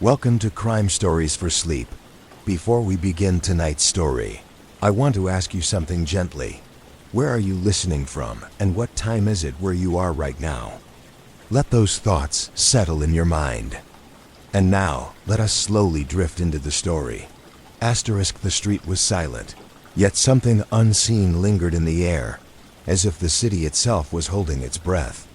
Welcome to Crime Stories for Sleep. Before we begin tonight's story, I want to ask you something gently. Where are you listening from, and what time is it where you are right now? Let those thoughts settle in your mind. And now, let us slowly drift into the story. The street was silent, yet something unseen lingered in the air, as if the city itself was holding its breath.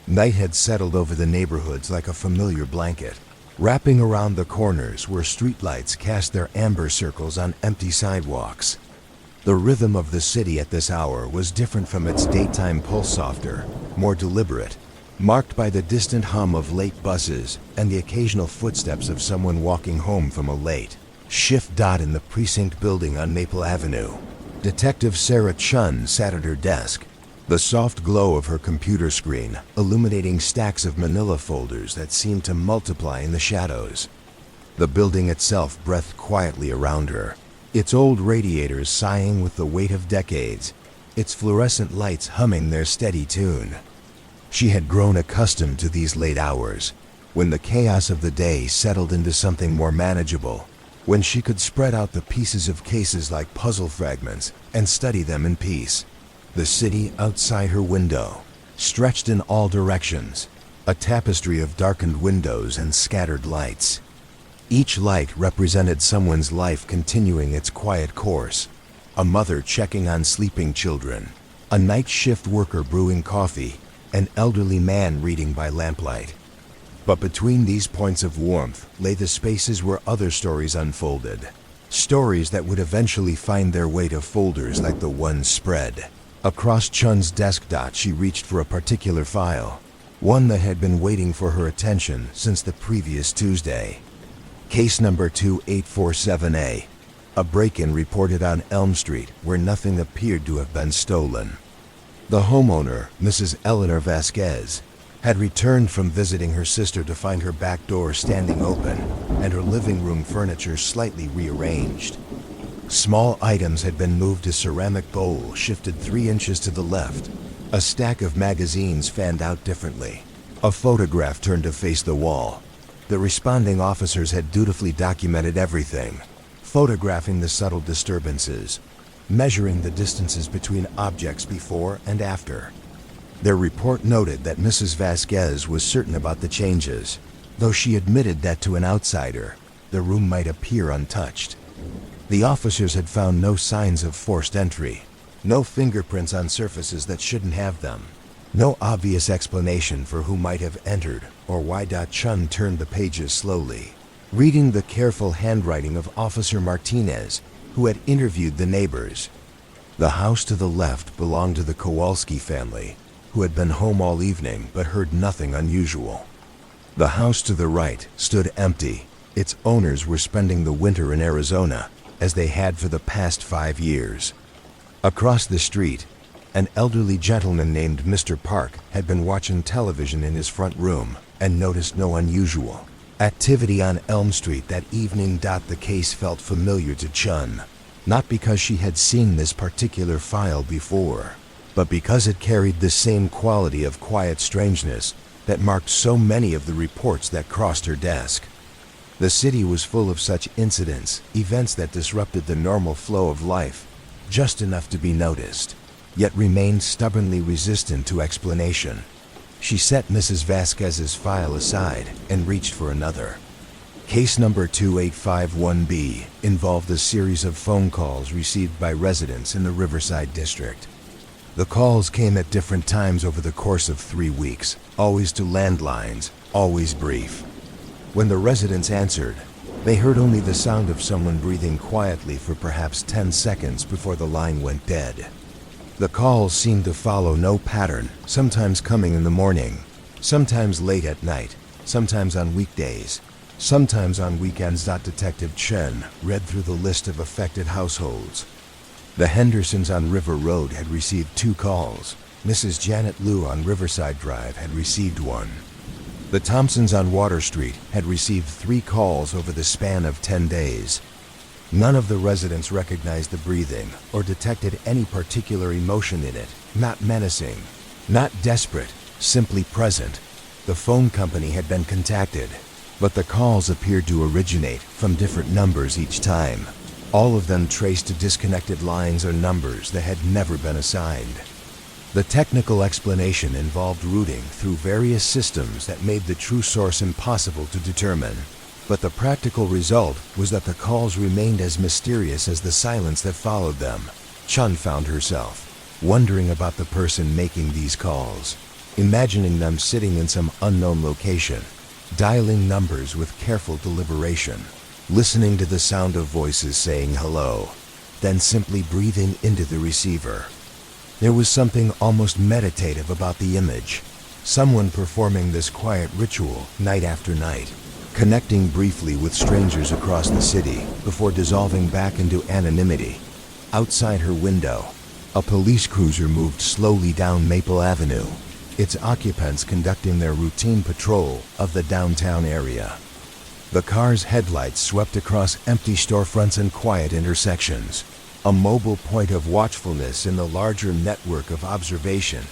Night had settled over the neighborhoods like a familiar blanket, wrapping around the corners where streetlights cast their amber circles on empty sidewalks. The rhythm of the city at this hour was different from its daytime pulse, softer, more deliberate, marked by the distant hum of late buses and the occasional footsteps of someone walking home from a late shift. In the precinct building on Maple Avenue, Detective Sarah Chun sat at her desk, the soft glow of her computer screen illuminating stacks of manila folders that seemed to multiply in the shadows. The building itself breathed quietly around her, its old radiators sighing with the weight of decades, its fluorescent lights humming their steady tune. She had grown accustomed to these late hours, when the chaos of the day settled into something more manageable, when she could spread out the pieces of cases like puzzle fragments and study them in peace. The city outside her window stretched in all directions, a tapestry of darkened windows and scattered lights. Each light represented someone's life continuing its quiet course: a mother checking on sleeping children, a night shift worker brewing coffee, an elderly man reading by lamplight. But between these points of warmth lay the spaces where other stories unfolded, stories that would eventually find their way to folders like the one spread across Chun's desk. She reached for a particular file, one that had been waiting for her attention since the previous Tuesday. Case number 2847A, a break-in reported on Elm Street where nothing appeared to have been stolen. The homeowner, Mrs. Eleanor Vasquez, had returned from visiting her sister to find her back door standing open and her living room furniture slightly rearranged. Small items had been moved. A ceramic bowl shifted 3 inches to the left. A stack of magazines fanned out differently. A photograph turned to face the wall. The responding officers had dutifully documented everything, photographing the subtle disturbances, measuring the distances between objects before and after. Their report noted that Mrs. Vasquez was certain about the changes, though she admitted that to an outsider, the room might appear untouched. The officers had found no signs of forced entry, no fingerprints on surfaces that shouldn't have them, no obvious explanation for who might have entered or why. Chun turned the pages slowly, reading the careful handwriting of Officer Martinez, who had interviewed the neighbors. The house to the left belonged to the Kowalski family, who had been home all evening but heard nothing unusual. The house to the right stood empty. Its owners were spending the winter in Arizona, as they had for the past 5 years. Across the street, an elderly gentleman named Mr. Park had been watching television in his front room and noticed no unusual activity on Elm Street that evening. The case felt familiar to Chun, not because she had seen this particular file before, but because it carried the same quality of quiet strangeness that marked so many of the reports that crossed her desk. The city was full of such incidents, events that disrupted the normal flow of life, just enough to be noticed, yet remained stubbornly resistant to explanation. She set Mrs. Vasquez's file aside and reached for another. Case number 2851B involved a series of phone calls received by residents in the Riverside district. The calls came at different times over the course of 3 weeks, always to landlines, always brief. When the residents answered, they heard only the sound of someone breathing quietly for perhaps 10 seconds before the line went dead. The calls seemed to follow no pattern, sometimes coming in the morning, sometimes late at night, sometimes on weekdays, sometimes on weekends. Detective Chen read through the list of affected households. The Hendersons on River Road had received 2 calls. Mrs. Janet Liu on Riverside Drive had received 1. The Thompsons on Water Street had received 3 calls over the span of 10 days. None of the residents recognized the breathing or detected any particular emotion in it, not menacing, not desperate, simply present. The phone company had been contacted. But the calls appeared to originate from different numbers each time, all of them traced to disconnected lines or numbers that had never been assigned. The technical explanation involved routing through various systems that made the true source impossible to determine. But the practical result was that the calls remained as mysterious as the silence that followed them. Chun found herself wondering about the person making these calls, imagining them sitting in some unknown location, dialing numbers with careful deliberation, listening to the sound of voices saying hello, then simply breathing into the receiver. There was something almost meditative about the image, someone performing this quiet ritual night after night, connecting briefly with strangers across the city before dissolving back into anonymity. Outside her window, a police cruiser moved slowly down Maple Avenue, its occupants conducting their routine patrol of the downtown area. The car's headlights swept across empty storefronts and quiet intersections, a mobile point of watchfulness in the larger network of observation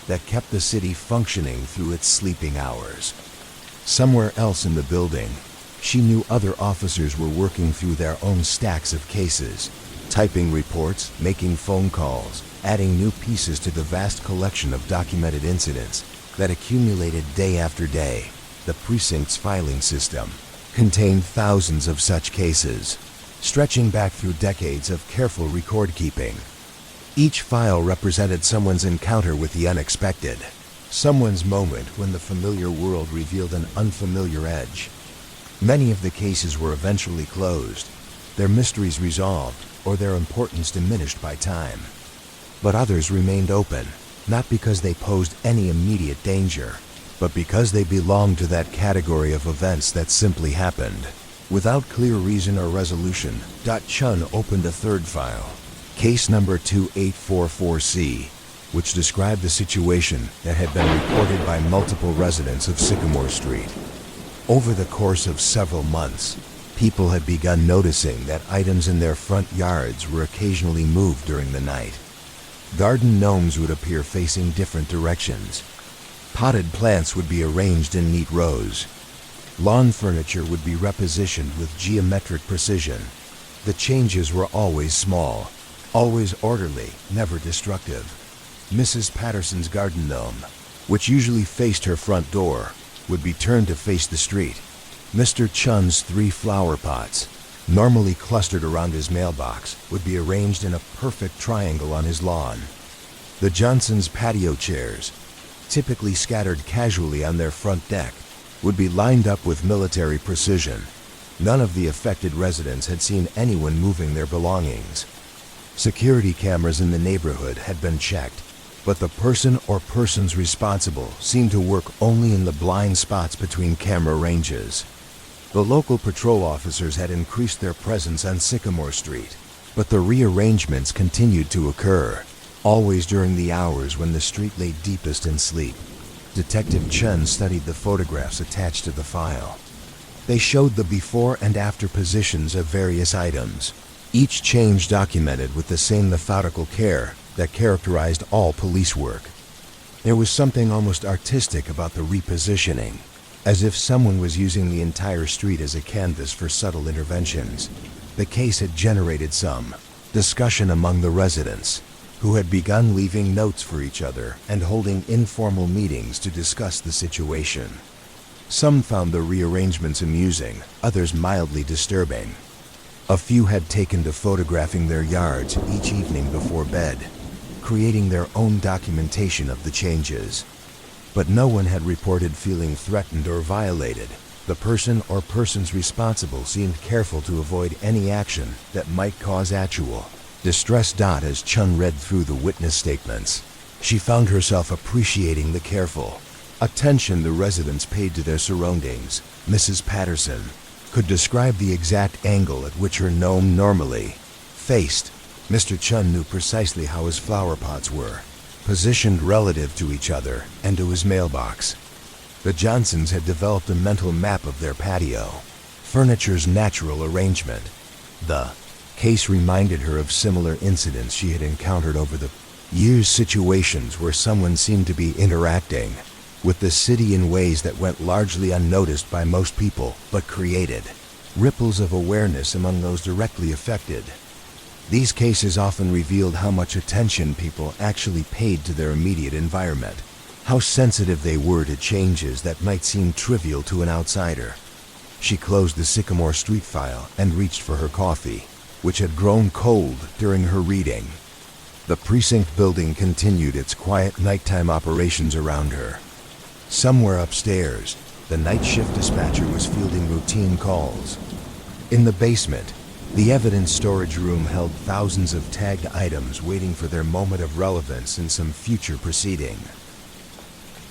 that kept the city functioning through its sleeping hours. Somewhere else in the building, she knew other officers were working through their own stacks of cases, typing reports, making phone calls, adding new pieces to the vast collection of documented incidents that accumulated day after day. The precinct's filing system contained thousands of such cases, stretching back through decades of careful record-keeping. Each file represented someone's encounter with the unexpected, someone's moment when the familiar world revealed an unfamiliar edge. Many of the cases were eventually closed, their mysteries resolved, or their importance diminished by time. But others remained open, not because they posed any immediate danger, but because they belonged to that category of events that simply happened. Without clear reason or resolution, Chun opened a third file, case number 2844C, which described a situation that had been reported by multiple residents of Sycamore Street. Over the course of several months, people had begun noticing that items in their front yards were occasionally moved during the night. Garden gnomes would appear facing different directions. Potted plants would be arranged in neat rows. Lawn furniture would be repositioned with geometric precision. The changes were always small, always orderly, never destructive. Mrs. Patterson's garden gnome, which usually faced her front door, would be turned to face the street. Mr. Chun's 3 flower pots, normally clustered around his mailbox, would be arranged in a perfect triangle on his lawn. The Johnsons' patio chairs, typically scattered casually on their front deck, would be lined up with military precision. None of the affected residents had seen anyone moving their belongings. Security cameras in the neighborhood had been checked, but the person or persons responsible seemed to work only in the blind spots between camera ranges. The local patrol officers had increased their presence on Sycamore Street, but the rearrangements continued to occur, always during the hours when the street lay deepest in sleep. Detective Chun studied the photographs attached to the file. They showed the before and after positions of various items, each change documented with the same methodical care that characterized all police work. There was something almost artistic about the repositioning, as if someone was using the entire street as a canvas for subtle interventions. The case had generated some discussion among the residents, who had begun leaving notes for each other and holding informal meetings to discuss the situation. Some found the rearrangements amusing, others mildly disturbing. A few had taken to photographing their yards each evening before bed, creating their own documentation of the changes. But no one had reported feeling threatened or violated. The person or persons responsible seemed careful to avoid any action that might cause actual distress. As Chun read through the witness statements, she found herself appreciating the careful attention the residents paid to their surroundings. Mrs. Patterson could describe the exact angle at which her gnome normally faced. Mr. Chun knew precisely how his flower pots were positioned relative to each other and to his mailbox. The Johnsons had developed a mental map of their patio, furniture's natural arrangement. The case reminded her of similar incidents she had encountered over the years, situations where someone seemed to be interacting with the city in ways that went largely unnoticed by most people, but created ripples of awareness among those directly affected. These cases often revealed how much attention people actually paid to their immediate environment, how sensitive they were to changes that might seem trivial to an outsider. She closed the Sycamore Street file and reached for her coffee, which had grown cold during her reading. The precinct building continued its quiet nighttime operations around her. Somewhere upstairs, the night shift dispatcher was fielding routine calls. In the basement, the evidence storage room held thousands of tagged items waiting for their moment of relevance in some future proceeding.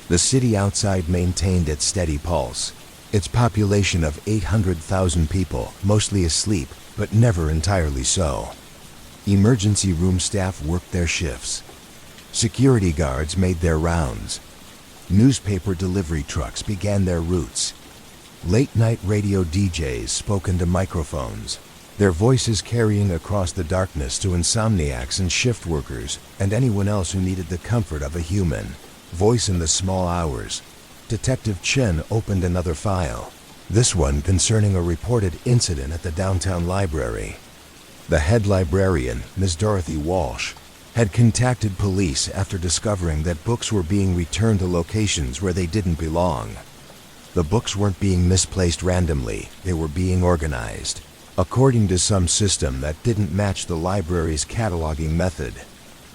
The city outside maintained its steady pulse, its population of 800,000 people, mostly asleep, but never entirely so. Emergency room staff worked their shifts. Security guards made their rounds. Newspaper delivery trucks began their routes. Late-night radio DJs spoke into microphones, their voices carrying across the darkness to insomniacs and shift workers and anyone else who needed the comfort of a human voice in the small hours. Detective Chen opened another file, this one concerning a reported incident at the downtown library. The head librarian, Ms. Dorothy Walsh, had contacted police after discovering that books were being returned to locations where they didn't belong. The books weren't being misplaced randomly, they were being organized, according to some system that didn't match the library's cataloging method.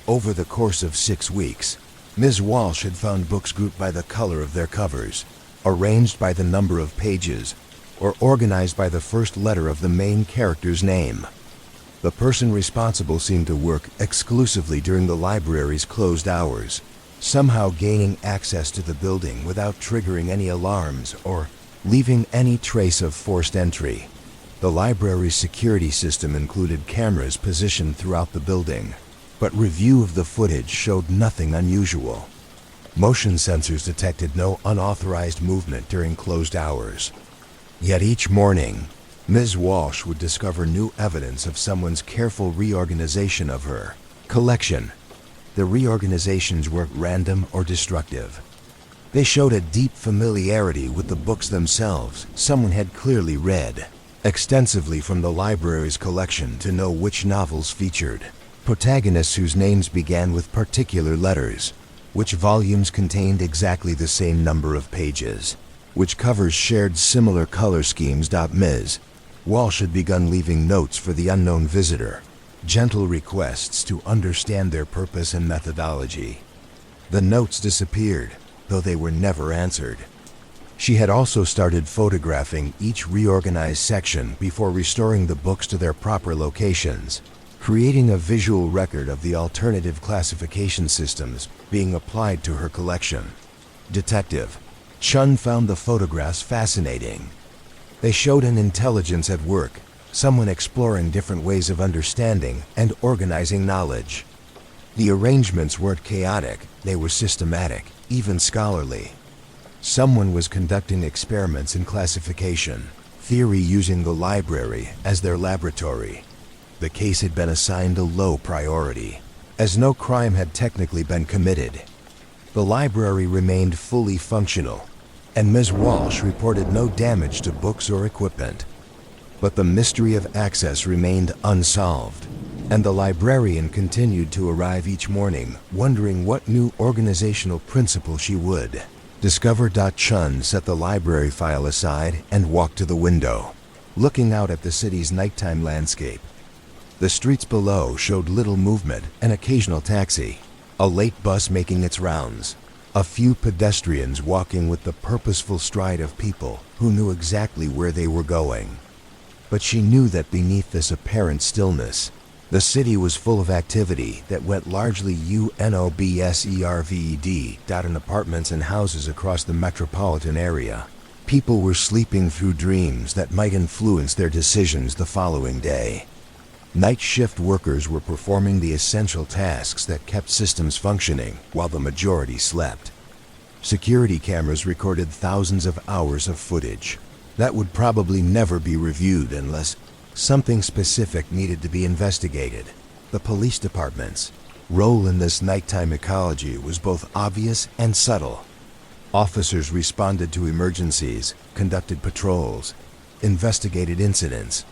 Over the course of 6 weeks, Ms. Walsh had found books grouped by the color of their covers, arranged by the number of pages, or organized by the first letter of the main character's name. The person responsible seemed to work exclusively during the library's closed hours, somehow gaining access to the building without triggering any alarms or leaving any trace of forced entry. The library's security system included cameras positioned throughout the building, but review of the footage showed nothing unusual. Motion sensors detected no unauthorized movement during closed hours. Yet each morning, Ms. Walsh would discover new evidence of someone's careful reorganization of her collection. The reorganizations weren't random or destructive. They showed a deep familiarity with the books themselves someone had clearly read extensively from the library's collection to know which novels featured protagonists whose names began with particular letters, which volumes contained exactly the same number of pages, which covers shared similar color schemes. Ms. Walsh had begun leaving notes for the unknown visitor, gentle requests to understand their purpose and methodology. The notes disappeared, though they were never answered. She had also started photographing each reorganized section before restoring the books to their proper locations, creating a visual record of the alternative classification systems being applied to her collection. Detective Chun found the photographs fascinating. They showed an intelligence at work, someone exploring different ways of understanding and organizing knowledge. The arrangements weren't chaotic, they were systematic, even scholarly. Someone was conducting experiments in classification, theory using the library as their laboratory. The case had been assigned a low priority, as no crime had technically been committed. The library remained fully functional, and Ms. Walsh reported no damage to books or equipment. But the mystery of access remained unsolved, and the librarian continued to arrive each morning, wondering what new organizational principle she would discover. Chun set the library file aside and walked to the window, looking out at the city's nighttime landscape. The streets below showed little movement, an occasional taxi, a late bus making its rounds, a few pedestrians walking with the purposeful stride of people who knew exactly where they were going. But she knew that beneath this apparent stillness, the city was full of activity that went largely unobserved in apartments and houses across the metropolitan area. People were sleeping through dreams that might influence their decisions the following day. Night shift workers were performing the essential tasks that kept systems functioning while the majority slept. Security cameras recorded thousands of hours of footage that would probably never be reviewed unless something specific needed to be investigated. The police department's role in this nighttime ecology was both obvious and subtle. Officers responded to emergencies, conducted patrols, investigated incidents.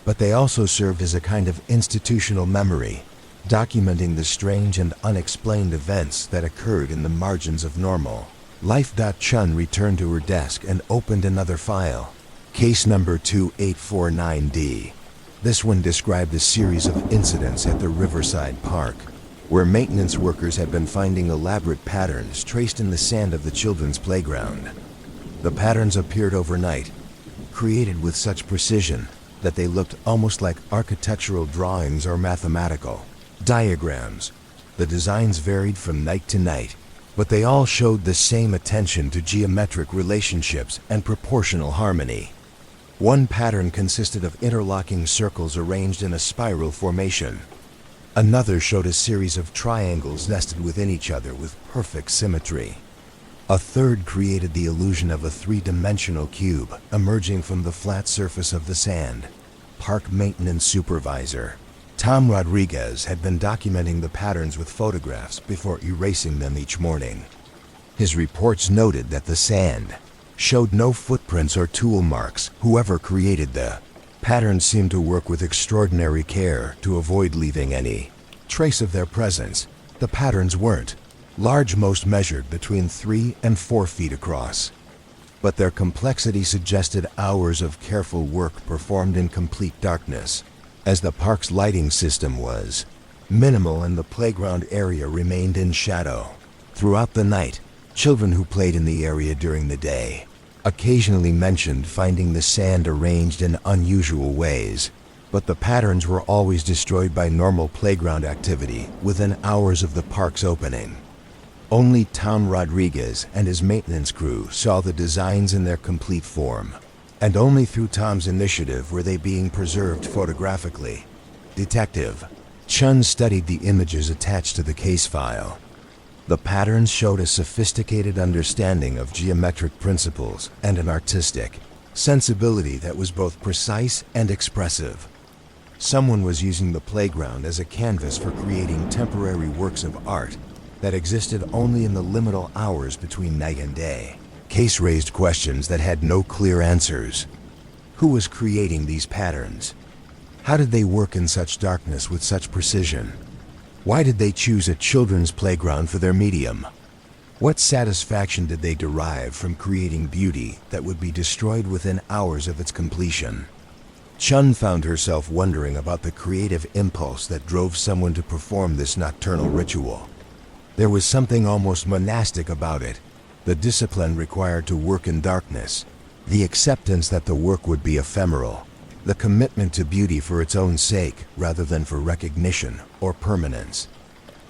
But they also served as a kind of institutional memory, documenting the strange and unexplained events that occurred in the margins of normal life. Chun returned to her desk and opened another file. Case number 2849D. This one described a series of incidents at the Riverside Park, where maintenance workers had been finding elaborate patterns traced in the sand of the children's playground. The patterns appeared overnight, created with such precision that they looked almost like architectural drawings or mathematical diagrams. The designs varied from night to night, but they all showed the same attention to geometric relationships and proportional harmony. One pattern consisted of interlocking circles arranged in a spiral formation. Another showed a series of triangles nested within each other with perfect symmetry. A third created the illusion of a three-dimensional cube emerging from the flat surface of the sand. Park maintenance supervisor Tom Rodriguez had been documenting the patterns with photographs before erasing them each morning. His reports noted that the sand showed no footprints or tool marks. Whoever created the patterns seemed to work with extraordinary care to avoid leaving any trace of their presence. The patterns weren't large, most measured between 3 and 4 feet across, but their complexity suggested hours of careful work performed in complete darkness, as the park's lighting system was minimal and the playground area remained in shadow. Throughout the night, children who played in the area during the day occasionally mentioned finding the sand arranged in unusual ways, but the patterns were always destroyed by normal playground activity within hours of the park's opening. Only Tom Rodriguez and his maintenance crew saw the designs in their complete form, and only through Tom's initiative were they being preserved photographically. Detective Chun studied the images attached to the case file. The patterns showed a sophisticated understanding of geometric principles and an artistic sensibility that was both precise and expressive. Someone was using the playground as a canvas for creating temporary works of art that existed only in the liminal hours between night and day. Case raised questions that had no clear answers. Who was creating these patterns? How did they work in such darkness with such precision? Why did they choose a children's playground for their medium? What satisfaction did they derive from creating beauty that would be destroyed within hours of its completion? Chun found herself wondering about the creative impulse that drove someone to perform this nocturnal ritual. There was something almost monastic about it, the discipline required to work in darkness, the acceptance that the work would be ephemeral, the commitment to beauty for its own sake rather than for recognition or permanence.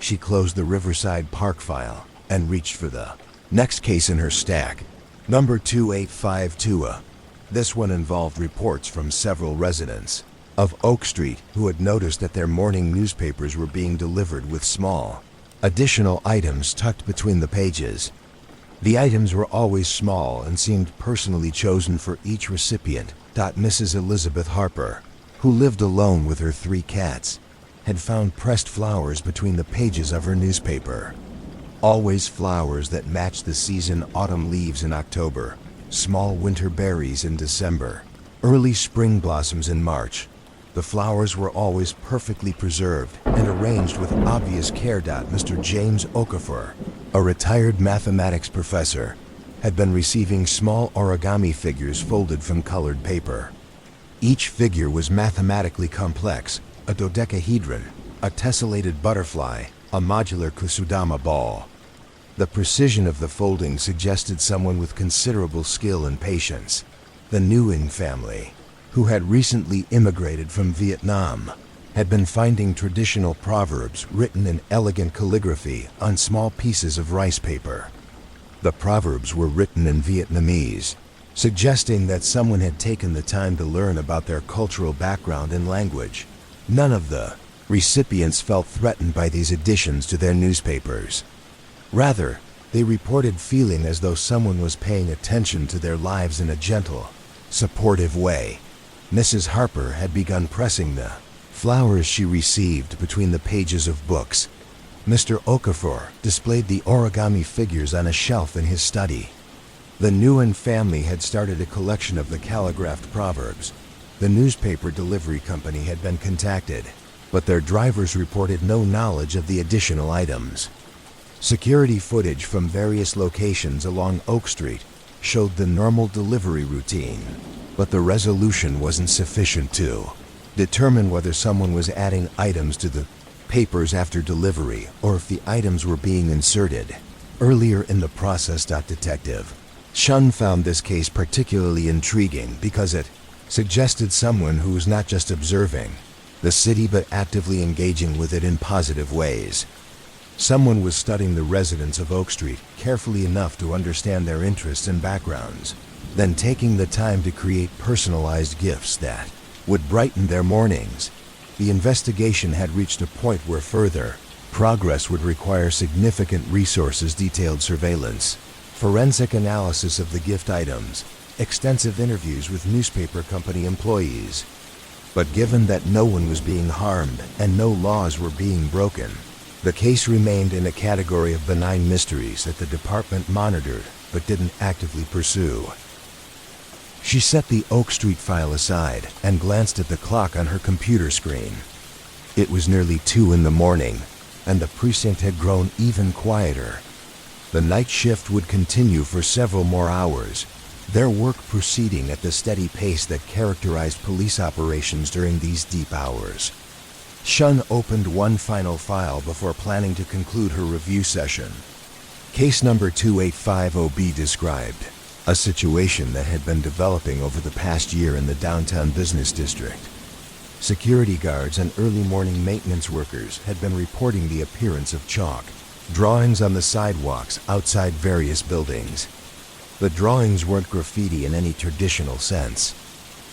She closed the Riverside Park file and reached for the next case in her stack, number 2852. This one involved reports from several residents of Oak Street who had noticed that their morning newspapers were being delivered with small, additional items tucked between the pages. The items were always small and seemed personally chosen for each recipient. Mrs. Elizabeth Harper, who lived alone with her 3 cats, had found pressed flowers between the pages of her newspaper. Always flowers that matched the season: autumn leaves in October, small winter berries in December, early spring blossoms in March. The flowers were always perfectly preserved and arranged with obvious care. Mr. James Okafor, a retired mathematics professor, had been receiving small origami figures folded from colored paper. Each figure was mathematically complex: a dodecahedron, a tessellated butterfly, a modular kusudama ball. The precision of the folding suggested someone with considerable skill and patience. The Nguyen family, who had recently immigrated from Vietnam, had been finding traditional proverbs written in elegant calligraphy on small pieces of rice paper. The proverbs were written in Vietnamese, suggesting that someone had taken the time to learn about their cultural background and language. None of the recipients felt threatened by these additions to their newspapers. Rather, they reported feeling as though someone was paying attention to their lives in a gentle, supportive way. Mrs. Harper had begun pressing the flowers she received between the pages of books, Mr. Okafor displayed the origami figures on a shelf in his study. The Nguyen family had started a collection of the calligraphed proverbs. The newspaper delivery company had been contacted, but their drivers reported no knowledge of the additional items. Security footage from various locations along Oak Street showed the normal delivery routine, but the resolution wasn't sufficient to determine whether someone was adding items to the papers after delivery or if the items were being inserted earlier in the process. Detective Chun found this case particularly intriguing because it suggested someone who was not just observing the city but actively engaging with it in positive ways. Someone was studying the residents of Oak Street carefully enough to understand their interests and backgrounds, then taking the time to create personalized gifts that would brighten their mornings. The investigation had reached a point where further progress would require significant resources, detailed surveillance, forensic analysis of the gift items, extensive interviews with newspaper company employees. But given that no one was being harmed and no laws were being broken, the case remained in a category of benign mysteries that the department monitored but didn't actively pursue. She set the Oak Street file aside and glanced at the clock on her computer screen. It was nearly 2 in the morning, and the precinct had grown even quieter. The night shift would continue for several more hours, their work proceeding at the steady pace that characterized police operations during these deep hours. Chun opened one final file before planning to conclude her review session. Case number 2850B described a situation that had been developing over the past year in the downtown business district. Security guards and early morning maintenance workers had been reporting the appearance of chalk drawings on the sidewalks outside various buildings. The drawings weren't graffiti in any traditional sense.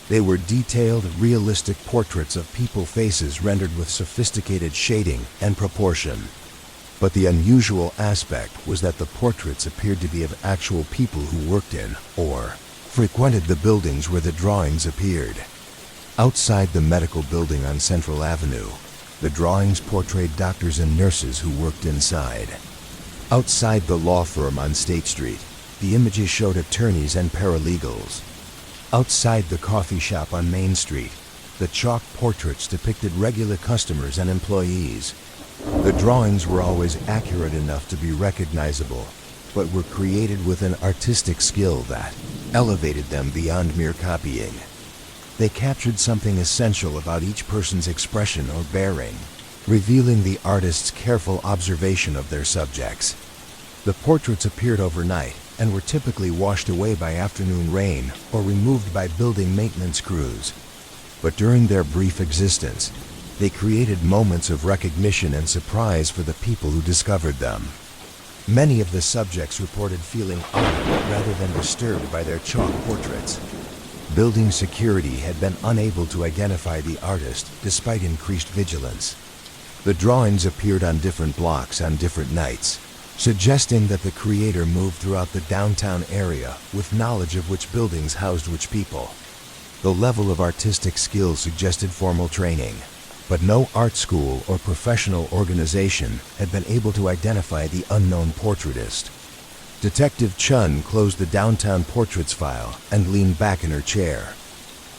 They were detailed, realistic portraits of people's faces rendered with sophisticated shading and proportion. But the unusual aspect was that the portraits appeared to be of actual people who worked in or frequented the buildings where the drawings appeared. Outside the medical building on Central Avenue, the drawings portrayed doctors and nurses who worked inside. Outside the law firm on State Street, the images showed attorneys and paralegals. Outside the coffee shop on Main Street, the chalk portraits depicted regular customers and employees. The drawings were always accurate enough to be recognizable, but were created with an artistic skill that elevated them beyond mere copying. They captured something essential about each person's expression or bearing, revealing the artist's careful observation of their subjects. The portraits appeared overnight and were typically washed away by afternoon rain or removed by building maintenance crews. But during their brief existence, they created moments of recognition and surprise for the people who discovered them. Many of the subjects reported feeling honored rather than disturbed by their chalk portraits. Building security had been unable to identify the artist despite increased vigilance. The drawings appeared on different blocks on different nights, suggesting that the creator moved throughout the downtown area with knowledge of which buildings housed which people. The level of artistic skill suggested formal training, but no art school or professional organization had been able to identify the unknown portraitist. Detective Chun closed the downtown portraits file and leaned back in her chair.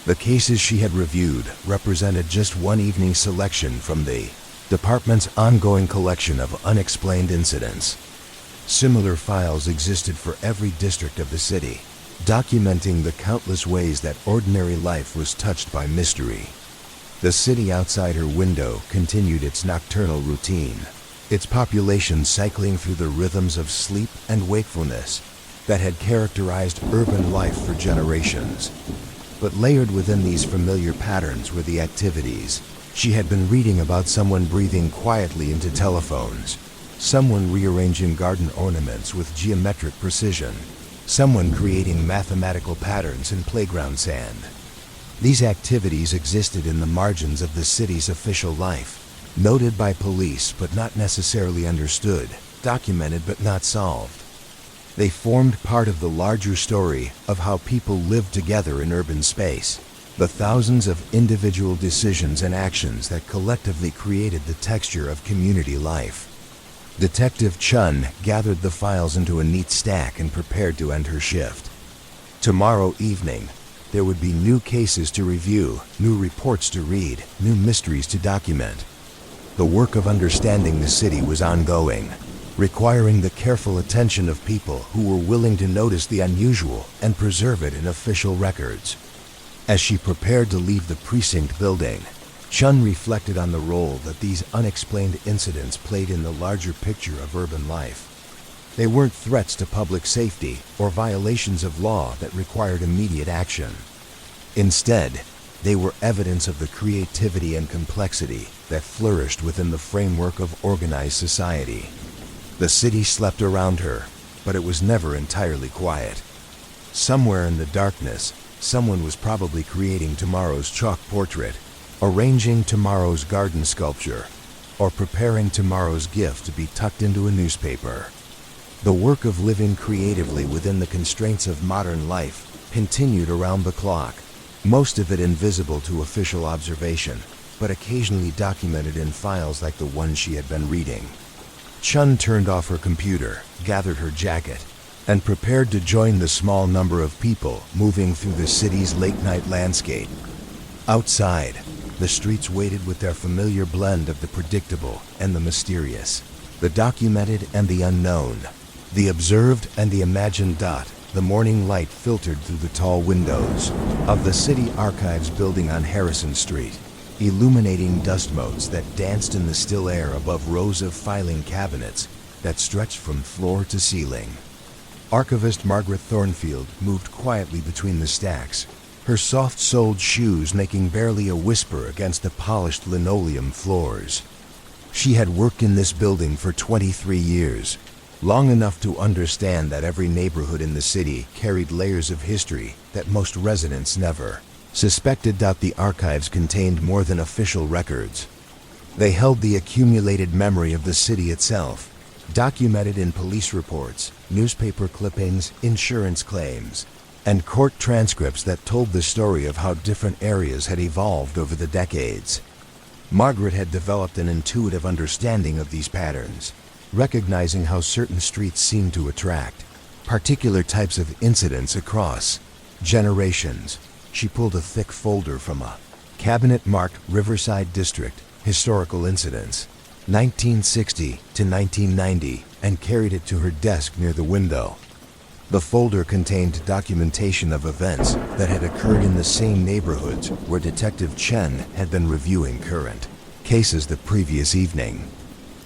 The cases she had reviewed represented just one evening selection from the department's ongoing collection of unexplained incidents. Similar files existed for every district of the city, documenting the countless ways that ordinary life was touched by mystery. The city outside her window continued its nocturnal routine, its population cycling through the rhythms of sleep and wakefulness that had characterized urban life for generations. But layered within these familiar patterns were the activities. She had been reading about someone breathing quietly into telephones, someone rearranging garden ornaments with geometric precision, someone creating mathematical patterns in playground sand. These activities existed in the margins of the city's official life, noted by police but not necessarily understood, documented but not solved. They formed part of the larger story of how people lived together in urban space, the thousands of individual decisions and actions that collectively created the texture of community life. Detective Chun gathered the files into a neat stack and prepared to end her shift. Tomorrow evening, there would be new cases to review, new reports to read, new mysteries to document. The work of understanding the city was ongoing, requiring the careful attention of people who were willing to notice the unusual and preserve it in official records. As she prepared to leave the precinct building, Chun reflected on the role that these unexplained incidents played in the larger picture of urban life. They weren't threats to public safety or violations of law that required immediate action. Instead, they were evidence of the creativity and complexity that flourished within the framework of organized society. The city slept around her, but it was never entirely quiet. Somewhere in the darkness, someone was probably creating tomorrow's chalk portrait, arranging tomorrow's garden sculpture, or preparing tomorrow's gift to be tucked into a newspaper. The work of living creatively within the constraints of modern life continued around the clock, most of it invisible to official observation, but occasionally documented in files like the one she had been reading. Chun turned off her computer, gathered her jacket, and prepared to join the small number of people moving through the city's late-night landscape. Outside, the streets waited with their familiar blend of the predictable and the mysterious, the documented and the unknown, the observed and the imagined. The morning light filtered through the tall windows of the City Archives building on Harrison Street, illuminating dust motes that danced in the still air above rows of filing cabinets that stretched from floor to ceiling. Archivist Margaret Thornfield moved quietly between the stacks, her soft-soled shoes making barely a whisper against the polished linoleum floors. She had worked in this building for 23 years, long enough to understand that every neighborhood in the city carried layers of history that most residents never suspected. The archives contained more than official records. They held the accumulated memory of the city itself, documented in police reports, newspaper clippings, insurance claims, and court transcripts that told the story of how different areas had evolved over the decades. Margaret had developed an intuitive understanding of these patterns, recognizing how certain streets seemed to attract particular types of incidents across generations. She pulled a thick folder from a cabinet marked Riverside District Historical Incidents, 1960 to 1990, and carried it to her desk near the window. The folder contained documentation of events that had occurred in the same neighborhoods where Detective Chen had been reviewing current cases the previous evening.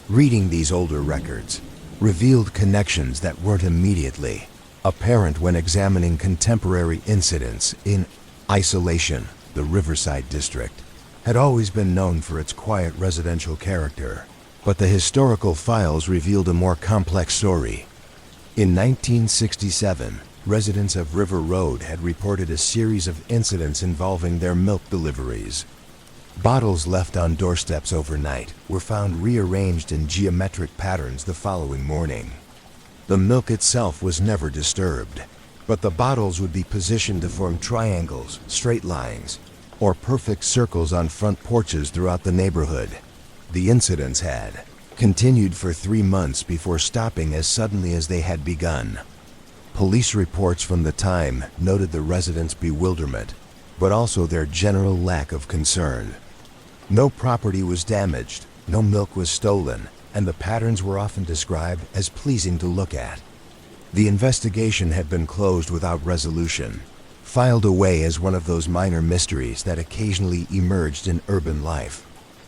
Reading these older records revealed connections that weren't immediately apparent when examining contemporary incidents in isolation. The Riverside District had always been known for its quiet residential character, but the historical files revealed a more complex story. In 1967, residents of River Road had reported a series of incidents involving their milk deliveries. Bottles left on doorsteps overnight were found rearranged in geometric patterns the following morning. The milk itself was never disturbed, but the bottles would be positioned to form triangles, straight lines, or perfect circles on front porches throughout the neighborhood. The incidents had continued for 3 months before stopping as suddenly as they had begun. Police reports from the time noted the residents' bewilderment, but also their general lack of concern. No property was damaged, no milk was stolen, and the patterns were often described as pleasing to look at. The investigation had been closed without resolution, filed away as one of those minor mysteries that occasionally emerged in urban life.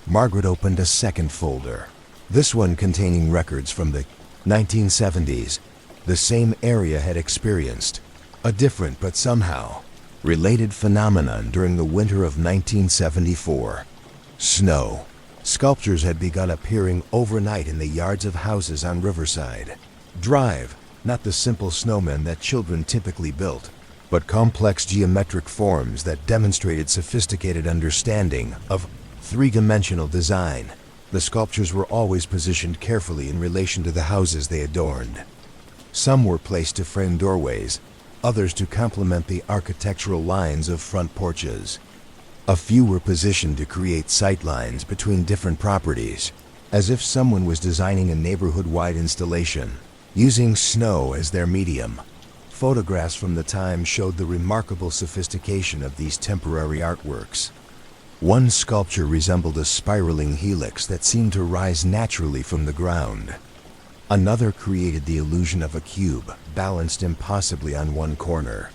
Margaret opened a second folder, this one containing records from the 1970s. The same area had experienced a different but somehow related phenomenon during the winter of 1974. Snow. Sculptures had begun appearing overnight in the yards of houses on Riverside Drive, not the simple snowmen that children typically built, but complex geometric forms that demonstrated sophisticated understanding of three-dimensional design. The sculptures were always positioned carefully in relation to the houses they adorned. Some were placed to frame doorways, others to complement the architectural lines of front porches. A few were positioned to create sightlines between different properties. as if someone was designing a neighborhood-wide installation, using snow as their medium. Photographs from the time showed the remarkable sophistication of these temporary artworks. One sculpture resembled a spiraling helix that seemed to rise naturally from the ground. Another created the illusion of a cube, balanced impossibly on one corner.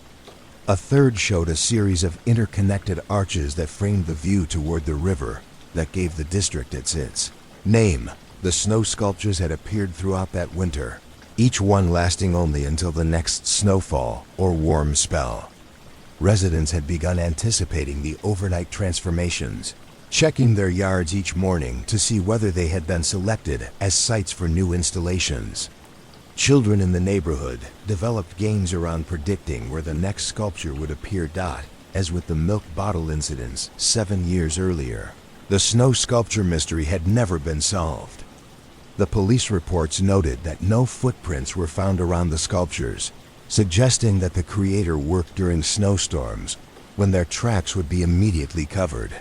A third showed a series of interconnected arches that framed the view toward the river that gave the district its name. The snow sculptures had appeared throughout that winter, each one lasting only until the next snowfall or warm spell. Residents had begun anticipating the overnight transformations, checking their yards each morning to see whether they had been selected as sites for new installations. Children in the neighborhood developed games around predicting where the next sculpture would appear. As with the milk bottle incidents 7 years earlier, the snow sculpture mystery had never been solved. The police reports noted that no footprints were found around the sculptures, suggesting that the creator worked during snowstorms when their tracks would be immediately covered.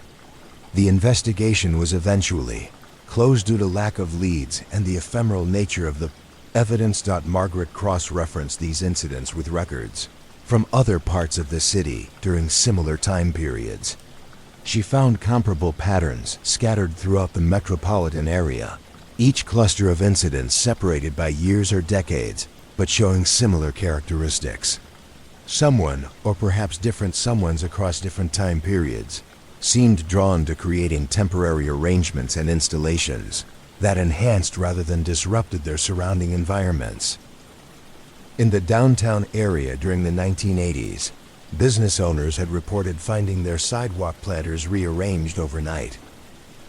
The investigation was eventually closed due to lack of leads and the ephemeral nature of the evidence. Margaret cross-referenced these incidents with records from other parts of the city during similar time periods. She found comparable patterns scattered throughout the metropolitan area, each cluster of incidents separated by years or decades, but showing similar characteristics. Someone, or perhaps different someones across different time periods, seemed drawn to creating temporary arrangements and installations that enhanced rather than disrupted their surrounding environments. In the downtown area during the 1980s, business owners had reported finding their sidewalk planters rearranged overnight.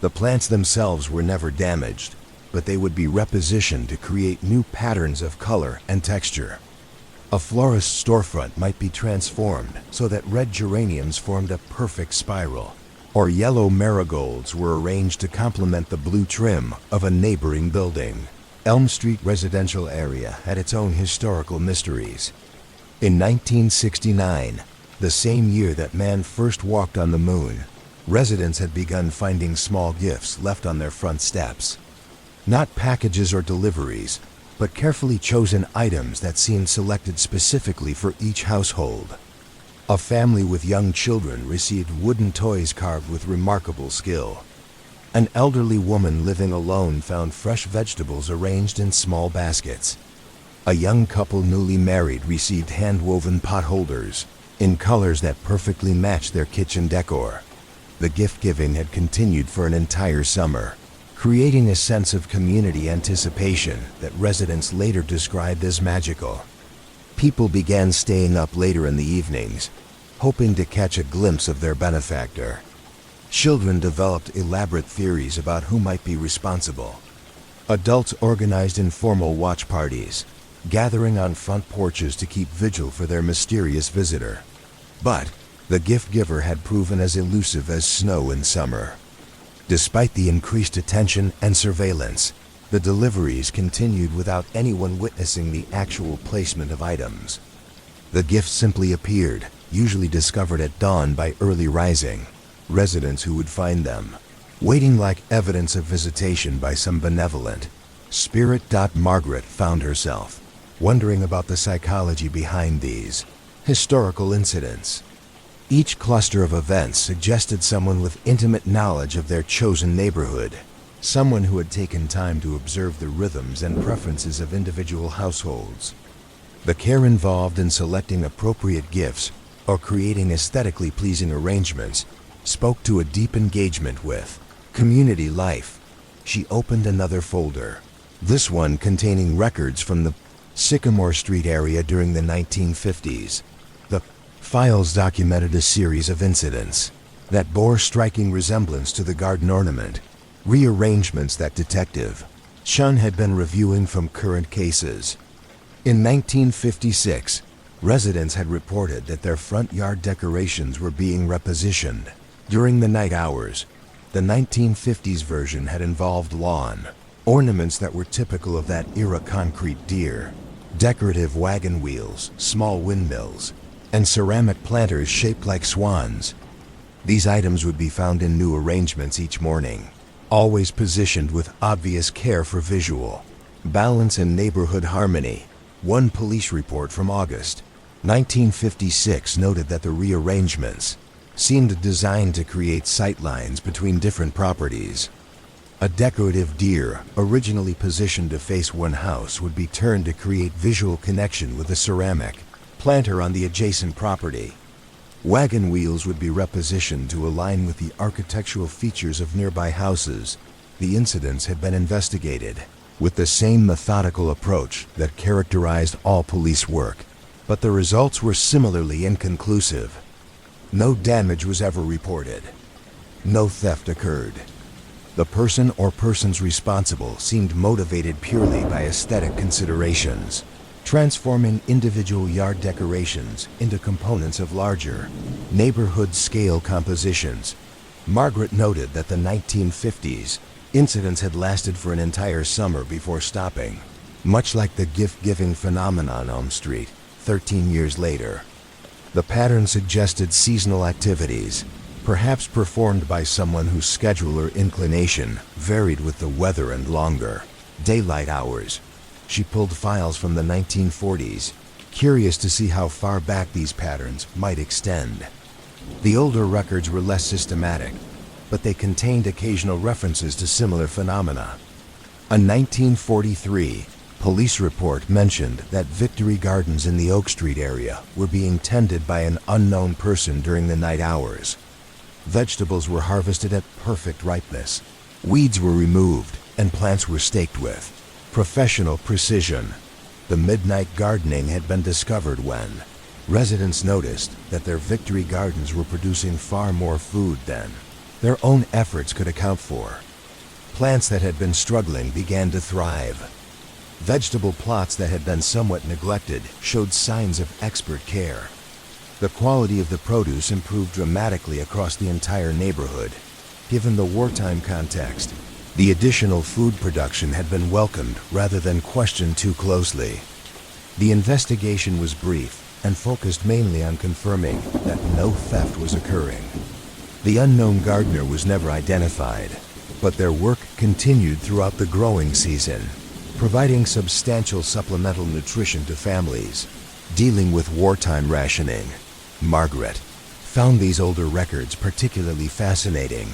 The plants themselves were never damaged, but they would be repositioned to create new patterns of color and texture. A florist's storefront might be transformed so that red geraniums formed a perfect spiral, or yellow marigolds were arranged to complement the blue trim of a neighboring building. Elm Street residential area had its own historical mysteries. In 1969, the same year that man first walked on the moon, residents had begun finding small gifts left on their front steps. Not packages or deliveries, but carefully chosen items that seemed selected specifically for each household. A family with young children received wooden toys carved with remarkable skill. An elderly woman living alone found fresh vegetables arranged in small baskets. A young couple newly married received hand-woven pot holders in colors that perfectly matched their kitchen decor. The gift-giving had continued for an entire summer, creating a sense of community anticipation that residents later described as magical. People began staying up later in the evenings, hoping to catch a glimpse of their benefactor. Children developed elaborate theories about who might be responsible. Adults organized informal watch parties, gathering on front porches to keep vigil for their mysterious visitor. But the gift giver had proven as elusive as snow in summer. Despite the increased attention and surveillance, the deliveries continued without anyone witnessing the actual placement of items. The gifts simply appeared, usually discovered at dawn by early rising residents who would find them, waiting like evidence of visitation by some benevolent spirit. Margaret found herself wondering about the psychology behind these historical incidents. Each cluster of events suggested someone with intimate knowledge of their chosen neighborhood, someone who had taken time to observe the rhythms and preferences of individual households. The care involved in selecting appropriate gifts or creating aesthetically pleasing arrangements spoke to a deep engagement with community life. She opened another folder, this one containing records from the Sycamore Street area during the 1950s. The files documented a series of incidents that bore striking resemblance to the garden ornament, rearrangements that Detective Chun had been reviewing from current cases. In 1956, residents had reported that their front yard decorations were being repositioned during the night hours. The 1950s version had involved lawn ornaments that were typical of that era: concrete deer, decorative wagon wheels, small windmills, and ceramic planters shaped like swans. These items would be found in new arrangements each morning, always positioned with obvious care for visual balance and neighborhood harmony. One police report from August 1956 noted that the rearrangements seemed designed to create sightlines between different properties. A decorative deer, originally positioned to face one house, would be turned to create visual connection with a ceramic planter on the adjacent property. Wagon wheels would be repositioned to align with the architectural features of nearby houses. The incidents had been investigated with the same methodical approach that characterized all police work, but the results were similarly inconclusive. No damage was ever reported. No theft occurred. The person or persons responsible seemed motivated purely by aesthetic considerations, transforming individual yard decorations into components of larger, neighborhood-scale compositions. Margaret noted that the 1950s incidents had lasted for an entire summer before stopping, much like the gift-giving phenomenon on Elm Street 13 years later. The pattern suggested seasonal activities, perhaps performed by someone whose schedule or inclination varied with the weather and longer daylight hours. She pulled files from the 1940s, curious to see how far back these patterns might extend. The older records were less systematic, but they contained occasional references to similar phenomena. A 1943 police report mentioned that Victory Gardens in the Oak Street area were being tended by an unknown person during the night hours. Vegetables were harvested at perfect ripeness. Weeds were removed and plants were staked with professional precision. The midnight gardening had been discovered when residents noticed that their Victory Gardens were producing far more food than their own efforts could account for. Plants that had been struggling began to thrive. Vegetable plots that had been somewhat neglected showed signs of expert care. The quality of the produce improved dramatically across the entire neighborhood. Given the wartime context, the additional food production had been welcomed rather than questioned too closely. The investigation was brief and focused mainly on confirming that no theft was occurring. The unknown gardener was never identified, but their work continued throughout the growing season, providing substantial supplemental nutrition to families dealing with wartime rationing. Margaret found these older records particularly fascinating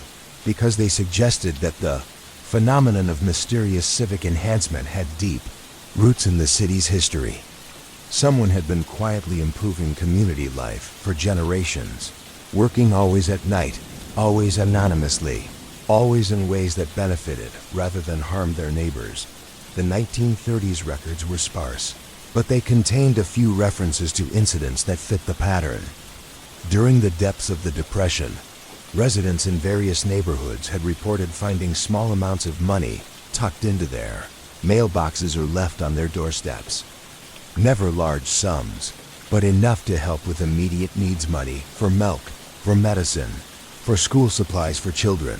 because they suggested that the phenomenon of mysterious civic enhancement had deep roots in the city's history. Someone had been quietly improving community life for generations, working always at night, always anonymously, always in ways that benefited rather than harmed their neighbors. The 1930s records were sparse, but they contained a few references to incidents that fit the pattern. During the depths of the Depression, residents in various neighborhoods had reported finding small amounts of money tucked into their mailboxes or left on their doorsteps. Never large sums, but enough to help with immediate needs: money for milk, for medicine, for school supplies for children.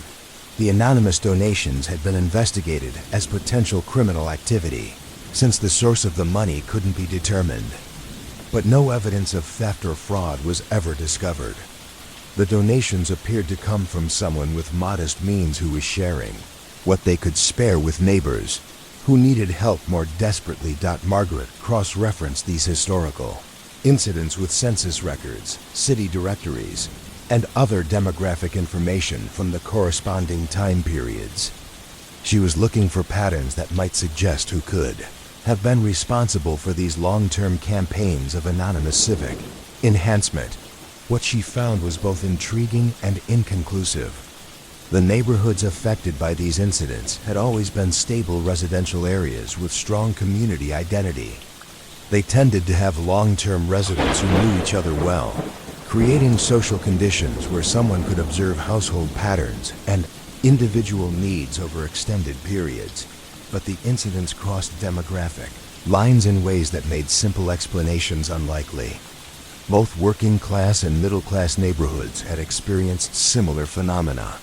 The anonymous donations had been investigated as potential criminal activity, since the source of the money couldn't be determined. But no evidence of theft or fraud was ever discovered. The donations appeared to come from someone with modest means who was sharing what they could spare with neighbors who needed help more desperately. Margaret cross-referenced these historical incidents with census records, city directories, and other demographic information from the corresponding time periods. She was looking for patterns that might suggest who could have been responsible for these long-term campaigns of anonymous civic enhancement. What she found was both intriguing and inconclusive. The neighborhoods affected by these incidents had always been stable residential areas with strong community identity. They tended to have long-term residents who knew each other well, creating social conditions where someone could observe household patterns and individual needs over extended periods. But the incidents crossed demographic lines in ways that made simple explanations unlikely. Both working-class and middle-class neighborhoods had experienced similar phenomena.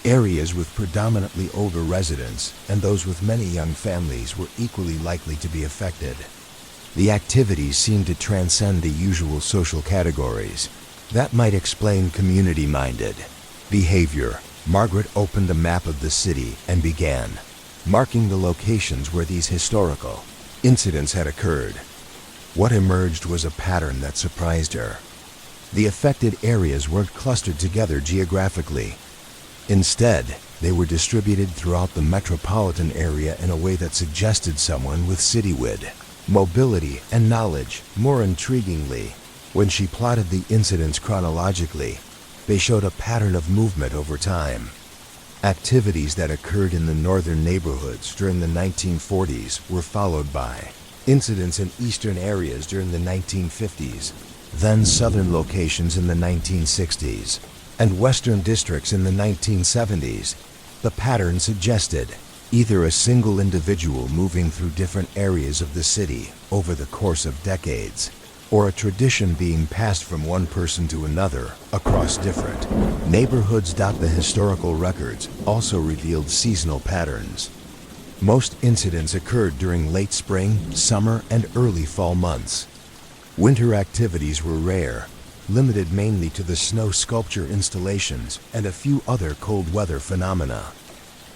Areas with predominantly older residents and those with many young families were equally likely to be affected. The activities seemed to transcend the usual social categories. That might explain community-minded behavior Margaret opened a map of the city and began marking the locations where these historical incidents had occurred. What emerged was a pattern that surprised her. The affected areas weren't clustered together geographically. Instead, they were distributed throughout the metropolitan area in a way that suggested someone with citywide mobility and knowledge. More intriguingly, when she plotted the incidents chronologically, they showed a pattern of movement over time. Activities that occurred in the northern neighborhoods during the 1940s were followed by incidents in eastern areas during the 1950s, then southern locations in the 1960s, and western districts in the 1970s. The pattern suggested either a single individual moving through different areas of the city over the course of decades, or a tradition being passed from one person to another across different neighborhoods. The historical records also revealed seasonal patterns. Most incidents occurred during late spring, summer, and early fall months. Winter activities were rare, limited mainly to the snow sculpture installations and a few other cold weather phenomena.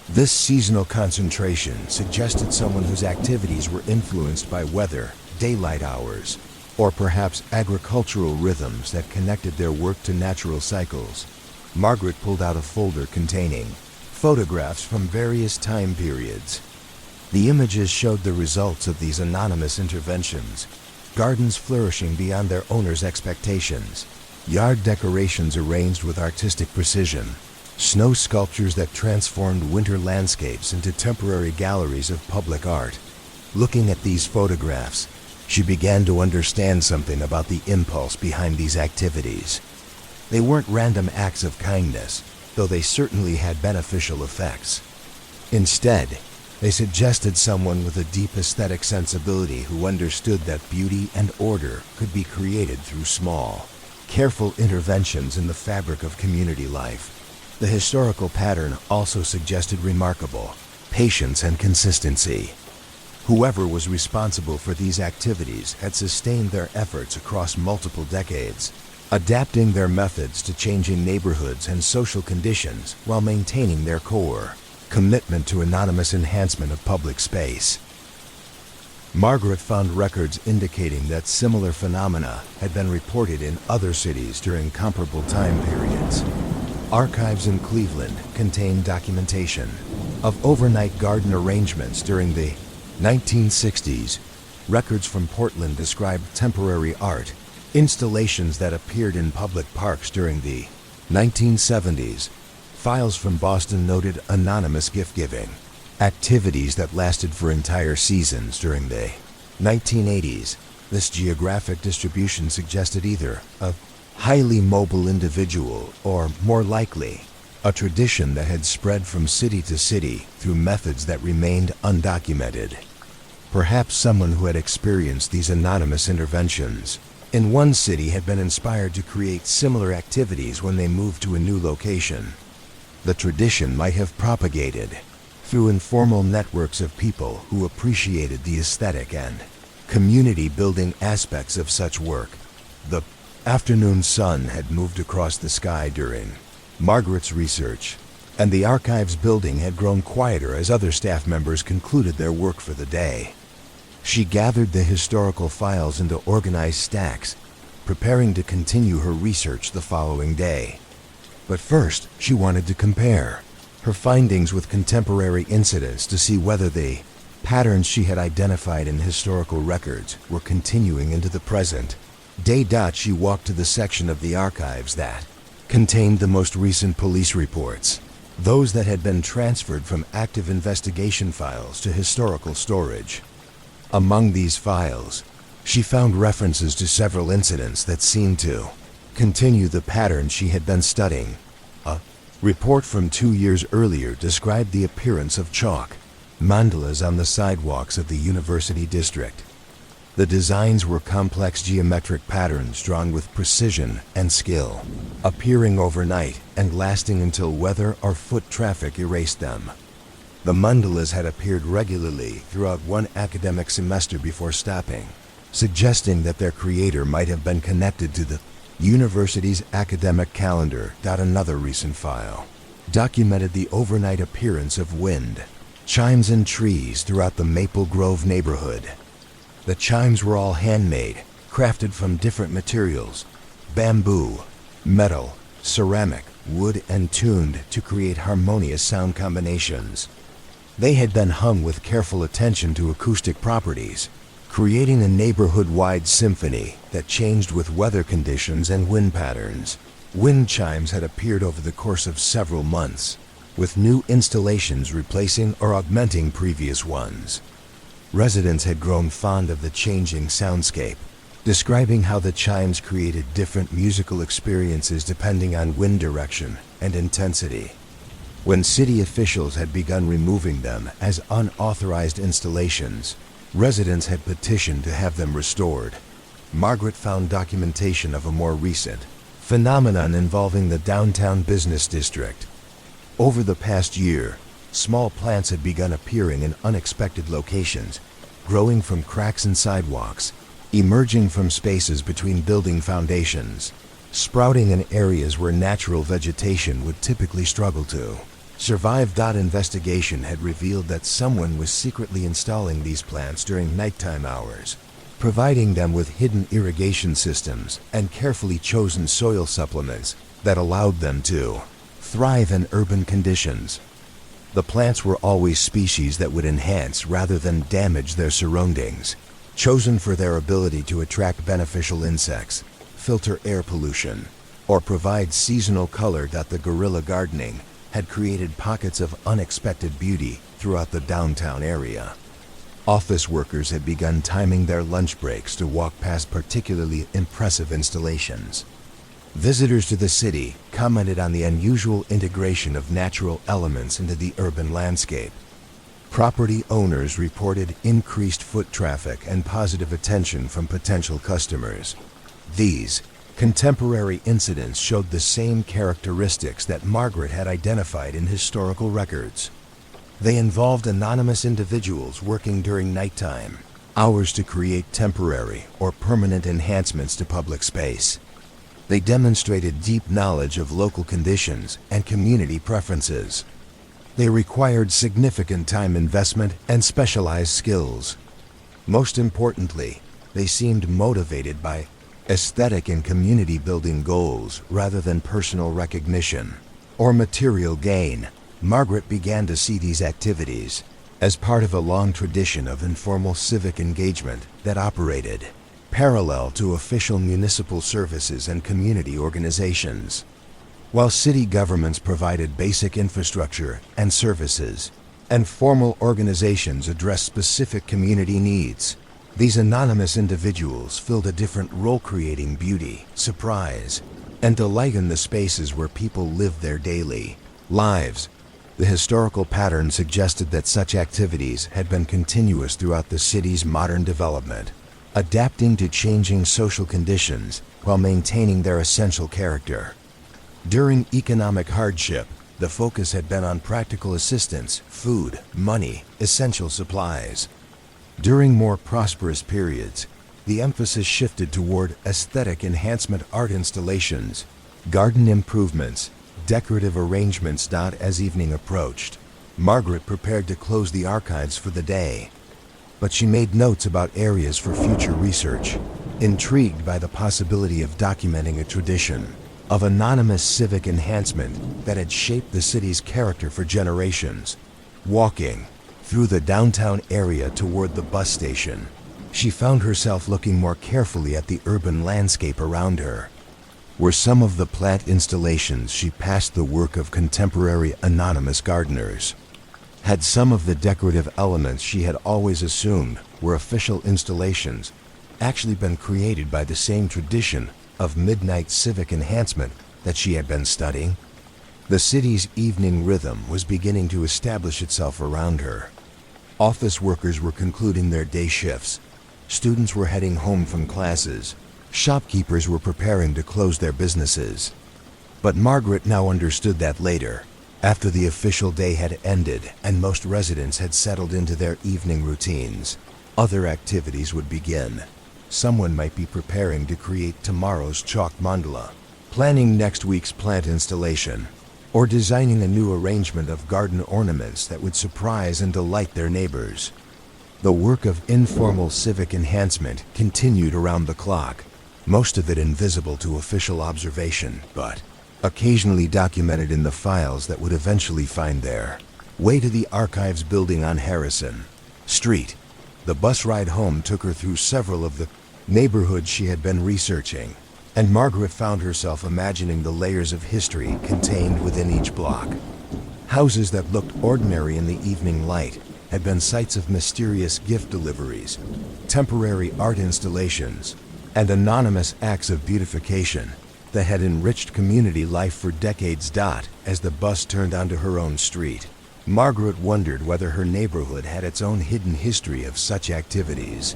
This seasonal concentration suggested someone whose activities were influenced by weather, daylight hours, or perhaps agricultural rhythms that connected their work to natural cycles. Margaret pulled out a folder containing photographs from various time periods. The images showed the results of these anonymous interventions: gardens flourishing beyond their owners' expectations, yard decorations arranged with artistic precision, snow sculptures that transformed winter landscapes into temporary galleries of public art. Looking at these photographs, she began to understand something about the impulse behind these activities. They weren't random acts of kindness, though they certainly had beneficial effects. Instead, they suggested someone with a deep aesthetic sensibility who understood that beauty and order could be created through small, careful interventions in the fabric of community life. The historical pattern also suggested remarkable patience and consistency. Whoever was responsible for these activities had sustained their efforts across multiple decades, adapting their methods to changing neighborhoods and social conditions while maintaining their core commitment to anonymous enhancement of public space. Margaret found records indicating that similar phenomena had been reported in other cities during comparable time periods. Archives in Cleveland contain documentation of overnight garden arrangements during the 1960s. Records from Portland described temporary art installations that appeared in public parks during the 1970s. Files from Boston noted anonymous gift-giving activities that lasted for entire seasons during the 1980s. This geographic distribution suggested either a highly mobile individual or, more likely, a tradition that had spread from city to city through methods that remained undocumented. Perhaps someone who had experienced these anonymous interventions in one city had been inspired to create similar activities when they moved to a new location. The tradition might have propagated through informal networks of people who appreciated the aesthetic and community-building aspects of such work. The afternoon sun had moved across the sky during Margaret's research, and the archives building had grown quieter as other staff members concluded their work for the day. She gathered the historical files into organized stacks, preparing to continue her research the following day. But first, she wanted to compare her findings with contemporary incidents to see whether the patterns she had identified in historical records were continuing into the present day. She walked to the section of the archives that contained the most recent police reports, those that had been transferred from active investigation files to historical storage. Among these files, she found references to several incidents that seemed to continue the pattern she had been studying. A report from 2 years earlier described the appearance of chalk mandalas on the sidewalks of the University District. The designs were complex geometric patterns drawn with precision and skill, appearing overnight and lasting until weather or foot traffic erased them. The mandalas had appeared regularly throughout one academic semester before stopping, suggesting that their creator might have been connected to the university's academic calendar. Another recent file documented the overnight appearance of wind chimes in trees throughout the Maple Grove neighborhood. The chimes were all handmade, crafted from different materials: bamboo, metal, ceramic, wood, and tuned to create harmonious sound combinations. They had been hung with careful attention to acoustic properties, creating a neighborhood-wide symphony that changed with weather conditions and wind patterns. Wind chimes had appeared over the course of several months, with new installations replacing or augmenting previous ones. Residents had grown fond of the changing soundscape, describing how the chimes created different musical experiences depending on wind direction and intensity. When city officials had begun removing them as unauthorized installations, residents had petitioned to have them restored. Margaret found documentation of a more recent phenomenon involving the downtown business district. Over the past year, small plants had begun appearing in unexpected locations, growing from cracks in sidewalks, emerging from spaces between building foundations, sprouting in areas where natural vegetation would typically struggle to survive. Investigation had revealed that someone was secretly installing these plants during nighttime hours, providing them with hidden irrigation systems and carefully chosen soil supplements that allowed them to thrive in urban conditions. The plants were always species that would enhance rather than damage their surroundings, chosen for their ability to attract beneficial insects, filter air pollution, or provide seasonal color. The guerrilla gardening had created pockets of unexpected beauty throughout the downtown area. Office workers had begun timing their lunch breaks to walk past particularly impressive installations. Visitors to the city commented on the unusual integration of natural elements into the urban landscape. Property owners reported increased foot traffic and positive attention from potential customers. These contemporary incidents showed the same characteristics that Margaret had identified in historical records. They involved anonymous individuals working during nighttime hours to create temporary or permanent enhancements to public space. They demonstrated deep knowledge of local conditions and community preferences. They required significant time investment and specialized skills. Most importantly, they seemed motivated by aesthetic and community-building goals rather than personal recognition or material gain. Margaret began to see these activities as part of a long tradition of informal civic engagement that operated parallel to official municipal services and community organizations. While city governments provided basic infrastructure and services, and formal organizations addressed specific community needs, these anonymous individuals filled a different role, creating beauty, surprise, and delight in the spaces where people lived their daily lives. The historical pattern suggested that such activities had been continuous throughout the city's modern development, adapting to changing social conditions while maintaining their essential character. During economic hardship, the focus had been on practical assistance, food, money, essential supplies. During more prosperous periods, the emphasis shifted toward aesthetic enhancement, art installations, garden improvements, decorative arrangements. As evening approached, Margaret prepared to close the archives for the day, but she made notes about areas for future research, intrigued by the possibility of documenting a tradition of anonymous civic enhancement that had shaped the city's character for generations. Walking through the downtown area toward the bus station, she found herself looking more carefully at the urban landscape around her. Were some of the plant installations she passed the work of contemporary anonymous gardeners? Had some of the decorative elements she had always assumed were official installations actually been created by the same tradition of midnight civic enhancement that she had been studying? The city's evening rhythm was beginning to establish itself around her. Office workers were concluding their day shifts. Students were heading home from classes. Shopkeepers were preparing to close their businesses. But Margaret now understood that later, after the official day had ended and most residents had settled into their evening routines, other activities would begin. Someone might be preparing to create tomorrow's chalk mandala, planning next week's plant installation, or designing a new arrangement of garden ornaments that would surprise and delight their neighbors. The work of informal civic enhancement continued around the clock, most of it invisible to official observation, but occasionally documented in the files that would eventually find their way to the archives building on Harrison Street. The bus ride home took her through several of the neighborhoods she had been researching, and Margaret found herself imagining the layers of history contained within each block. Houses that looked ordinary in the evening light had been sites of mysterious gift deliveries, temporary art installations, and anonymous acts of beautification that had enriched community life for decades. As the bus turned onto her own street, Margaret wondered whether her neighborhood had its own hidden history of such activities.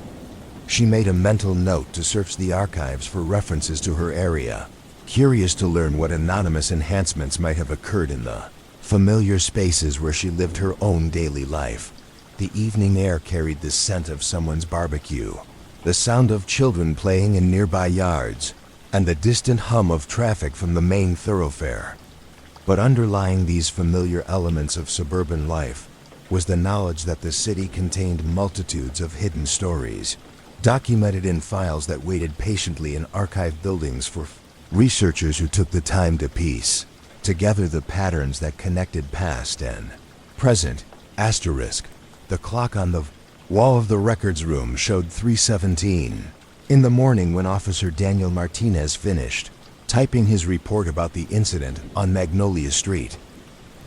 She made a mental note to search the archives for references to her area, curious to learn what anonymous enhancements might have occurred in the familiar spaces where she lived her own daily life. The evening air carried the scent of someone's barbecue, the sound of children playing in nearby yards, and the distant hum of traffic from the main thoroughfare. But underlying these familiar elements of suburban life was the knowledge that the city contained multitudes of hidden stories, documented in files that waited patiently in archive buildings for researchers who took the time to piece together the patterns that connected past and present. Asterisk. The clock on the wall of the records room showed 3:17 in the morning when Officer Daniel Martinez finished typing his report about the incident on Magnolia Street.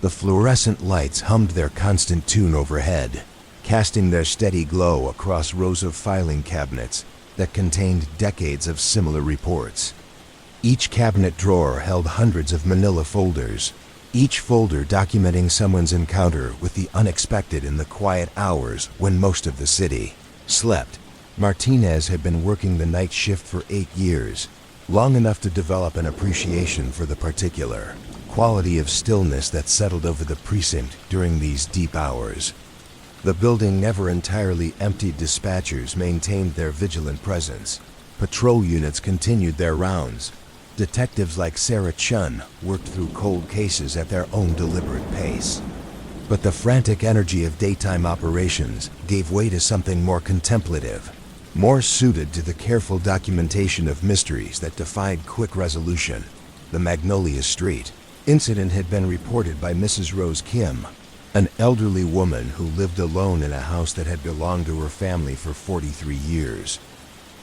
The fluorescent lights hummed their constant tune overhead, casting their steady glow across rows of filing cabinets that contained decades of similar reports. Each cabinet drawer held hundreds of manila folders, each folder documenting someone's encounter with the unexpected in the quiet hours when most of the city slept. Martinez had been working the night shift for 8 years, long enough to develop an appreciation for the particular quality of stillness that settled over the precinct during these deep hours. The building never entirely emptied. Dispatchers maintained their vigilant presence. Patrol units continued their rounds. Detectives like Sarah Chun worked through cold cases at their own deliberate pace. But the frantic energy of daytime operations gave way to something more contemplative, more suited to the careful documentation of mysteries that defied quick resolution. The Magnolia Street incident had been reported by Mrs. Rose Kim, an elderly woman who lived alone in a house that had belonged to her family for 43 years.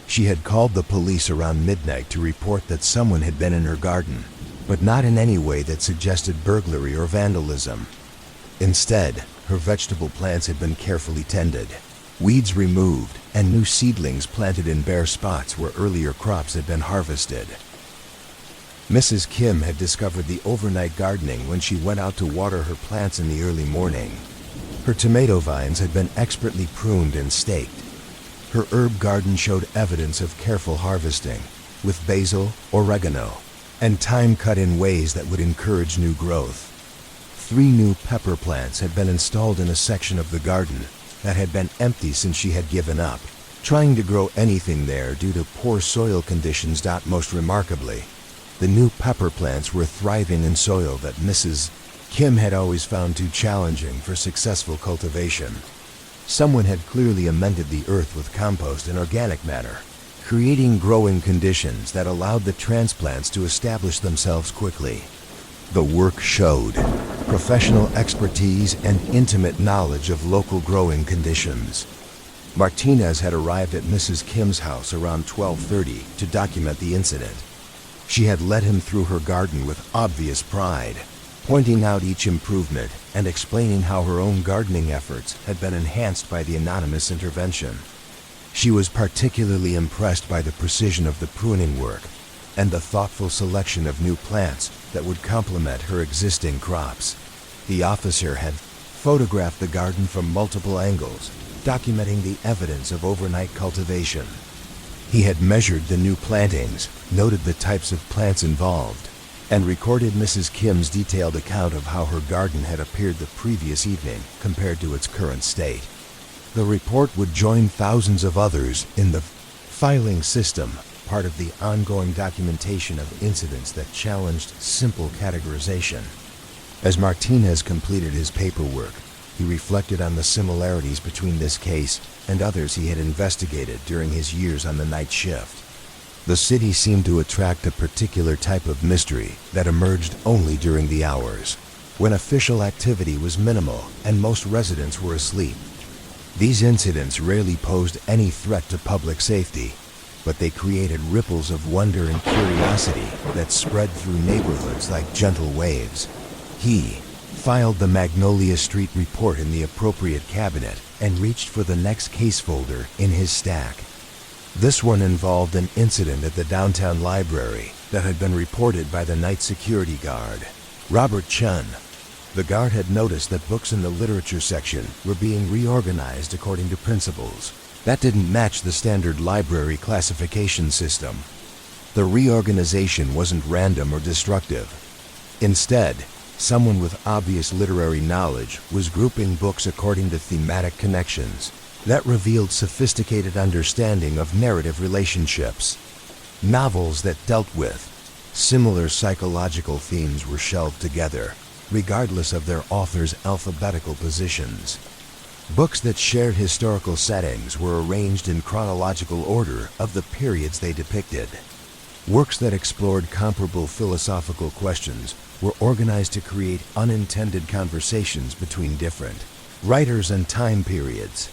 She had called the police around midnight to report that someone had been in her garden, but not in any way that suggested burglary or vandalism. Instead, her vegetable plants had been carefully tended, weeds removed, and new seedlings planted in bare spots where earlier crops had been harvested. Mrs. Kim had discovered the overnight gardening when she went out to water her plants in the early morning. Her tomato vines had been expertly pruned and staked. Her herb garden showed evidence of careful harvesting, with basil, oregano, and thyme cut in ways that would encourage new growth. 3 new pepper plants had been installed in a section of the garden that had been empty since she had given up trying to grow anything there due to poor soil conditions. Most remarkably, the new pepper plants were thriving in soil that Mrs. Kim had always found too challenging for successful cultivation. Someone had clearly amended the earth with compost and organic matter, creating growing conditions that allowed the transplants to establish themselves quickly. The work showed professional expertise and intimate knowledge of local growing conditions. Martinez had arrived at Mrs. Kim's house around 12:30 to document the incident. She had led him through her garden with obvious pride, pointing out each improvement and explaining how her own gardening efforts had been enhanced by the anonymous intervention. She was particularly impressed by the precision of the pruning work and the thoughtful selection of new plants that would complement her existing crops. The officer had photographed the garden from multiple angles, documenting the evidence of overnight cultivation. He had measured the new plantings, noted the types of plants involved, and recorded Mrs. Kim's detailed account of how her garden had appeared the previous evening compared to its current state. The report would join thousands of others in the filing system, part of the ongoing documentation of incidents that challenged simple categorization. As Martinez completed his paperwork, he reflected on the similarities between this case and others he had investigated during his years on the night shift. The city seemed to attract a particular type of mystery that emerged only during the hours when official activity was minimal and most residents were asleep. These incidents rarely posed any threat to public safety, but they created ripples of wonder and curiosity that spread through neighborhoods like gentle waves. He filed the Magnolia Street report in the appropriate cabinet and reached for the next case folder in his stack. This one involved an incident at the downtown library that had been reported by the night security guard, Robert Chun. The guard had noticed that books in the literature section were being reorganized according to principles that didn't match the standard library classification system. The reorganization wasn't random or destructive. Instead, someone with obvious literary knowledge was grouping books according to thematic connections that revealed sophisticated understanding of narrative relationships. Novels that dealt with similar psychological themes were shelved together, regardless of their authors' alphabetical positions. Books that shared historical settings were arranged in chronological order of the periods they depicted. Works that explored comparable philosophical questions were organized to create unintended conversations between different writers and time periods.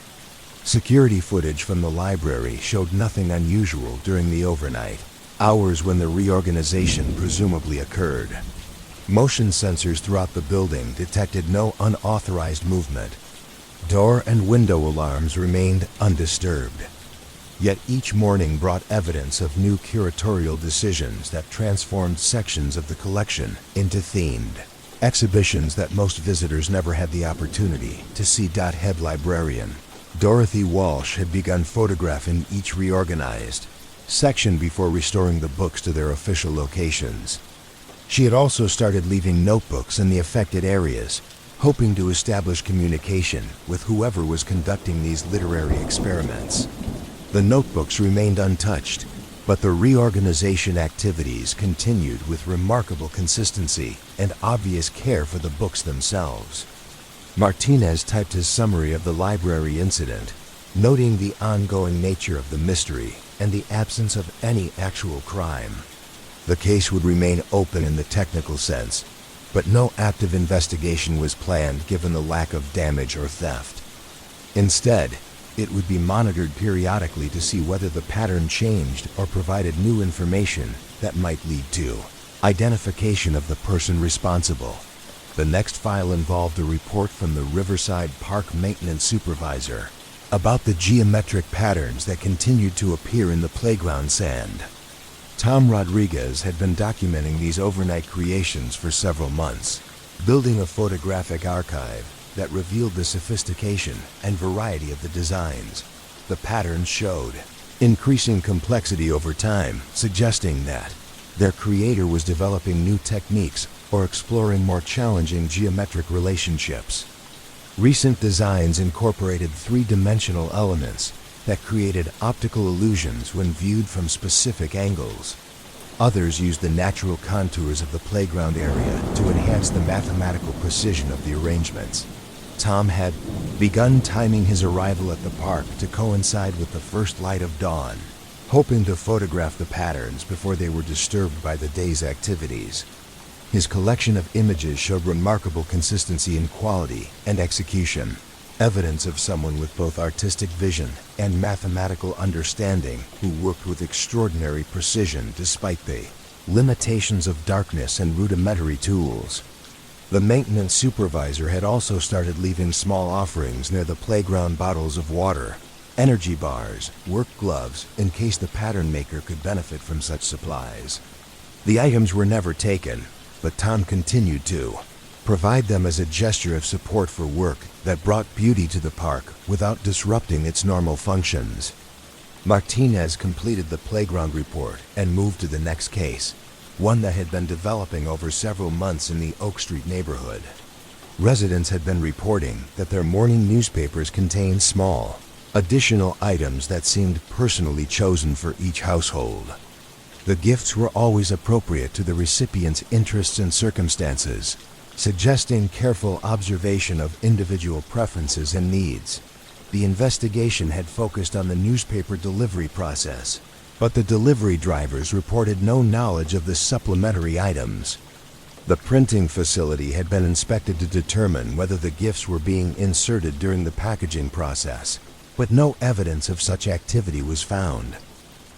Security footage from the library showed nothing unusual during the overnight hours when the reorganization presumably occurred. Motion sensors throughout the building detected no unauthorized movement. Door and window alarms remained undisturbed. Yet each morning brought evidence of new curatorial decisions that transformed sections of the collection into themed exhibitions that most visitors never had the opportunity to see. Head librarian Dorothy Walsh had begun photographing each reorganized section before restoring the books to their official locations. She had also started leaving notebooks in the affected areas, hoping to establish communication with whoever was conducting these literary experiments. The notebooks remained untouched, but the reorganization activities continued with remarkable consistency and obvious care for the books themselves. Martinez typed his summary of the library incident, noting the ongoing nature of the mystery and the absence of any actual crime. The case would remain open in the technical sense, but no active investigation was planned given the lack of damage or theft. Instead, it would be monitored periodically to see whether the pattern changed or provided new information that might lead to identification of the person responsible. The next file involved a report from the Riverside Park maintenance supervisor about the geometric patterns that continued to appear in the playground sand. Tom Rodriguez had been documenting these overnight creations for several months, building a photographic archive that revealed the sophistication and variety of the designs. The patterns showed increasing complexity over time, suggesting that their creator was developing new techniques or exploring more challenging geometric relationships. Recent designs incorporated three-dimensional elements that created optical illusions when viewed from specific angles. Others used the natural contours of the playground area to enhance the mathematical precision of the arrangements. Tom had begun timing his arrival at the park to coincide with the first light of dawn, hoping to photograph the patterns before they were disturbed by the day's activities. His collection of images showed remarkable consistency in quality and execution, evidence of someone with both artistic vision and mathematical understanding who worked with extraordinary precision despite the limitations of darkness and rudimentary tools. The maintenance supervisor had also started leaving small offerings near the playground: bottles of water, energy bars, work gloves, in case the pattern maker could benefit from such supplies. The items were never taken, but Tom continued to provide them as a gesture of support for work that brought beauty to the park without disrupting its normal functions. Martinez completed the playground report and moved to the next case, one that had been developing over several months in the Oak Street neighborhood. Residents had been reporting that their morning newspapers contained small, additional items that seemed personally chosen for each household. The gifts were always appropriate to the recipient's interests and circumstances. suggesting careful observation of individual preferences and needs. The investigation had focused on the newspaper delivery process, but the delivery drivers reported no knowledge of the supplementary items. The printing facility had been inspected to determine whether the gifts were being inserted during the packaging process, but no evidence of such activity was found.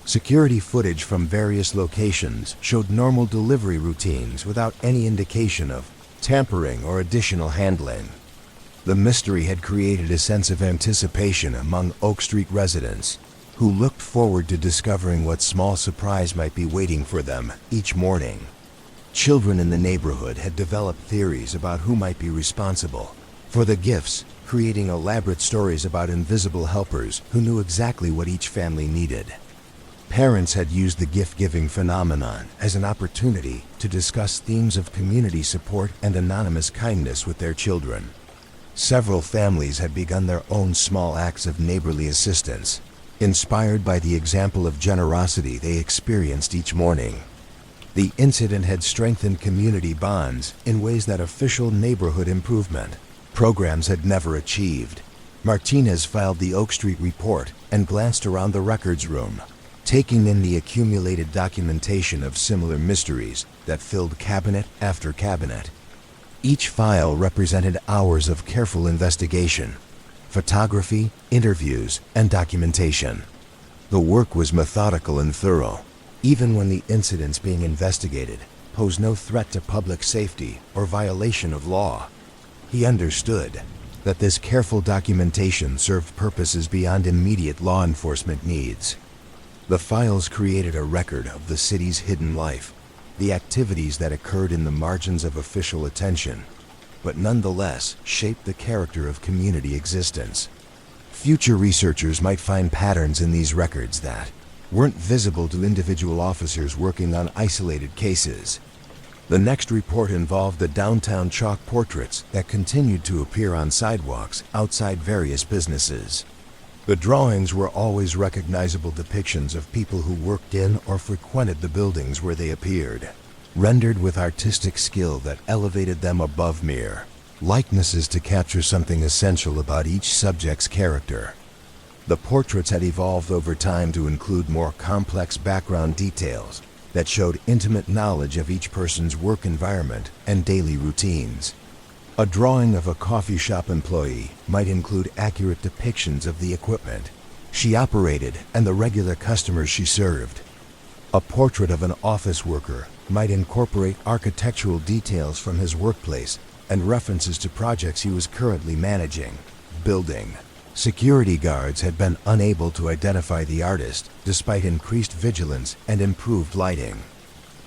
Security footage from various locations showed normal delivery routines without any indication of tampering or additional handling. The mystery had created a sense of anticipation among Oak Street residents, who looked forward to discovering what small surprise might be waiting for them each morning. Children in the neighborhood had developed theories about who might be responsible for the gifts, creating elaborate stories about invisible helpers who knew exactly what each family needed. Parents had used the gift-giving phenomenon as an opportunity to discuss themes of community support and anonymous kindness with their children. Several families had begun their own small acts of neighborly assistance, inspired by the example of generosity they experienced each morning. The incident had strengthened community bonds in ways that official neighborhood improvement programs had never achieved. Martinez filed the Oak Street report and glanced around the records room, taking in the accumulated documentation of similar mysteries that filled cabinet after cabinet. Each file represented hours of careful investigation, photography, interviews, and documentation. The work was methodical and thorough, even when the incidents being investigated posed no threat to public safety or violation of law. He understood that this careful documentation served purposes beyond immediate law enforcement needs. The files created a record of the city's hidden life, the activities that occurred in the margins of official attention, but nonetheless shaped the character of community existence. Future researchers might find patterns in these records that weren't visible to individual officers working on isolated cases. The next report involved the downtown chalk portraits that continued to appear on sidewalks outside various businesses. The drawings were always recognizable depictions of people who worked in or frequented the buildings where they appeared, rendered with artistic skill that elevated them above mere likenesses to capture something essential about each subject's character. The portraits had evolved over time to include more complex background details that showed intimate knowledge of each person's work environment and daily routines. A drawing of a coffee shop employee might include accurate depictions of the equipment she operated and the regular customers she served. A portrait of an office worker might incorporate architectural details from his workplace and references to projects he was currently managing, building. Security guards had been unable to identify the artist despite increased vigilance and improved lighting.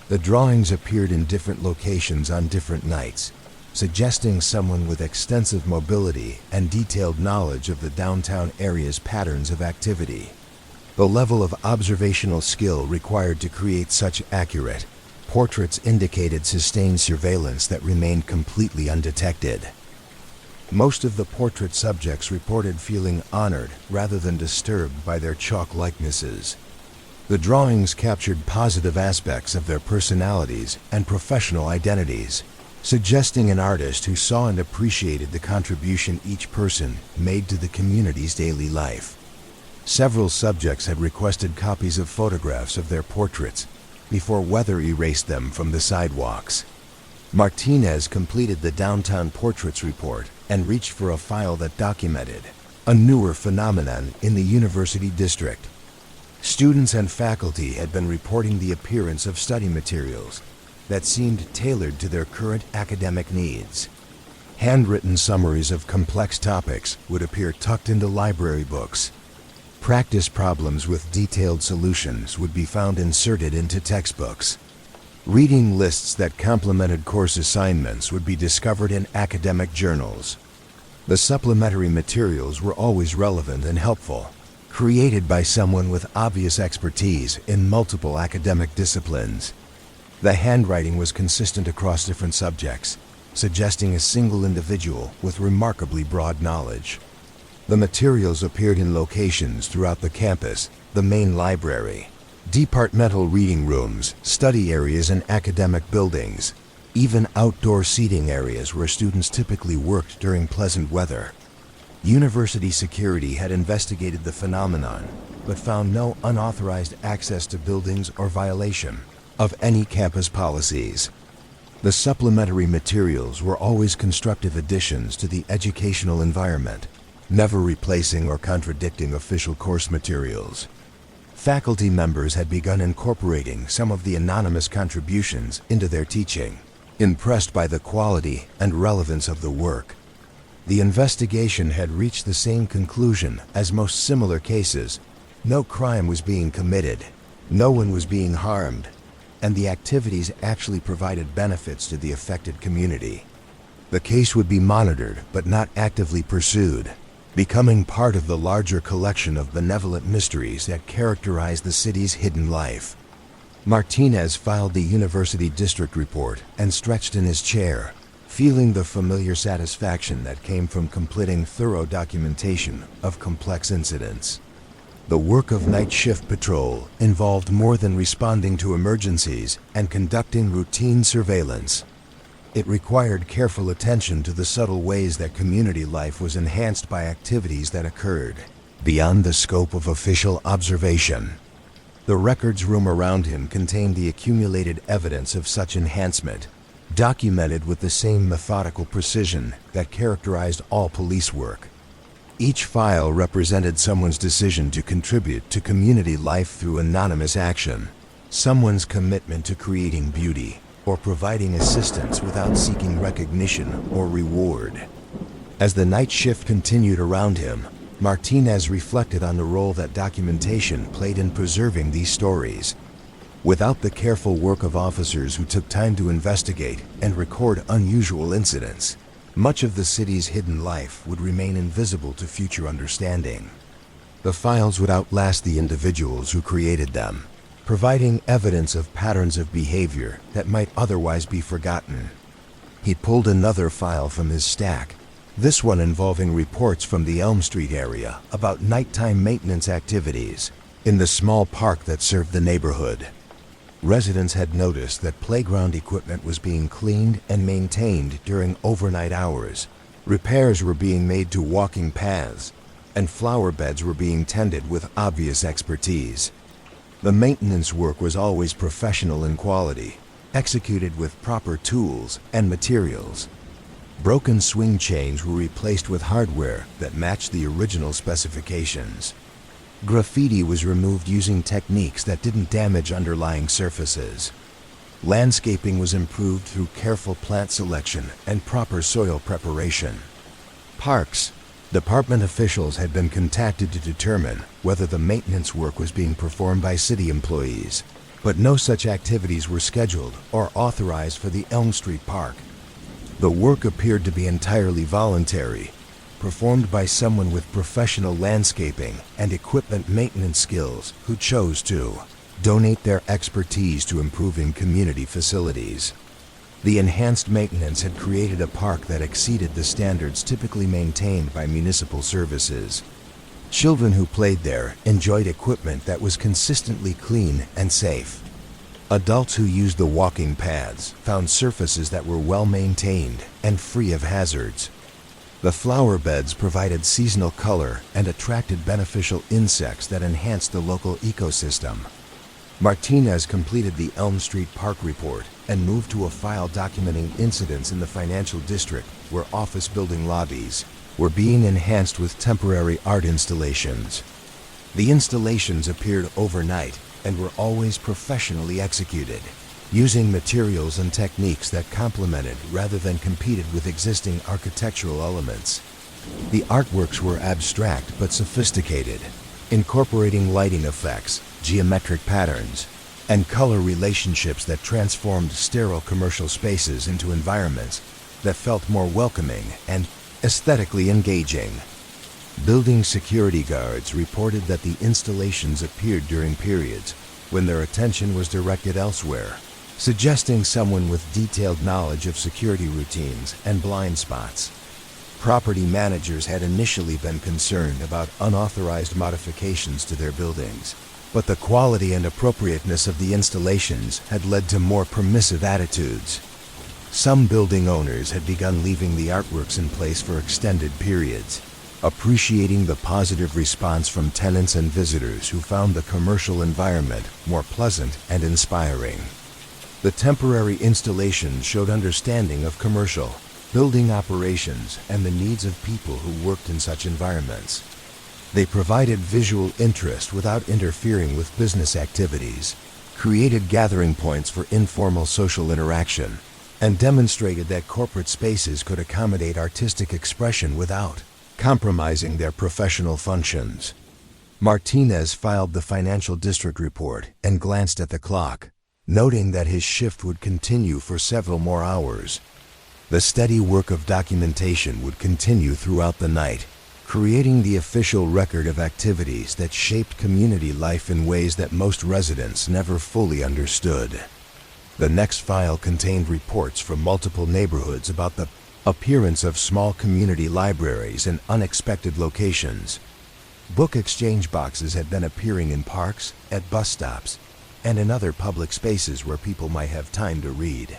The drawings appeared in different locations on different nights, suggesting someone with extensive mobility and detailed knowledge of the downtown area's patterns of activity. The level of observational skill required to create such accurate portraits indicated sustained surveillance that remained completely undetected. Most of the portrait subjects reported feeling honored rather than disturbed by their chalk likenesses. The drawings captured positive aspects of their personalities and professional identities, suggesting an artist who saw and appreciated the contribution each person made to the community's daily life. Several subjects had requested copies of photographs of their portraits before weather erased them from the sidewalks. Martinez completed the downtown portraits report and reached for a file that documented a newer phenomenon in the university district. Students and faculty had been reporting the appearance of study materials that seemed tailored to their current academic needs. Handwritten summaries of complex topics would appear tucked into library books. Practice problems with detailed solutions would be found inserted into textbooks. Reading lists that complemented course assignments would be discovered in academic journals. The supplementary materials were always relevant and helpful, created by someone with obvious expertise in multiple academic disciplines. The handwriting was consistent across different subjects, suggesting a single individual with remarkably broad knowledge. The materials appeared in locations throughout the campus, the main library, departmental reading rooms, study areas, and academic buildings. even outdoor seating areas where students typically worked during pleasant weather. University security had investigated the phenomenon, but found no unauthorized access to buildings or violation of any campus policies. The supplementary materials were always constructive additions to the educational environment, never replacing or contradicting official course materials. Faculty members had begun incorporating some of the anonymous contributions into their teaching, impressed by the quality and relevance of the work. The investigation had reached the same conclusion as most similar cases. No crime was being committed, no one was being harmed, and the activities actually provided benefits to the affected community. The case would be monitored but not actively pursued, becoming part of the larger collection of benevolent mysteries that characterize the city's hidden life. Martinez filed the university district report and stretched in his chair, feeling the familiar satisfaction that came from completing thorough documentation of complex incidents. The work of night shift patrol involved more than responding to emergencies and conducting routine surveillance. It required careful attention to the subtle ways that community life was enhanced by activities that occurred beyond the scope of official observation. The records room around him contained the accumulated evidence of such enhancement, documented with the same methodical precision that characterized all police work. Each file represented someone's decision to contribute to community life through anonymous action, someone's commitment to creating beauty or providing assistance without seeking recognition or reward. As the night shift continued around him, Martinez reflected on the role that documentation played in preserving these stories. Without the careful work of officers who took time to investigate and record unusual incidents, much of the city's hidden life would remain invisible to future understanding. The files would outlast the individuals who created them, providing evidence of patterns of behavior that might otherwise be forgotten. He pulled another file from his stack, this one involving reports from the Elm Street area about nighttime maintenance activities in the small park that served the neighborhood. Residents had noticed that playground equipment was being cleaned and maintained during overnight hours. Repairs were being made to walking paths, and flower beds were being tended with obvious expertise. The maintenance work was always professional in quality, executed with proper tools and materials. Broken swing chains were replaced with hardware that matched the original specifications. Graffiti was removed using techniques that didn't damage underlying surfaces. Landscaping was improved through careful plant selection and proper soil preparation. Parks. Department officials had been contacted to determine whether the maintenance work was being performed by city employees, but no such activities were scheduled or authorized for the Elm Street Park. The work appeared to be entirely voluntary, performed by someone with professional landscaping and equipment maintenance skills who chose to donate their expertise to improving community facilities. The enhanced maintenance had created a park that exceeded the standards typically maintained by municipal services. Children who played there enjoyed equipment that was consistently clean and safe. Adults who used the walking paths found surfaces that were well maintained and free of hazards. The flower beds provided seasonal color and attracted beneficial insects that enhanced the local ecosystem. Martinez completed the Elm Street Park report and moved to a file documenting incidents in the financial district where office building lobbies were being enhanced with temporary art installations. The installations appeared overnight and were always professionally executed, using materials and techniques that complemented rather than competed with existing architectural elements. The artworks were abstract but sophisticated, incorporating lighting effects, geometric patterns, and color relationships that transformed sterile commercial spaces into environments that felt more welcoming and aesthetically engaging. Building security guards reported that the installations appeared during periods when their attention was directed elsewhere, suggesting someone with detailed knowledge of security routines and blind spots. Property managers had initially been concerned about unauthorized modifications to their buildings, but the quality and appropriateness of the installations had led to more permissive attitudes. Some building owners had begun leaving the artworks in place for extended periods, appreciating the positive response from tenants and visitors who found the commercial environment more pleasant and inspiring. The temporary installations showed understanding of commercial, building operations, and the needs of people who worked in such environments. They provided visual interest without interfering with business activities, created gathering points for informal social interaction, and demonstrated that corporate spaces could accommodate artistic expression without compromising their professional functions. Martinez filed the financial district report and glanced at the clock, noting that his shift would continue for several more hours. The steady work of documentation would continue throughout the night, creating the official record of activities that shaped community life in ways that most residents never fully understood. The next file contained reports from multiple neighborhoods about the appearance of small community libraries in unexpected locations. Book exchange boxes had been appearing in parks, at bus stops, and in other public spaces where people might have time to read.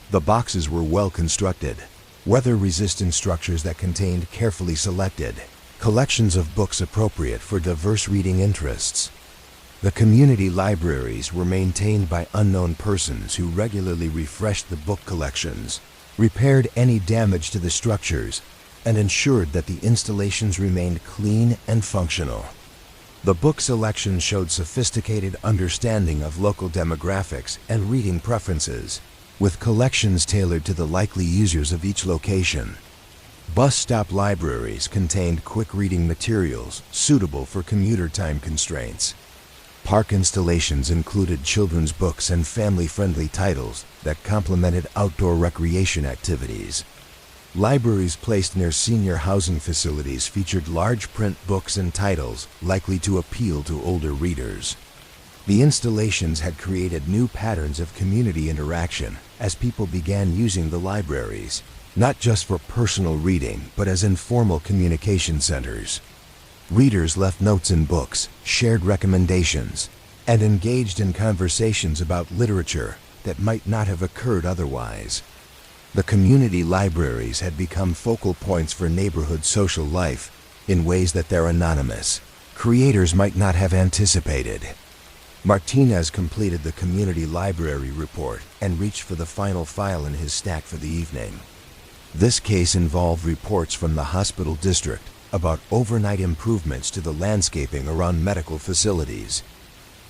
The boxes were well constructed, weather-resistant structures that contained carefully selected collections of books appropriate for diverse reading interests. The community libraries were maintained by unknown persons who regularly refreshed the book collections, repaired any damage to the structures, and ensured that the installations remained clean and functional. The book selection showed sophisticated understanding of local demographics and reading preferences, with collections tailored to the likely users of each location. Bus stop libraries contained quick reading materials suitable for commuter time constraints. Park installations included children's books and family-friendly titles that complemented outdoor recreation activities. Libraries placed near senior housing facilities featured large print books and titles likely to appeal to older readers. The installations had created new patterns of community interaction as people began using the libraries, not just for personal reading, but as informal communication centers. Readers left notes in books, shared recommendations, and engaged in conversations about literature that might not have occurred otherwise. The community libraries had become focal points for neighborhood social life in ways that their anonymous creators might not have anticipated. Martinez completed the community library report and reached for the final file in his stack for the evening. This case involved reports from the hospital district about overnight improvements to the landscaping around medical facilities.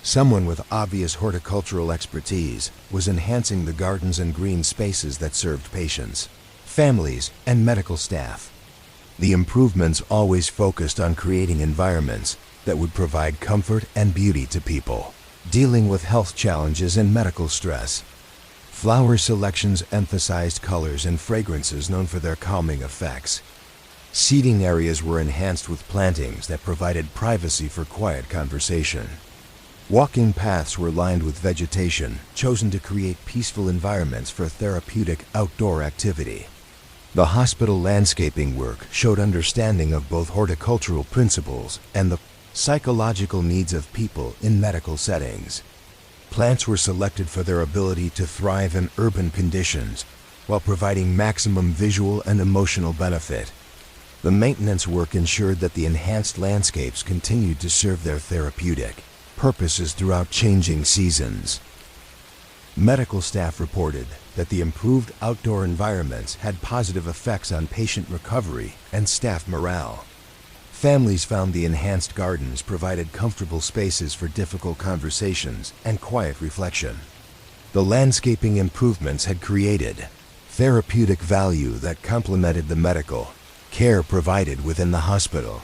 Someone with obvious horticultural expertise was enhancing the gardens and green spaces that served patients, families, and medical staff. The improvements always focused on creating environments that would provide comfort and beauty to people dealing with health challenges and medical stress. Flower selections emphasized colors and fragrances known for their calming effects. Seating areas were enhanced with plantings that provided privacy for quiet conversation. Walking paths were lined with vegetation, chosen to create peaceful environments for therapeutic outdoor activity. The hospital landscaping work showed understanding of both horticultural principles and the psychological needs of people in medical settings. Plants were selected for their ability to thrive in urban conditions while providing maximum visual and emotional benefit. The maintenance work ensured that the enhanced landscapes continued to serve their therapeutic purposes throughout changing seasons. Medical staff reported that the improved outdoor environments had positive effects on patient recovery and staff morale. Families found the enhanced gardens provided comfortable spaces for difficult conversations and quiet reflection. The landscaping improvements had created therapeutic value that complemented the medical care provided within the hospital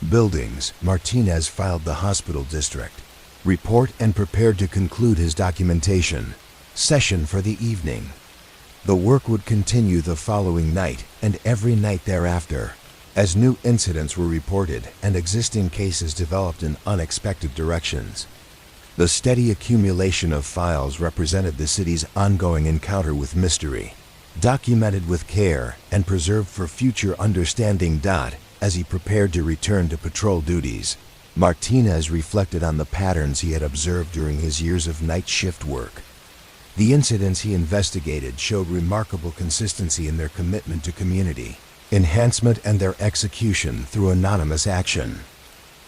buildings. Martinez filed the hospital district report and prepared to conclude his documentation session for the evening. The work would continue the following night and every night thereafter, as new incidents were reported and existing cases developed in unexpected directions. The steady accumulation of files represented the city's ongoing encounter with mystery, documented with care and preserved for future understanding. As he prepared to return to patrol duties, Martinez reflected on the patterns he had observed during his years of night shift work. The incidents he investigated showed remarkable consistency in their commitment to community enhancement and their execution through anonymous action.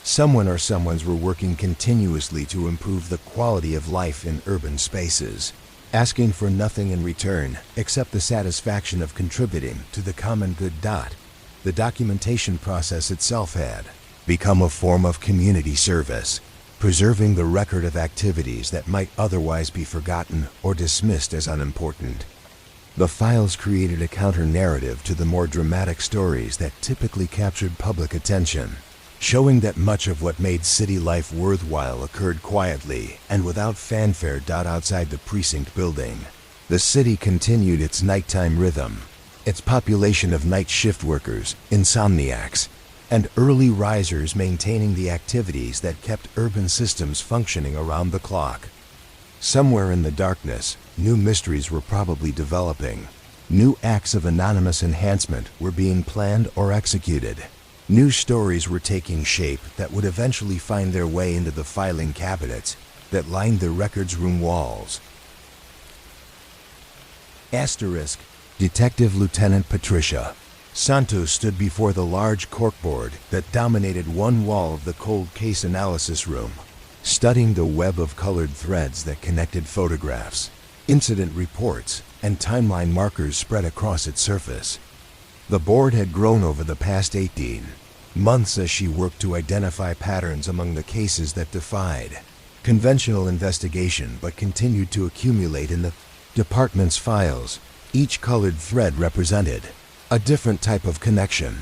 Someone or someones were working continuously to improve the quality of life in urban spaces, asking for nothing in return except the satisfaction of contributing to the common good. The documentation process itself had become a form of community service, preserving the record of activities that might otherwise be forgotten or dismissed as unimportant. The files created a counter-narrative to the more dramatic stories that typically captured public attention, showing that much of what made city life worthwhile occurred quietly and without fanfare. Outside the precinct building, the city continued its nighttime rhythm, its population of night shift workers, insomniacs, and early risers maintaining the activities that kept urban systems functioning around the clock. Somewhere in the darkness, new mysteries were probably developing. New acts of anonymous enhancement were being planned or executed. New stories were taking shape that would eventually find their way into the filing cabinets that lined the records room walls. Asterisk. Detective Lieutenant Patricia Santos stood before the large corkboard that dominated one wall of the cold case analysis room, studying the web of colored threads that connected photographs, incident reports, and timeline markers spread across its surface. The board had grown over the past 18 months as she worked to identify patterns among the cases that defied conventional investigation but continued to accumulate in the department's files. Each colored thread represented a different type of connection.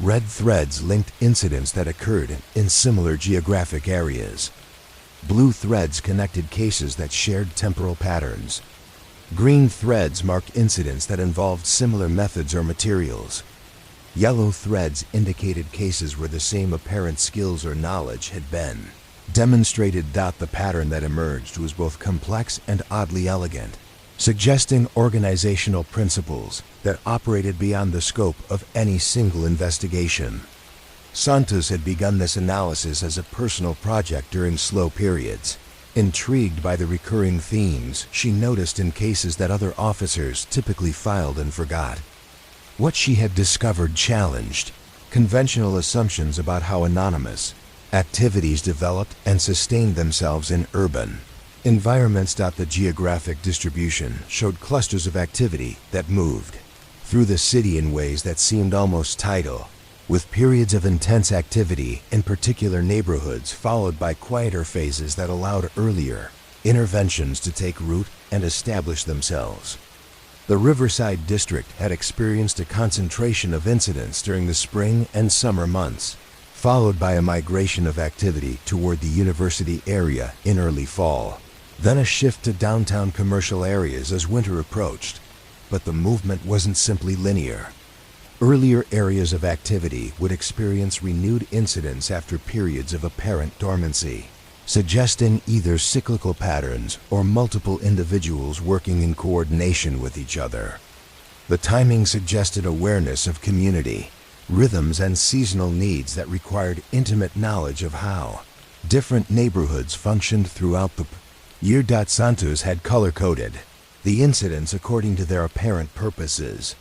Red threads linked incidents that occurred in similar geographic areas. Blue threads connected cases that shared temporal patterns. Green threads marked incidents that involved similar methods or materials. Yellow threads indicated cases where the same apparent skills or knowledge had been demonstrated. The pattern that emerged was both complex and oddly elegant, suggesting organizational principles that operated beyond the scope of any single investigation. Santos had begun this analysis as a personal project during slow periods. Intrigued by the recurring themes she noticed in cases that other officers typically filed and forgot. What she had discovered challenged conventional assumptions about how anonymous activities developed and sustained themselves in urban environments. The geographic distribution showed clusters of activity that moved through the city in ways that seemed almost tidal, with periods of intense activity in particular neighborhoods followed by quieter phases that allowed earlier interventions to take root and establish themselves. The Riverside district had experienced a concentration of incidents during the spring and summer months, followed by a migration of activity toward the university area in early fall. Then a shift to downtown commercial areas as winter approached. But the movement wasn't simply linear. Earlier areas of activity would experience renewed incidents after periods of apparent dormancy, suggesting either cyclical patterns or multiple individuals working in coordination with each other. The timing suggested awareness of community, rhythms, and seasonal needs that required intimate knowledge of how different neighborhoods functioned throughout the year. Santos had color-coded the incidents according to their apparent purposes.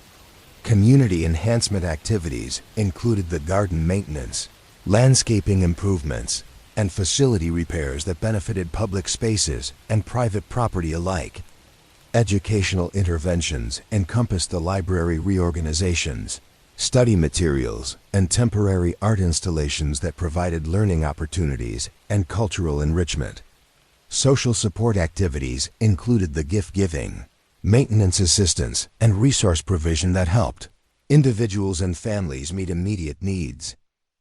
Community enhancement activities included the garden maintenance, landscaping improvements, and facility repairs that benefited public spaces and private property alike. Educational interventions encompassed the library reorganizations, study materials, and temporary art installations that provided learning opportunities and cultural enrichment. Social support activities included the gift giving, maintenance assistance, and resource provision that helped individuals and families meet immediate needs.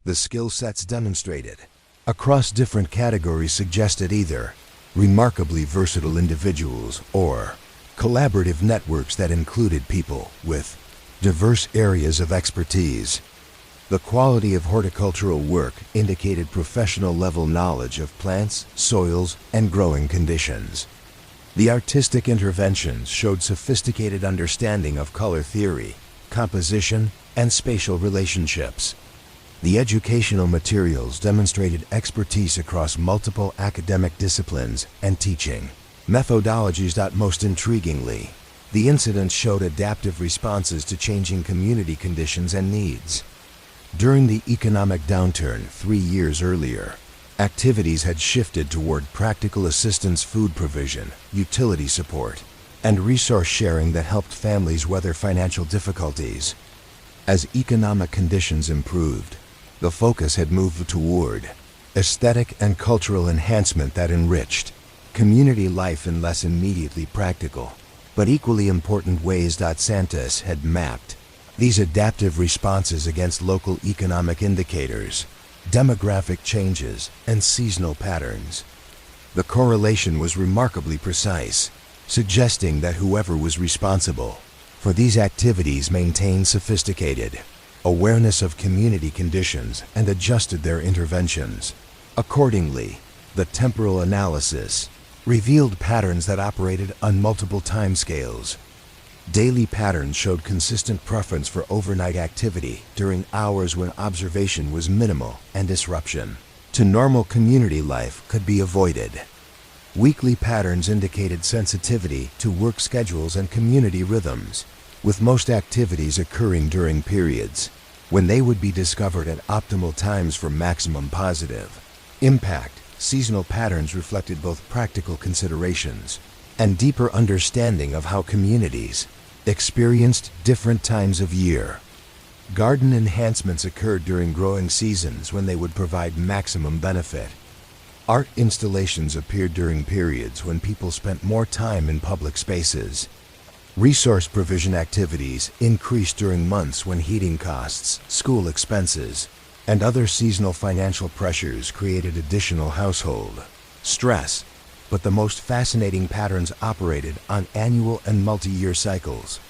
The skill sets demonstrated across different categories suggested either remarkably versatile individuals or collaborative networks that included people with diverse areas of expertise. The quality of horticultural work indicated professional-level knowledge of plants, soils, and growing conditions. The artistic interventions showed sophisticated understanding of color theory, composition, and spatial relationships. The educational materials demonstrated expertise across multiple academic disciplines and teaching, Methodologies. Most intriguingly, the incidents showed adaptive responses to changing community conditions and needs. During the economic downturn 3 years earlier, activities had shifted toward practical assistance, food provision, utility support, and resource sharing that helped families weather financial difficulties. As economic conditions improved, the focus had moved toward aesthetic and cultural enhancement that enriched community life in less immediately practical, but equally important ways. Santos had mapped these adaptive responses against local economic indicators, demographic changes, and seasonal patterns. The correlation was remarkably precise, suggesting that whoever was responsible for these activities maintained sophisticated awareness of community conditions and adjusted their interventions. Accordingly, the temporal analysis revealed patterns that operated on multiple timescales. Daily patterns showed consistent preference for overnight activity during hours when observation was minimal and disruption to normal community life could be avoided. Weekly patterns indicated sensitivity to work schedules and community rhythms, with most activities occurring during periods when they would be discovered at optimal times for maximum positive impact. Seasonal patterns reflected both practical considerations and deeper understanding of how communities experienced different times of year. Garden enhancements occurred during growing seasons when they would provide maximum benefit. Art installations appeared during periods when people spent more time in public spaces. Resource provision activities increased during months when heating costs, school expenses, and other seasonal financial pressures created additional household stress. But the most fascinating patterns operated on annual and multi-year cycles.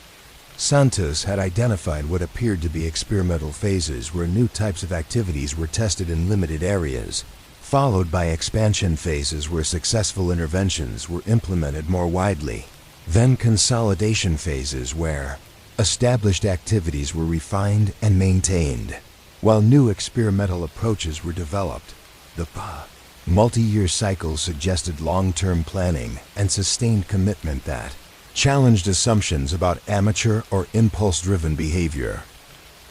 Santos had identified what appeared to be experimental phases where new types of activities were tested in limited areas, followed by expansion phases where successful interventions were implemented more widely, then consolidation phases where established activities were refined and maintained, while new experimental approaches were developed. The multi-year cycles suggested long-term planning and sustained commitment that challenged assumptions about amateur or impulse-driven behavior.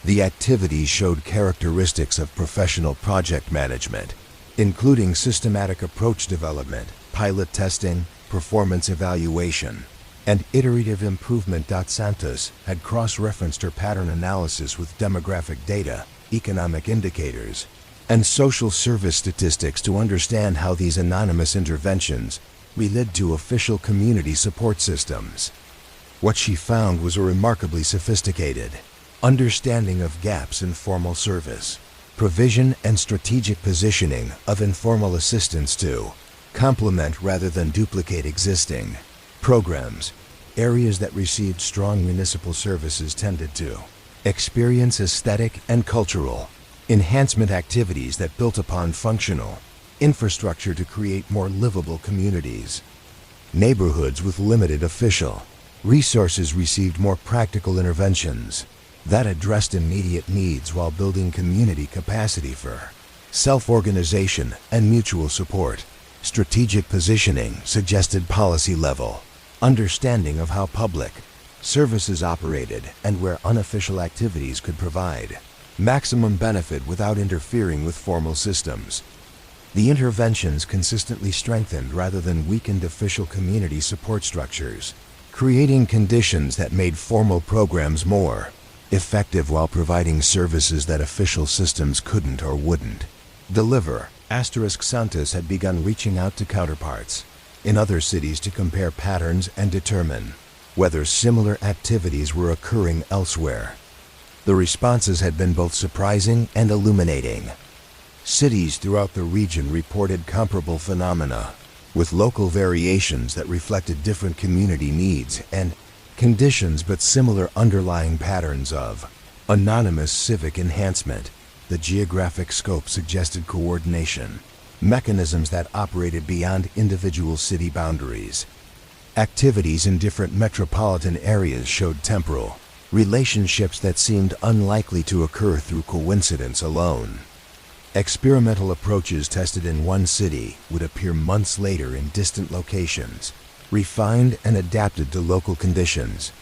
The activities showed characteristics of professional project management, including systematic approach development, pilot testing, performance evaluation, and iterative improvement. Santos had cross-referenced her pattern analysis with demographic data, economic indicators, and social service statistics to understand how these anonymous interventions relate to official community support systems. What she found was a remarkably sophisticated understanding of gaps in formal service provision and strategic positioning of informal assistance to complement rather than duplicate existing programs. Areas that received strong municipal services tended to experience aesthetic and cultural enhancement activities that built upon functional infrastructure to create more livable communities. Neighborhoods with limited official resources received more practical interventions that addressed immediate needs while building community capacity for self-organization and mutual support. Strategic positioning suggested policy-level understanding of how public services operated and where unofficial activities could provide maximum benefit without interfering with formal systems. The interventions consistently strengthened rather than weakened official community support structures, creating conditions that made formal programs more effective while providing services that official systems couldn't or wouldn't deliver. Santos had begun reaching out to counterparts in other cities to compare patterns and determine whether similar activities were occurring elsewhere. The responses had been both surprising and illuminating. Cities throughout the region reported comparable phenomena, with local variations that reflected different community needs and conditions but similar underlying patterns of anonymous civic enhancement. The geographic scope suggested coordination, mechanisms that operated beyond individual city boundaries. Activities in different metropolitan areas showed temporal relationships that seemed unlikely to occur through coincidence alone. Experimental approaches tested in one city would appear months later in distant locations, refined and adapted to local conditions.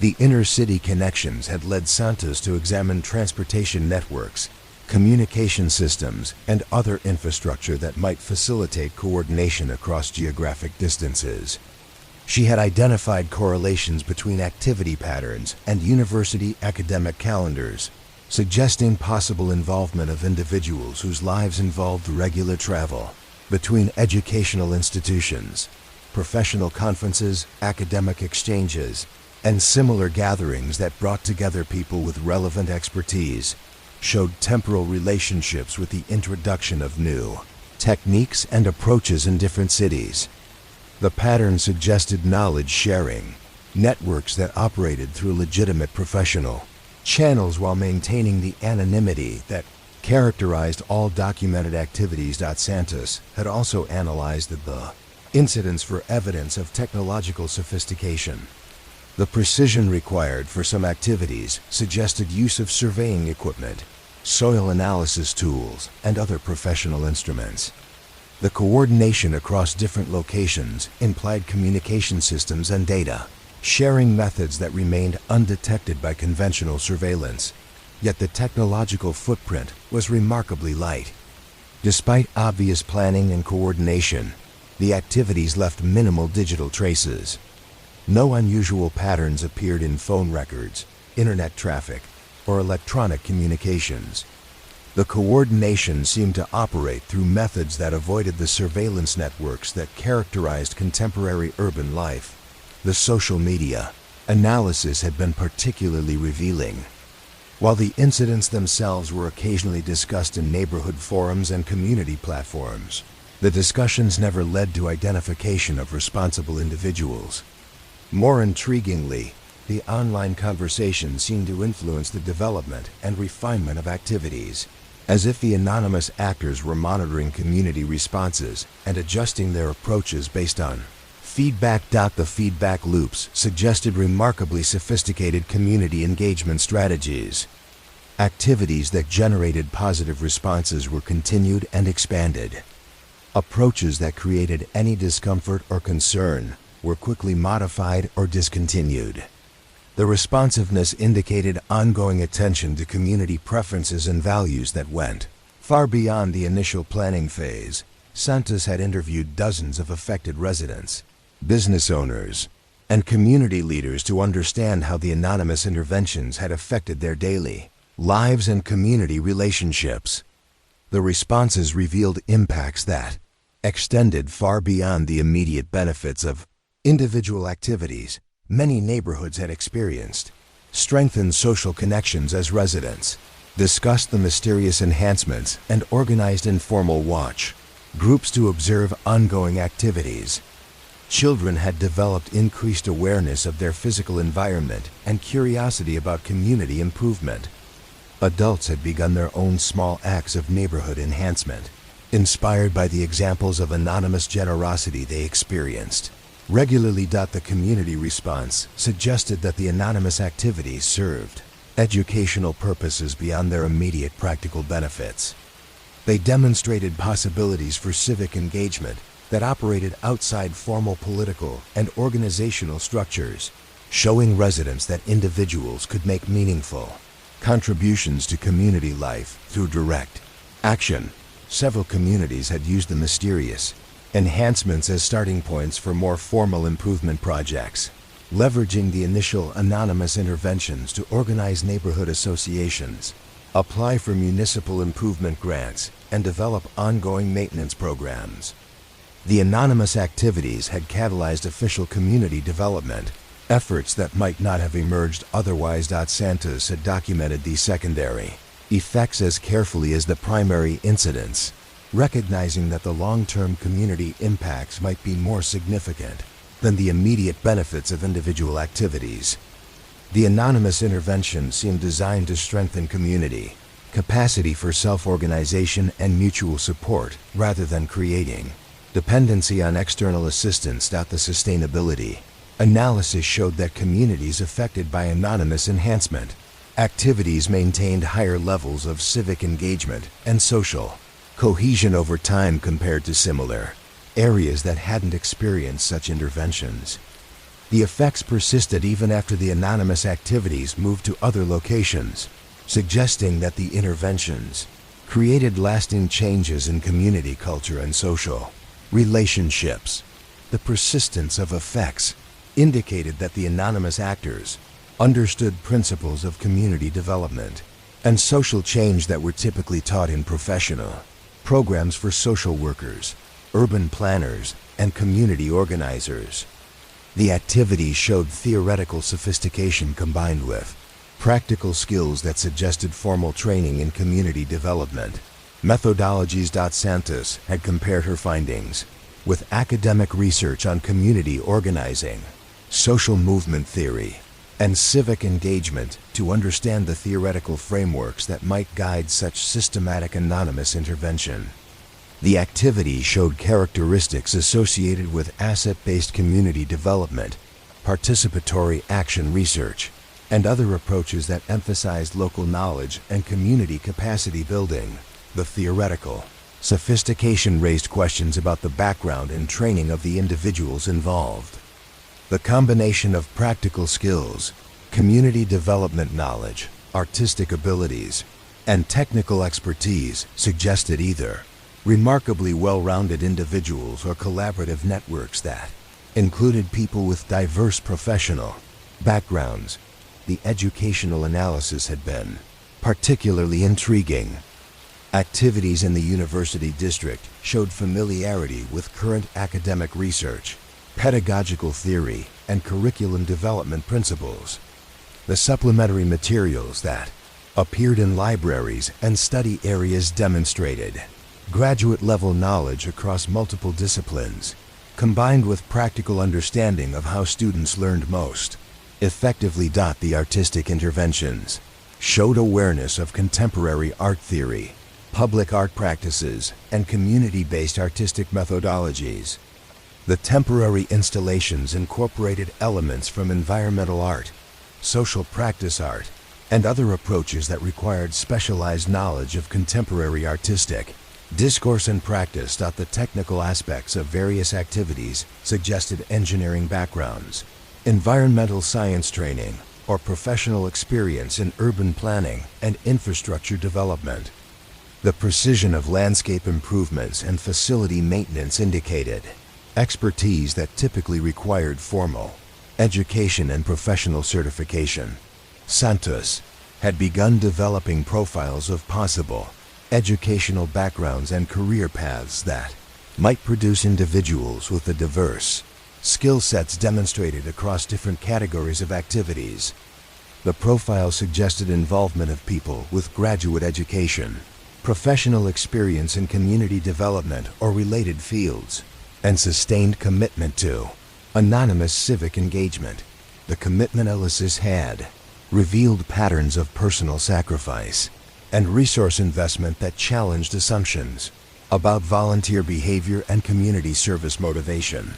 The inner-city connections had led Santos to examine transportation networks, communication systems, and other infrastructure that might facilitate coordination across geographic distances. She had identified correlations between activity patterns and university academic calendars, suggesting possible involvement of individuals whose lives involved regular travel between educational institutions, professional conferences, academic exchanges, and similar gatherings that brought together people with relevant expertise, showed temporal relationships with the introduction of new techniques and approaches in different cities. The pattern suggested knowledge sharing, networks that operated through legitimate professional channels while maintaining the anonymity that characterized all documented activities. Santos had also analyzed the incidents for evidence of technological sophistication. The precision required for some activities suggested use of surveying equipment, soil analysis tools, and other professional instruments. The coordination across different locations implied communication systems and data, sharing methods that remained undetected by conventional surveillance. Yet the technological footprint was remarkably light. Despite obvious planning and coordination, the activities left minimal digital traces. No unusual patterns appeared in phone records, internet traffic, or electronic communications. The coordination seemed to operate through methods that avoided the surveillance networks that characterized contemporary urban life. The social media analysis had been particularly revealing. While the incidents themselves were occasionally discussed in neighborhood forums and community platforms, the discussions never led to identification of responsible individuals. More intriguingly, the online conversation seemed to influence the development and refinement of activities, as if the anonymous actors were monitoring community responses and adjusting their approaches based on feedback. The feedback loops suggested remarkably sophisticated community engagement strategies. Activities that generated positive responses were continued and expanded. Approaches that created any discomfort or concern were quickly modified or discontinued. The responsiveness indicated ongoing attention to community preferences and values that went far beyond the initial planning phase. Santos had interviewed dozens of affected residents, business owners, and community leaders to understand how the anonymous interventions had affected their daily lives and community relationships. The responses revealed impacts that extended far beyond the immediate benefits of individual activities many neighborhoods had experienced, strengthened social connections as residents, discussed the mysterious enhancements, and organized informal watch groups to observe ongoing activities. Children had developed increased awareness of their physical environment and curiosity about community improvement. Adults had begun their own small acts of neighborhood enhancement, inspired by the examples of anonymous generosity they experienced regularly. The community response suggested that the anonymous activities served educational purposes beyond their immediate practical benefits. They demonstrated possibilities for civic engagement that operated outside formal political and organizational structures, showing residents that individuals could make meaningful contributions to community life through direct action. Several communities had used the mysterious enhancements as starting points for more formal improvement projects, leveraging the initial anonymous interventions to organize neighborhood associations, apply for municipal improvement grants, and develop ongoing maintenance programs. The anonymous activities had catalyzed official community development, efforts that might not have emerged otherwise. Santos had documented these secondary effects as carefully as the primary incidents, recognizing that the long-term community impacts might be more significant than the immediate benefits of individual activities. The anonymous intervention seemed designed to strengthen community capacity for self-organization and mutual support rather than creating dependency on external assistance. The sustainability analysis showed that communities affected by anonymous enhancement activities maintained higher levels of civic engagement and social cohesion over time compared to similar areas that hadn't experienced such interventions. The effects persisted even after the anonymous activities moved to other locations, suggesting that the interventions created lasting changes in community culture and social relationships. The persistence of effects indicated that the anonymous actors understood principles of community development and social change that were typically taught in professional programs for social workers, urban planners, and community organizers. The activities showed theoretical sophistication combined with practical skills that suggested formal training in community development. Methodologies. Santos had compared her findings with academic research on community organizing, social movement theory, and civic engagement to understand the theoretical frameworks that might guide such systematic anonymous intervention. The activity showed characteristics associated with asset-based community development, participatory action research, and other approaches that emphasized local knowledge and community capacity building. The theoretical sophistication raised questions about the background and training of the individuals involved. The combination of practical skills, community development knowledge, artistic abilities, and technical expertise suggested either remarkably well-rounded individuals or collaborative networks that included people with diverse professional backgrounds. The educational analysis had been particularly intriguing. Activities in the university district showed familiarity with current academic research, pedagogical theory, and curriculum development principles. The supplementary materials that appeared in libraries and study areas demonstrated graduate-level knowledge across multiple disciplines, combined with practical understanding of how students learned most effectively. The artistic interventions showed awareness of contemporary art theory, public art practices, and community-based artistic methodologies. The temporary installations incorporated elements from environmental art, social practice art, and other approaches that required specialized knowledge of contemporary artistic discourse and practice. The technical aspects of various activities suggested engineering backgrounds, environmental science training, or professional experience in urban planning and infrastructure development. The precision of landscape improvements and facility maintenance indicated expertise that typically required formal education and professional certification. Santos had begun developing profiles of possible educational backgrounds and career paths that might produce individuals with the diverse skill sets demonstrated across different categories of activities. The profile suggested involvement of people with graduate education, professional experience in community development or related fields, and sustained commitment to anonymous civic engagement. The commitment analysis had revealed patterns of personal sacrifice and resource investment that challenged assumptions about volunteer behavior and community service motivation.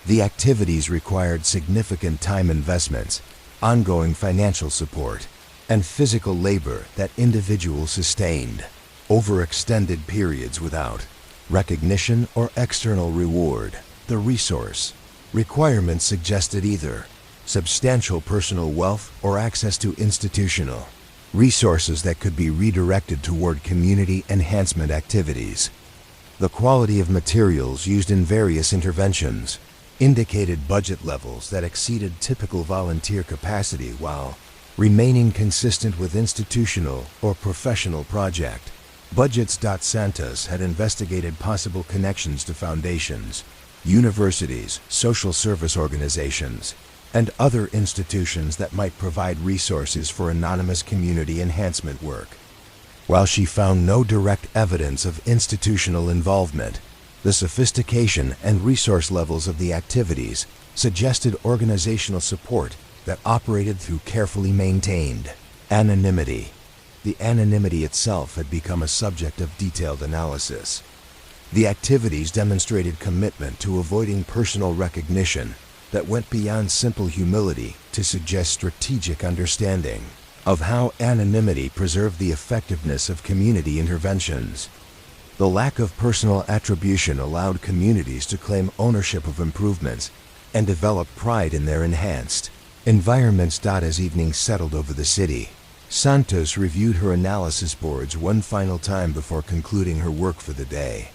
The activities required significant time investments, ongoing financial support, and physical labor that individuals sustained over extended periods without recognition or external reward. The resource requirements suggested either substantial personal wealth or access to institutional resources that could be redirected toward community enhancement activities. The quality of materials used in various interventions indicated budget levels that exceeded typical volunteer capacity while remaining consistent with institutional or professional project budgets. Santos had investigated possible connections to foundations, universities, social service organizations, and other institutions that might provide resources for anonymous community enhancement work. While she found no direct evidence of institutional involvement, the sophistication and resource levels of the activities suggested organizational support that operated through carefully maintained anonymity. The anonymity itself had become a subject of detailed analysis. The activities demonstrated commitment to avoiding personal recognition that went beyond simple humility to suggest strategic understanding of how anonymity preserved the effectiveness of community interventions. The lack of personal attribution allowed communities to claim ownership of improvements and develop pride in their enhanced environments. As evening settled over the city, Santos reviewed her analysis boards one final time before concluding her work for the day.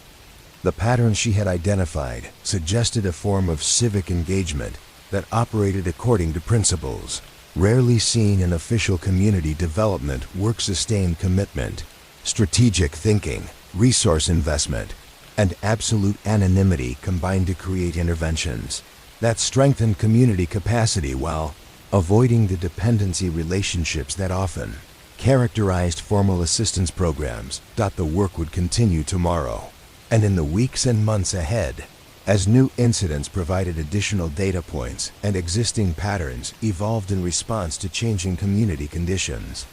The patterns she had identified suggested a form of civic engagement that operated according to principles rarely seen in official community development work: sustained commitment, strategic thinking, resource investment, and absolute anonymity combined to create interventions that strengthen community capacity while avoiding the dependency relationships that often characterized formal assistance programs. The work would continue tomorrow and in the weeks and months ahead, as new incidents provided additional data points and existing patterns evolved in response to changing community conditions.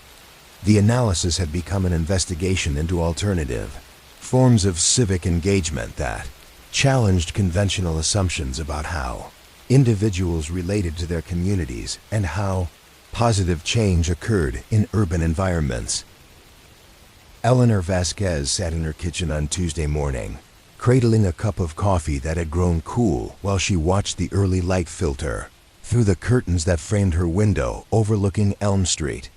The analysis had become an investigation into alternative forms of civic engagement that challenged conventional assumptions about how individuals related to their communities and how positive change occurred in urban environments. Eleanor Vasquez sat in her kitchen on Tuesday morning, cradling a cup of coffee that had grown cool while she watched the early light filter through the curtains that framed her window overlooking Elm Street.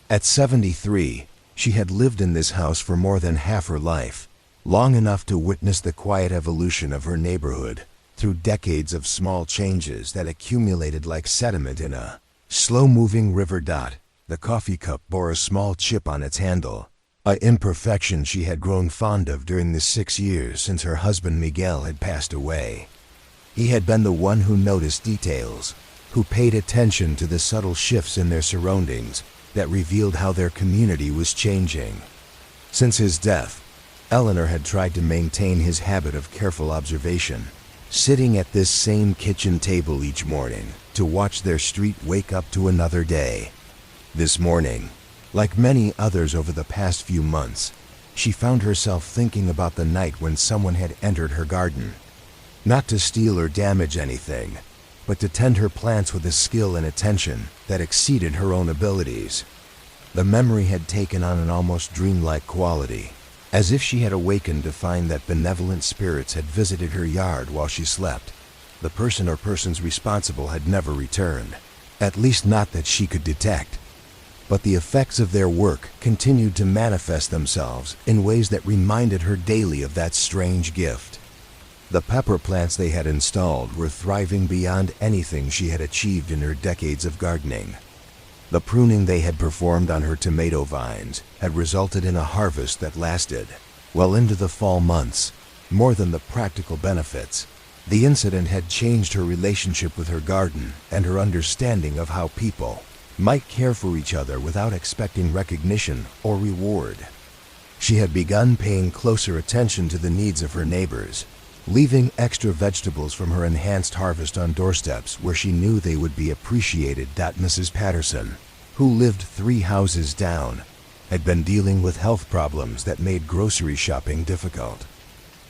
At 73, she had lived in this house for more than half her life, long enough to witness the quiet evolution of her neighborhood through decades of small changes that accumulated like sediment in a slow-moving river. The coffee cup bore a small chip on its handle, an imperfection she had grown fond of during the 6 years since her husband Miguel had passed away. He had been the one who noticed details, who paid attention to the subtle shifts in their surroundings that revealed how their community was changing. Since his death, Eleanor had tried to maintain his habit of careful observation, sitting at this same kitchen table each morning to watch their street wake up to another day. This morning, like many others over the past few months, she found herself thinking about the night when someone had entered her garden. Not to steal or damage anything, but to tend her plants with a skill and attention that exceeded her own abilities. The memory had taken on an almost dreamlike quality, as if she had awakened to find that benevolent spirits had visited her yard while she slept. The person or persons responsible had never returned, at least not that she could detect. But the effects of their work continued to manifest themselves in ways that reminded her daily of that strange gift. The pepper plants they had installed were thriving beyond anything she had achieved in her decades of gardening. The pruning they had performed on her tomato vines had resulted in a harvest that lasted well into the fall months. More than the practical benefits, the incident had changed her relationship with her garden and her understanding of how people might care for each other without expecting recognition or reward. She had begun paying closer attention to the needs of her neighbors, leaving extra vegetables from her enhanced harvest on doorsteps where she knew they would be appreciated. Mrs. Patterson, who lived 3 houses down, had been dealing with health problems that made grocery shopping difficult.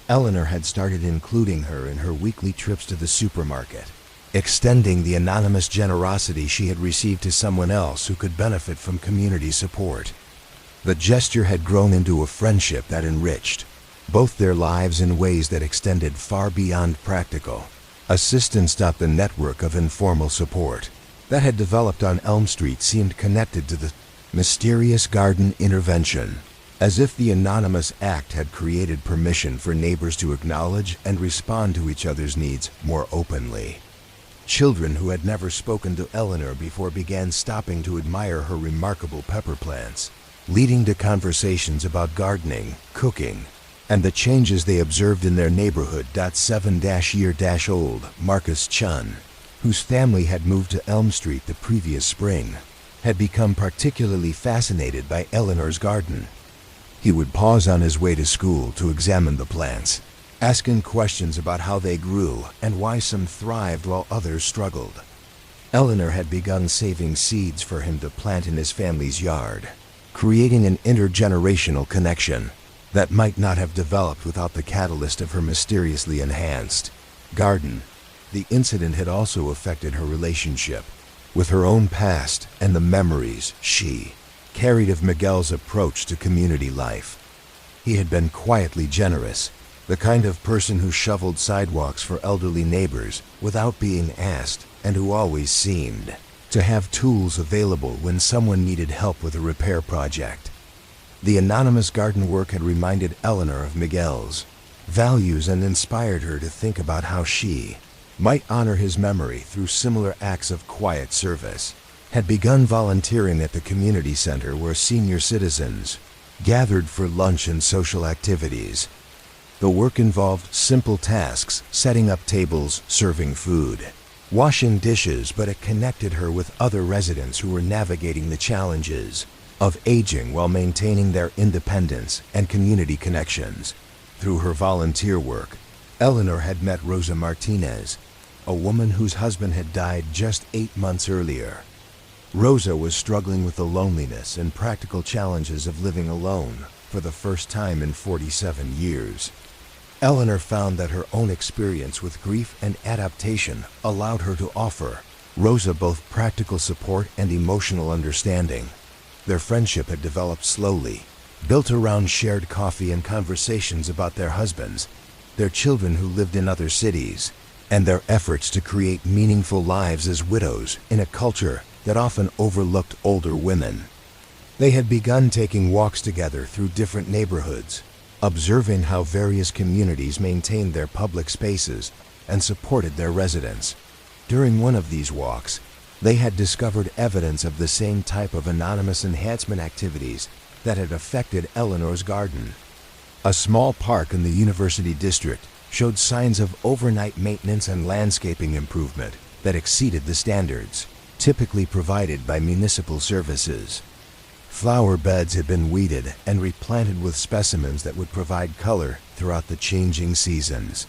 Eleanor had started including her in her weekly trips to the supermarket, extending the anonymous generosity she had received to someone else who could benefit from community support. The gesture had grown into a friendship that enriched both their lives in ways that extended far beyond practical assistance. The network of informal support that had developed on Elm Street seemed connected to the mysterious garden intervention, as if the anonymous act had created permission for neighbors to acknowledge and respond to each other's needs more openly. Children who had never spoken to Eleanor before began stopping to admire her remarkable pepper plants, leading to conversations about gardening, cooking, and the changes they observed in their neighborhood. 7-year-old Marcus Chun, whose family had moved to Elm Street the previous spring, had become particularly fascinated by Eleanor's garden. He would pause on his way to school to examine the plants, asking questions about how they grew and why some thrived while others struggled. Eleanor had begun saving seeds for him to plant in his family's yard, creating an intergenerational connection that might not have developed without the catalyst of her mysteriously enhanced garden. The incident had also affected her relationship with her own past and the memories she carried of Miguel's approach to community life. He had been quietly generous, the kind of person who shoveled sidewalks for elderly neighbors without being asked, and who always seemed to have tools available when someone needed help with a repair project. The anonymous garden work had reminded Eleanor of Miguel's values and inspired her to think about how she might honor his memory through similar acts of quiet service. Had begun volunteering at the community center where senior citizens gathered for lunch and social activities. The work involved simple tasks, setting up tables, serving food, washing dishes, but it connected her with other residents who were navigating the challenges of aging while maintaining their independence and community connections. Through her volunteer work, Eleanor had met Rosa Martinez, a woman whose husband had died just 8 months earlier. Rosa was struggling with the loneliness and practical challenges of living alone for the first time in 47 years. Eleanor found that her own experience with grief and adaptation allowed her to offer Rosa both practical support and emotional understanding. Their friendship had developed slowly, built around shared coffee and conversations about their husbands, their children who lived in other cities, and their efforts to create meaningful lives as widows in a culture that often overlooked older women. They had begun taking walks together through different neighborhoods, observing how various communities maintained their public spaces and supported their residents. During one of these walks, they had discovered evidence of the same type of anonymous enhancement activities that had affected Eleanor's garden. A small park in the University District showed signs of overnight maintenance and landscaping improvement that exceeded the standards typically provided by municipal services. Flower beds had been weeded and replanted with specimens that would provide color throughout the changing seasons.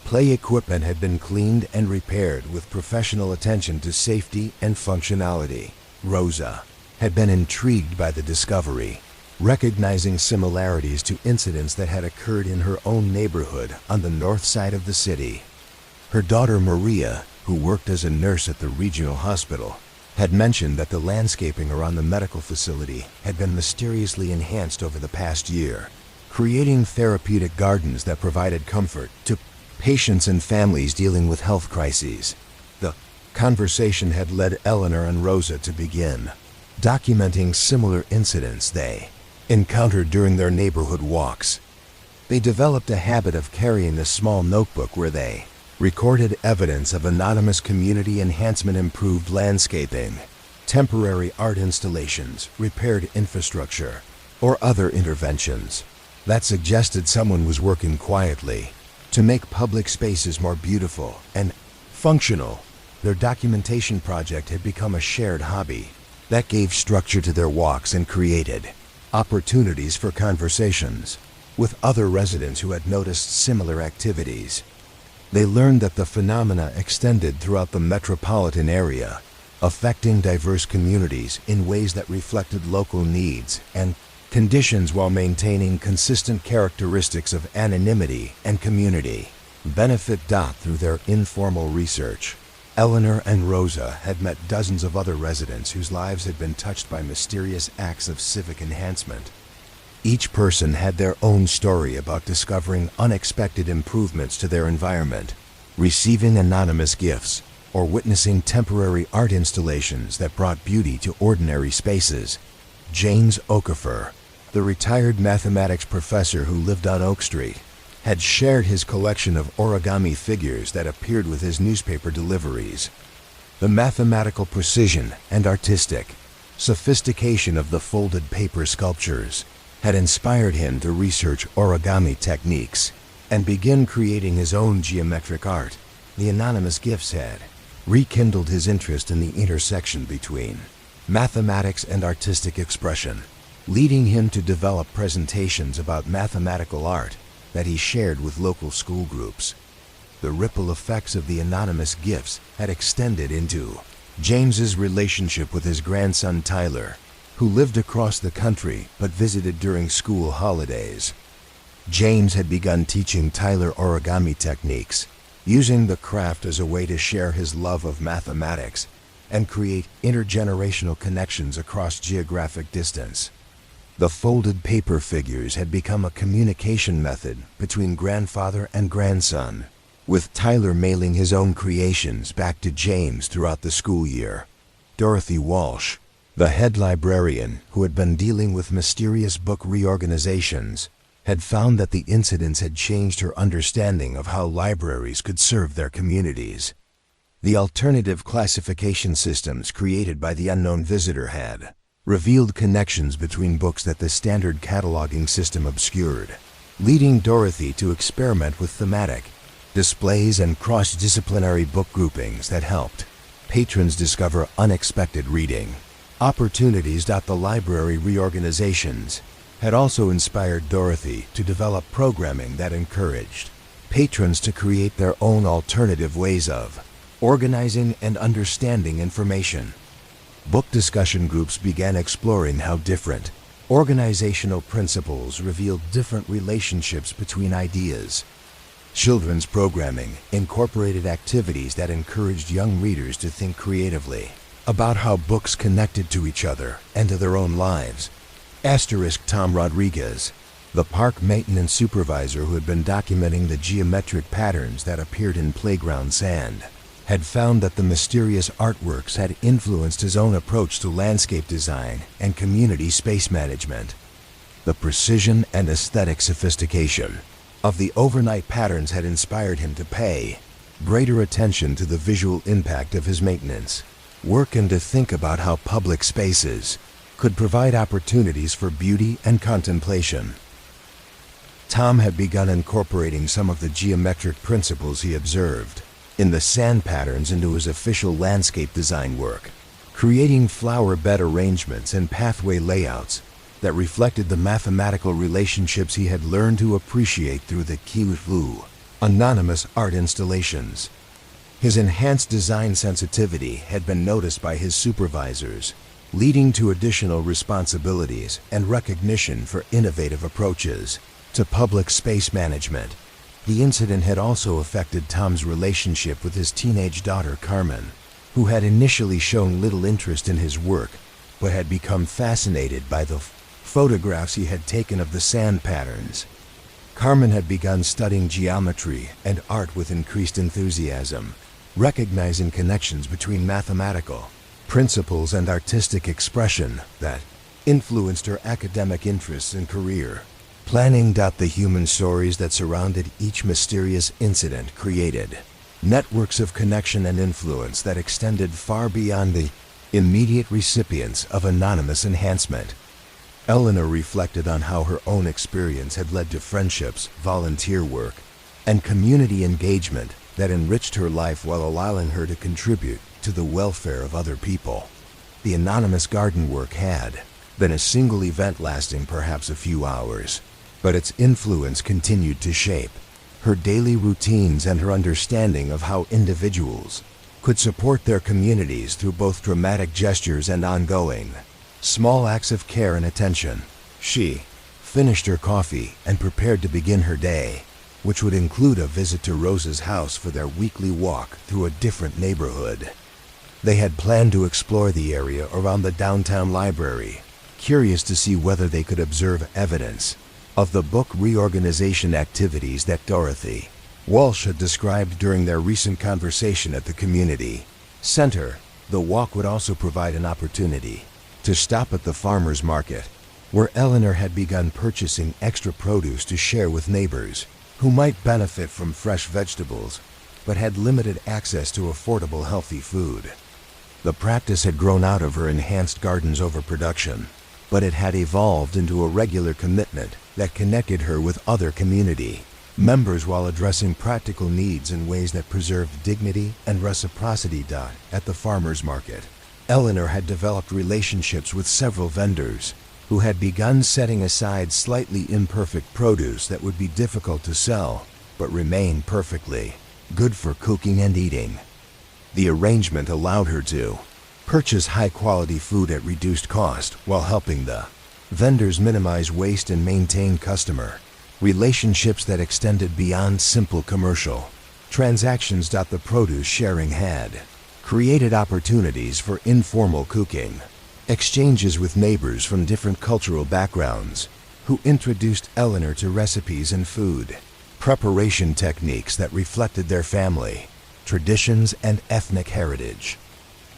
Play equipment had been cleaned and repaired with professional attention to safety and functionality. Rosa had been intrigued by the discovery, recognizing similarities to incidents that had occurred in her own neighborhood on the north side of the city. Her daughter Maria, who worked as a nurse at the regional hospital, had mentioned that the landscaping around the medical facility had been mysteriously enhanced over the past year, creating therapeutic gardens that provided comfort to patients and families dealing with health crises. The conversation had led Eleanor and Rosa to begin documenting similar incidents they encountered during their neighborhood walks. They developed a habit of carrying a small notebook where they recorded evidence of anonymous community enhancement, improved landscaping, temporary art installations, repaired infrastructure, or other interventions that suggested someone was working quietly to make public spaces more beautiful and functional. Their documentation project had become a shared hobby that gave structure to their walks and created opportunities for conversations with other residents who had noticed similar activities. They learned that the phenomena extended throughout the metropolitan area, affecting diverse communities in ways that reflected local needs and conditions while maintaining consistent characteristics of anonymity and community benefit. Through their informal research, Eleanor and Rosa had met dozens of other residents whose lives had been touched by mysterious acts of civic enhancement. Each person had their own story about discovering unexpected improvements to their environment, receiving anonymous gifts, or witnessing temporary art installations that brought beauty to ordinary spaces. James Okafor, the retired mathematics professor who lived on Oak Street, had shared his collection of origami figures that appeared with his newspaper deliveries. The mathematical precision and artistic sophistication of the folded paper sculptures had inspired him to research origami techniques and begin creating his own geometric art. The anonymous gifts had rekindled his interest in the intersection between mathematics and artistic expression, leading him to develop presentations about mathematical art that he shared with local school groups. The ripple effects of the anonymous gifts had extended into James's relationship with his grandson Tyler, who lived across the country but visited during school holidays. James had begun teaching Tyler origami techniques, using the craft as a way to share his love of mathematics and create intergenerational connections across geographic distance. The folded paper figures had become a communication method between grandfather and grandson, with Tyler mailing his own creations back to James throughout the school year. Dorothy Walsh, the head librarian who had been dealing with mysterious book reorganizations, had found that the incidents had changed her understanding of how libraries could serve their communities. The alternative classification systems created by the unknown visitor had revealed connections between books that the standard cataloging system obscured, leading Dorothy to experiment with thematic displays and cross-disciplinary book groupings that helped patrons discover unexpected reading opportunities. The library reorganizations had also inspired Dorothy to develop programming that encouraged patrons to create their own alternative ways of organizing and understanding information. Book discussion groups began exploring how different organizational principles revealed different relationships between ideas. Children's programming incorporated activities that encouraged young readers to think creatively about how books connected to each other and to their own lives. Tom Rodriguez, the park maintenance supervisor who had been documenting the geometric patterns that appeared in playground sand, had found that the mysterious artworks had influenced his own approach to landscape design and community space management. The precision and aesthetic sophistication of the overnight patterns had inspired him to pay greater attention to the visual impact of his maintenance work and to think about how public spaces could provide opportunities for beauty and contemplation. Tom had begun incorporating some of the geometric principles he observed in the sand patterns into his official landscape design work, creating flower bed arrangements and pathway layouts that reflected the mathematical relationships he had learned to appreciate through the Kiwu anonymous art installations. His enhanced design sensitivity had been noticed by his supervisors, leading to additional responsibilities and recognition for innovative approaches to public space management. The incident had also affected Tom's relationship with his teenage daughter Carmen, who had initially shown little interest in his work, but had become fascinated by the photographs he had taken of the sand patterns. Carmen had begun studying geometry and art with increased enthusiasm, recognizing connections between mathematical principles and artistic expression that influenced her academic interests and career. Planning. The human stories that surrounded each mysterious incident created networks of connection and influence that extended far beyond the immediate recipients of anonymous enhancement. Eleanor reflected on how her own experience had led to friendships, volunteer work, and community engagement that enriched her life while allowing her to contribute to the welfare of other people. The anonymous garden work had been a single event lasting perhaps a few hours, but its influence continued to shape her daily routines and her understanding of how individuals could support their communities through both dramatic gestures and ongoing, small acts of care and attention. She finished her coffee and prepared to begin her day, which would include a visit to Rose's house for their weekly walk through a different neighborhood. They had planned to explore the area around the downtown library, curious to see whether they could observe evidence of the book reorganization activities that Dorothy Walsh had described during their recent conversation at the community center. The walk would also provide an opportunity to stop at the farmer's market, where Eleanor had begun purchasing extra produce to share with neighbors who might benefit from fresh vegetables but had limited access to affordable healthy food. The practice had grown out of her enhanced gardens overproduction, but it had evolved into a regular commitment that connected her with other community members while addressing practical needs in ways that preserved dignity and reciprocity. At the farmer's market, Eleanor had developed relationships with several vendors who had begun setting aside slightly imperfect produce that would be difficult to sell, but remain perfectly good for cooking and eating. The arrangement allowed her to purchase high-quality food at reduced cost while helping the vendors minimize waste and maintain customer relationships that extended beyond simple commercial transactions. The produce sharing had created opportunities for informal cooking, exchanges with neighbors from different cultural backgrounds, who introduced Eleanor to recipes and food, preparation techniques that reflected their family, traditions, and ethnic heritage.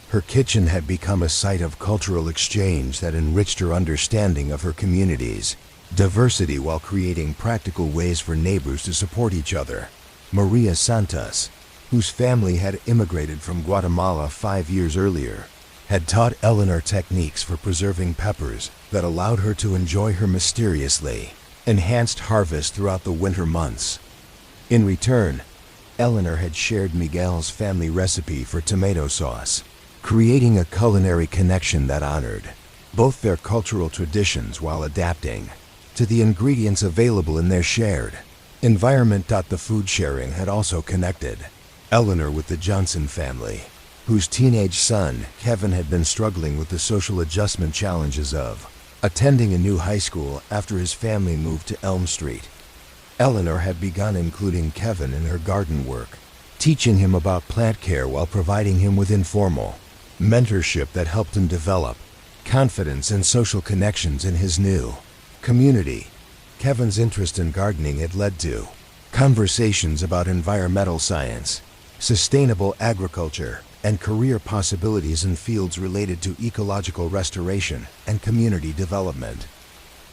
Her kitchen had become a site of cultural exchange that enriched her understanding of her community's diversity while creating practical ways for neighbors to support each other. Maria Santos, whose family had immigrated from Guatemala 5 years earlier, had taught Eleanor techniques for preserving peppers that allowed her to enjoy her mysteriously enhanced harvest throughout the winter months. In return, Eleanor had shared Miguel's family recipe for tomato sauce, creating a culinary connection that honored both their cultural traditions while adapting to the ingredients available in their shared environment. The food sharing had also connected Eleanor with the Johnson family, whose teenage son, Kevin, had been struggling with the social adjustment challenges of attending a new high school after his family moved to Elm Street. Eleanor had begun including Kevin in her garden work, teaching him about plant care while providing him with informal mentorship that helped him develop confidence and social connections in his new community. Kevin's interest in gardening had led to conversations about environmental science, sustainable agriculture, and career possibilities in fields related to ecological restoration and community development.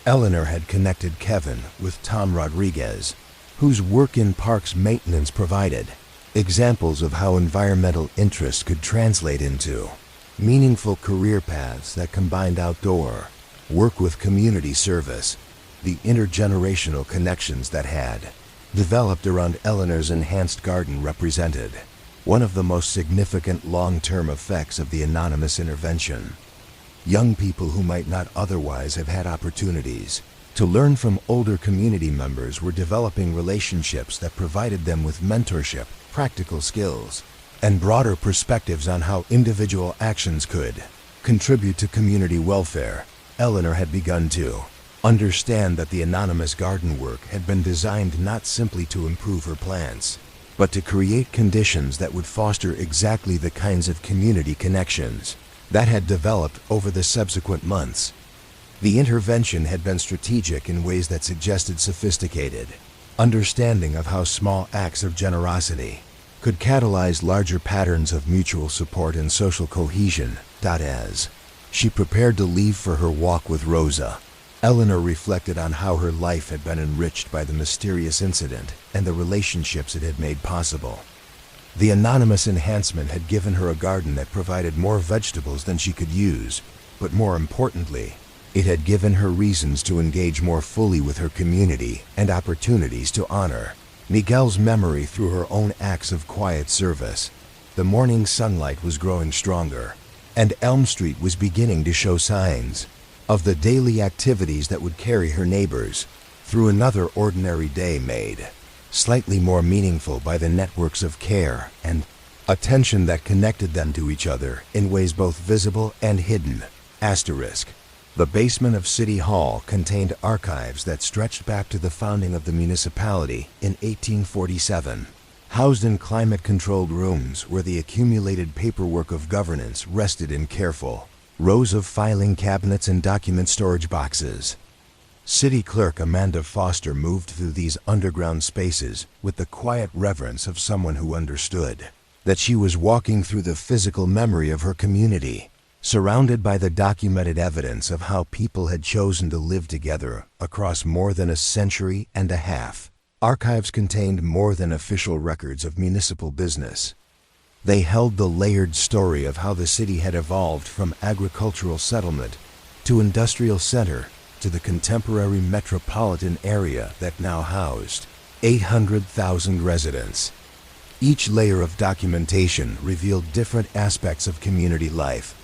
Eleanor had connected Kevin with Tom Rodriguez, whose work in parks maintenance provided examples of how environmental interest could translate into meaningful career paths that combined outdoor work with community service. The intergenerational connections that had developed around Eleanor's enhanced garden represented one of the most significant long-term effects of the anonymous intervention. Young people who might not otherwise have had opportunities to learn from older community members were developing relationships that provided them with mentorship, practical skills, and broader perspectives on how individual actions could contribute to community welfare. Eleanor had begun to understand that the anonymous garden work had been designed not simply to improve her plants, but to create conditions that would foster exactly the kinds of community connections that had developed over the subsequent months. The intervention had been strategic in ways that suggested sophisticated understanding of how small acts of generosity could catalyze larger patterns of mutual support and social cohesion. As she prepared to leave for her walk with Rosa, Eleanor reflected on how her life had been enriched by the mysterious incident and the relationships it had made possible. The anonymous enhancement had given her a garden that provided more vegetables than she could use, but more importantly, it had given her reasons to engage more fully with her community and opportunities to honor Miguel's memory through her own acts of quiet service. The morning sunlight was growing stronger, and Elm Street was beginning to show signs of the daily activities that would carry her neighbors through another ordinary day, made slightly more meaningful by the networks of care and attention that connected them to each other in ways both visible and hidden. The basement of City Hall contained archives that stretched back to the founding of the municipality in 1847. Housed in climate-controlled rooms where the accumulated paperwork of governance rested in careful rows of filing cabinets and document storage boxes. City Clerk Amanda Foster moved through these underground spaces with the quiet reverence of someone who understood that she was walking through the physical memory of her community, surrounded by the documented evidence of how people had chosen to live together across more than a century and a half. Archives contained more than official records of municipal business. They held the layered story of how the city had evolved from agricultural settlement to industrial center to the contemporary metropolitan area that now housed 800,000 residents. Each layer of documentation revealed different aspects of community life,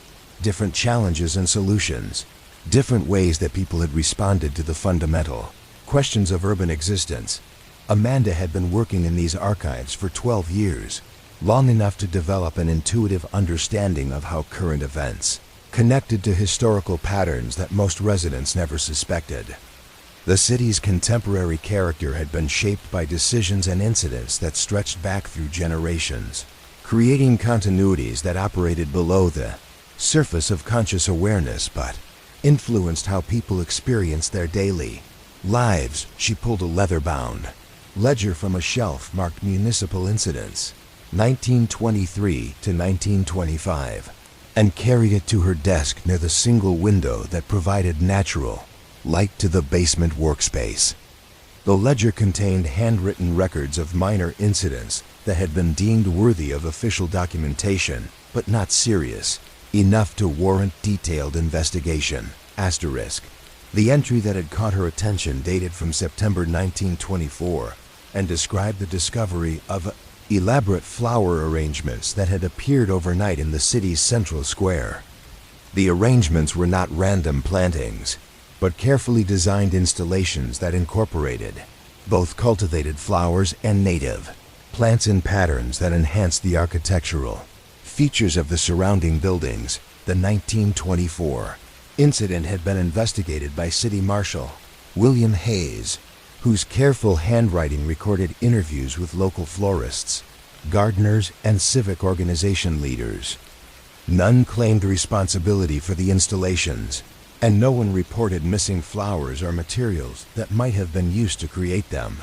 different challenges and solutions, different ways that people had responded to the fundamental questions of urban existence. Amanda had been working in these archives for 12 years, long enough to develop an intuitive understanding of how current events connected to historical patterns that most residents never suspected. The city's contemporary character had been shaped by decisions and incidents that stretched back through generations, creating continuities that operated below the surface of conscious awareness, but influenced how people experienced their daily lives. She pulled a leather-bound ledger from a shelf marked Municipal Incidents, 1923 to 1925, and carried it to her desk near the single window that provided natural light to the basement workspace. The ledger contained handwritten records of minor incidents that had been deemed worthy of official documentation, but not serious enough to warrant detailed investigation. Asterisk. The entry that had caught her attention dated from September 1924 and described the discovery of elaborate flower arrangements that had appeared overnight in the city's central square. The arrangements were not random plantings, but carefully designed installations that incorporated both cultivated flowers and native plants in patterns that enhanced the architectural features of the surrounding buildings. The 1924 incident had been investigated by City Marshal William Hayes, whose careful handwriting recorded interviews with local florists, gardeners, and civic organization leaders. None claimed responsibility for the installations, and no one reported missing flowers or materials that might have been used to create them.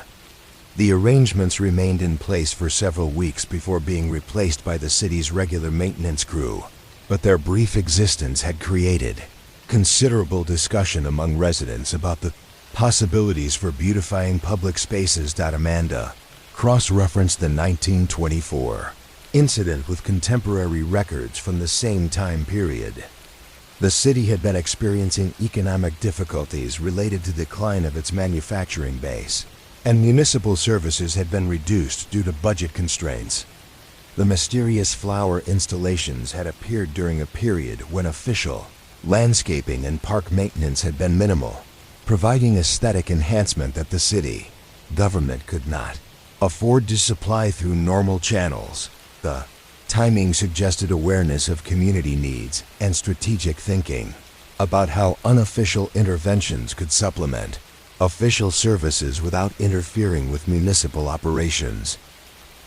The arrangements remained in place for several weeks before being replaced by the city's regular maintenance crew, but their brief existence had created considerable discussion among residents about the possibilities for beautifying public spaces. Amanda cross-referenced the 1924 incident with contemporary records from the same time period. The city had been experiencing economic difficulties related to the decline of its manufacturing base, and municipal services had been reduced due to budget constraints. The mysterious flower installations had appeared during a period when official landscaping and park maintenance had been minimal, providing aesthetic enhancement that the city government could not afford to supply through normal channels. The timing suggested awareness of community needs and strategic thinking about how unofficial interventions could supplement official services without interfering with municipal operations.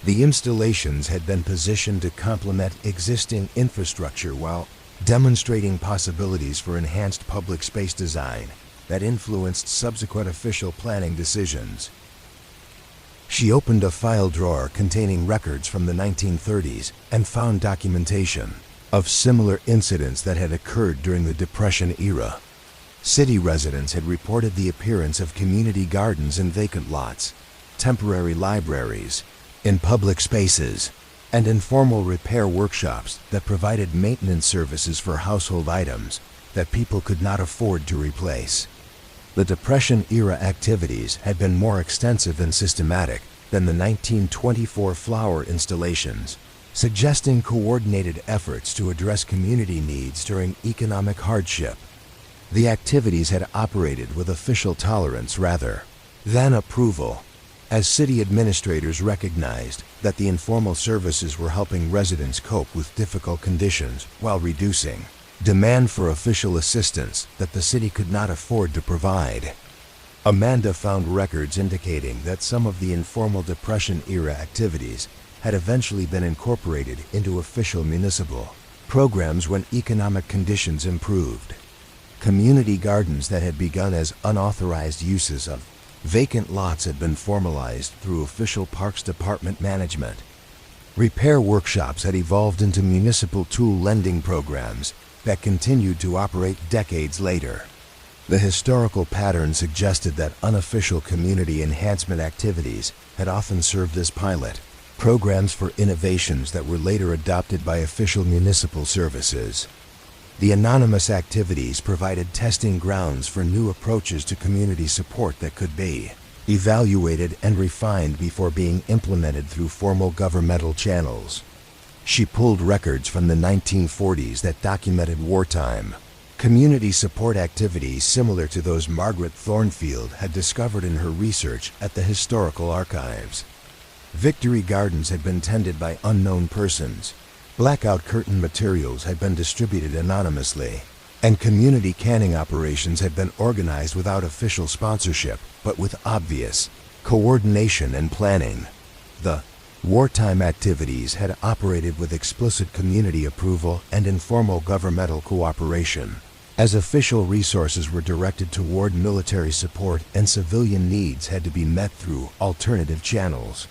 The installations had been positioned to complement existing infrastructure while demonstrating possibilities for enhanced public space design that influenced subsequent official planning decisions. She opened a file drawer containing records from the 1930s and found documentation of similar incidents that had occurred during the Depression era. City residents had reported the appearance of community gardens in vacant lots, temporary libraries in public spaces, and informal repair workshops that provided maintenance services for household items that people could not afford to replace. The Depression-era activities had been more extensive and systematic than the 1924 flower installations, suggesting coordinated efforts to address community needs during economic hardship. The activities had operated with official tolerance rather than approval, as city administrators recognized that the informal services were helping residents cope with difficult conditions while reducing demand for official assistance that the city could not afford to provide. Amanda found records indicating that some of the informal Depression-era activities had eventually been incorporated into official municipal programs when economic conditions improved. Community gardens that had begun as unauthorized uses of vacant lots had been formalized through official Parks Department management. Repair workshops had evolved into municipal tool lending programs that continued to operate decades later. The historical pattern suggested that unofficial community enhancement activities had often served as pilot programs for innovations that were later adopted by official municipal services. The anonymous activities provided testing grounds for new approaches to community support that could be evaluated and refined before being implemented through formal governmental channels. She pulled records from the 1940s that documented wartime community support activities similar to those Margaret Thornfield had discovered in her research at the Historical Archives. Victory gardens had been tended by unknown persons, blackout curtain materials had been distributed anonymously, and community canning operations had been organized without official sponsorship, but with obvious coordination and planning. The Wartime activities had operated with explicit community approval and informal governmental cooperation, as official resources were directed toward military support and civilian needs had to be met through alternative channels.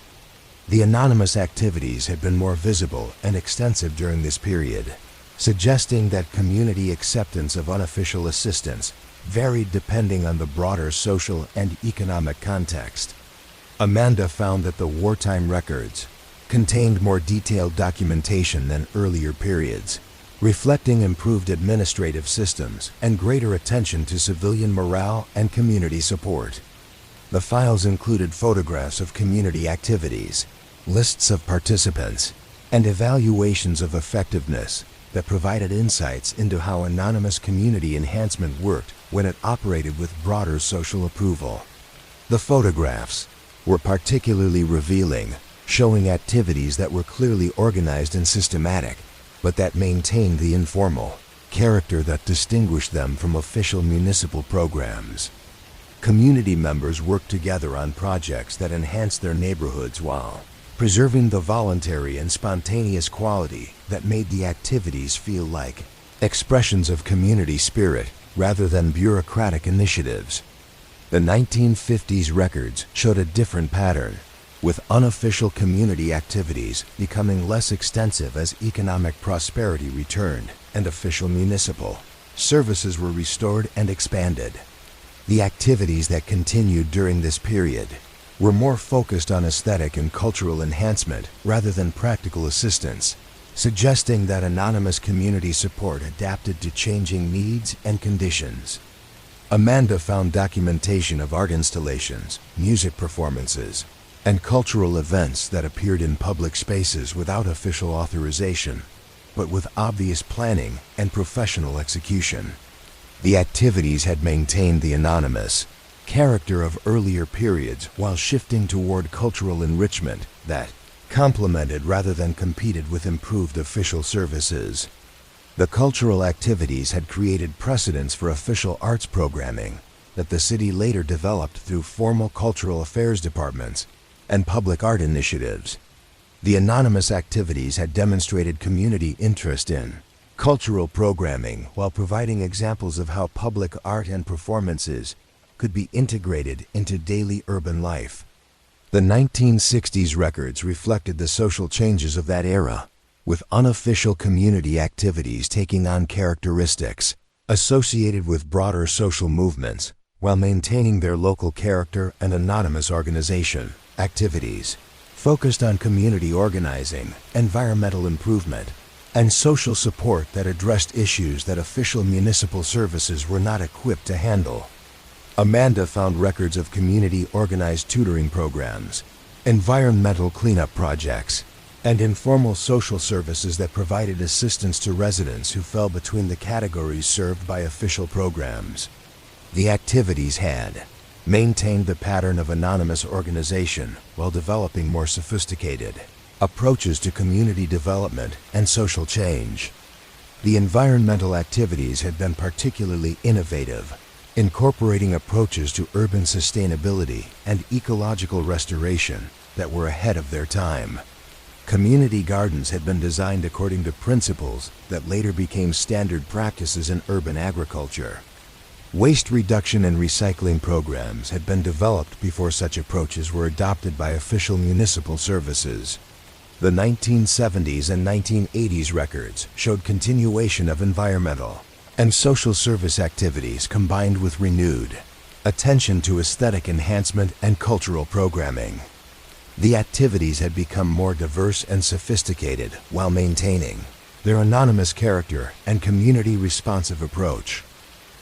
The anonymous activities had been more visible and extensive during this period, suggesting that community acceptance of unofficial assistance varied depending on the broader social and economic context. Amanda found that the wartime records contained more detailed documentation than earlier periods, reflecting improved administrative systems and greater attention to civilian morale and community support. The files included photographs of community activities, lists of participants, and evaluations of effectiveness that provided insights into how anonymous community enhancement worked when it operated with broader social approval. The photographs were particularly revealing, showing activities that were clearly organized and systematic, but that maintained the informal character that distinguished them from official municipal programs. Community members worked together on projects that enhanced their neighborhoods while preserving the voluntary and spontaneous quality that made the activities feel like expressions of community spirit rather than bureaucratic initiatives. The 1950s records showed a different pattern, with unofficial community activities becoming less extensive as economic prosperity returned and official municipal services were restored and expanded. The activities that continued during this period were more focused on aesthetic and cultural enhancement rather than practical assistance, suggesting that anonymous community support adapted to changing needs and conditions. Amanda found documentation of art installations, music performances, and cultural events that appeared in public spaces without official authorization, but with obvious planning and professional execution. The activities had maintained the anonymous character of earlier periods while shifting toward cultural enrichment that complemented rather than competed with improved official services. The cultural activities had created precedents for official arts programming that the city later developed through formal cultural affairs departments and public art initiatives. The anonymous activities had demonstrated community interest in cultural programming while providing examples of how public art and performances could be integrated into daily urban life. The 1960s records reflected the social changes of that era, with unofficial community activities taking on characteristics associated with broader social movements while maintaining their local character and anonymous organization. Activities focused on community organizing, environmental improvement, and social support that addressed issues that official municipal services were not equipped to handle. Amanda found records of community-organized tutoring programs, environmental cleanup projects, and informal social services that provided assistance to residents who fell between the categories served by official programs. The activities had maintained the pattern of anonymous organization while developing more sophisticated approaches to community development and social change. The environmental activities had been particularly innovative, incorporating approaches to urban sustainability and ecological restoration that were ahead of their time. Community gardens had been designed according to principles that later became standard practices in urban agriculture. Waste reduction and recycling programs had been developed before such approaches were adopted by official municipal services. The 1970s and 1980s records showed continuation of environmental and social service activities combined with renewed attention to aesthetic enhancement and cultural programming. The activities had become more diverse and sophisticated while maintaining their anonymous character and community-responsive approach.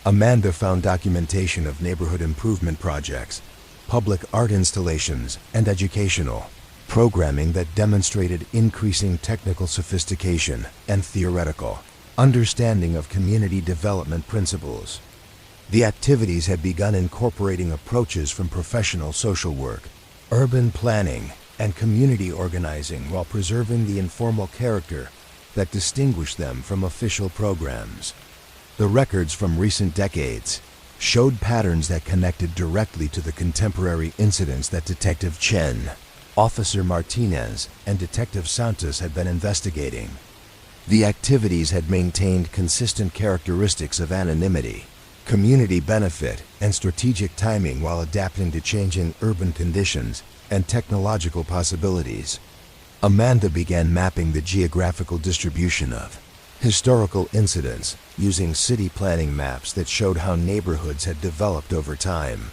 Amanda found documentation of neighborhood improvement projects, public art installations, and educational programming that demonstrated increasing technical sophistication and theoretical understanding of community development principles. The activities had begun incorporating approaches from professional social work, urban planning, and community organizing while preserving the informal character that distinguished them from official programs. The records from recent decades showed patterns that connected directly to the contemporary incidents that Detective Chen Officer Martinez and Detective Santos had been investigating. The activities had maintained consistent characteristics of anonymity, community benefit, and strategic timing while adapting to changing urban conditions and technological possibilities. Amanda began mapping the geographical distribution of historical incidents using city planning maps that showed how neighborhoods had developed over time.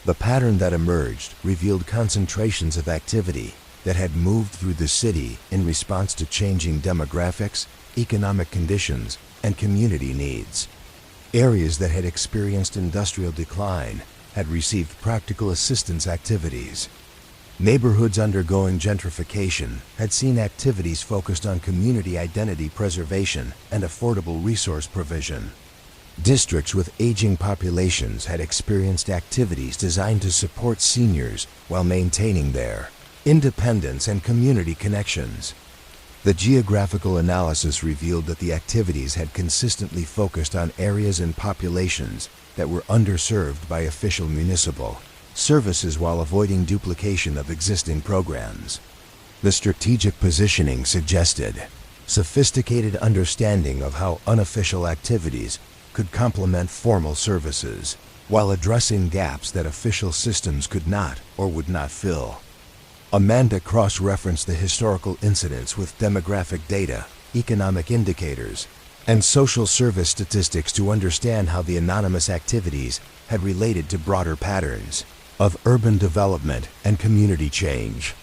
The pattern that emerged revealed concentrations of activity that had moved through the city in response to changing demographics, economic conditions, and community needs. Areas that had experienced industrial decline had received practical assistance activities. Neighborhoods undergoing gentrification had seen activities focused on community identity preservation and affordable resource provision. Districts with aging populations had experienced activities designed to support seniors while maintaining their independence and community connections. The geographical analysis revealed that the activities had consistently focused on areas and populations that were underserved by official municipal services while avoiding duplication of existing programs. The strategic positioning suggested sophisticated understanding of how unofficial activities could complement formal services, while addressing gaps that official systems could not or would not fill. Amanda cross-referenced the historical incidents with demographic data, economic indicators, and social service statistics to understand how the anonymous activities had related to broader patterns of urban development and community change.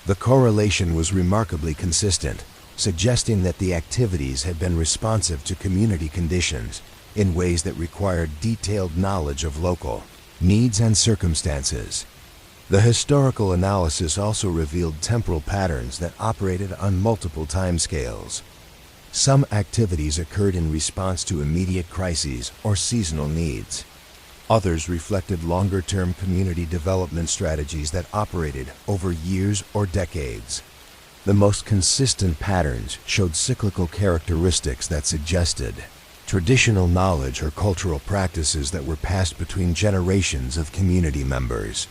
The correlation was remarkably consistent, suggesting that the activities had been responsive to community conditions in ways that required detailed knowledge of local needs and circumstances. The historical analysis also revealed temporal patterns that operated on multiple timescales. Some activities occurred in response to immediate crises or seasonal needs. Others reflected longer-term community development strategies that operated over years or decades. The most consistent patterns showed cyclical characteristics that suggested traditional knowledge or cultural practices that were passed between generations of community members.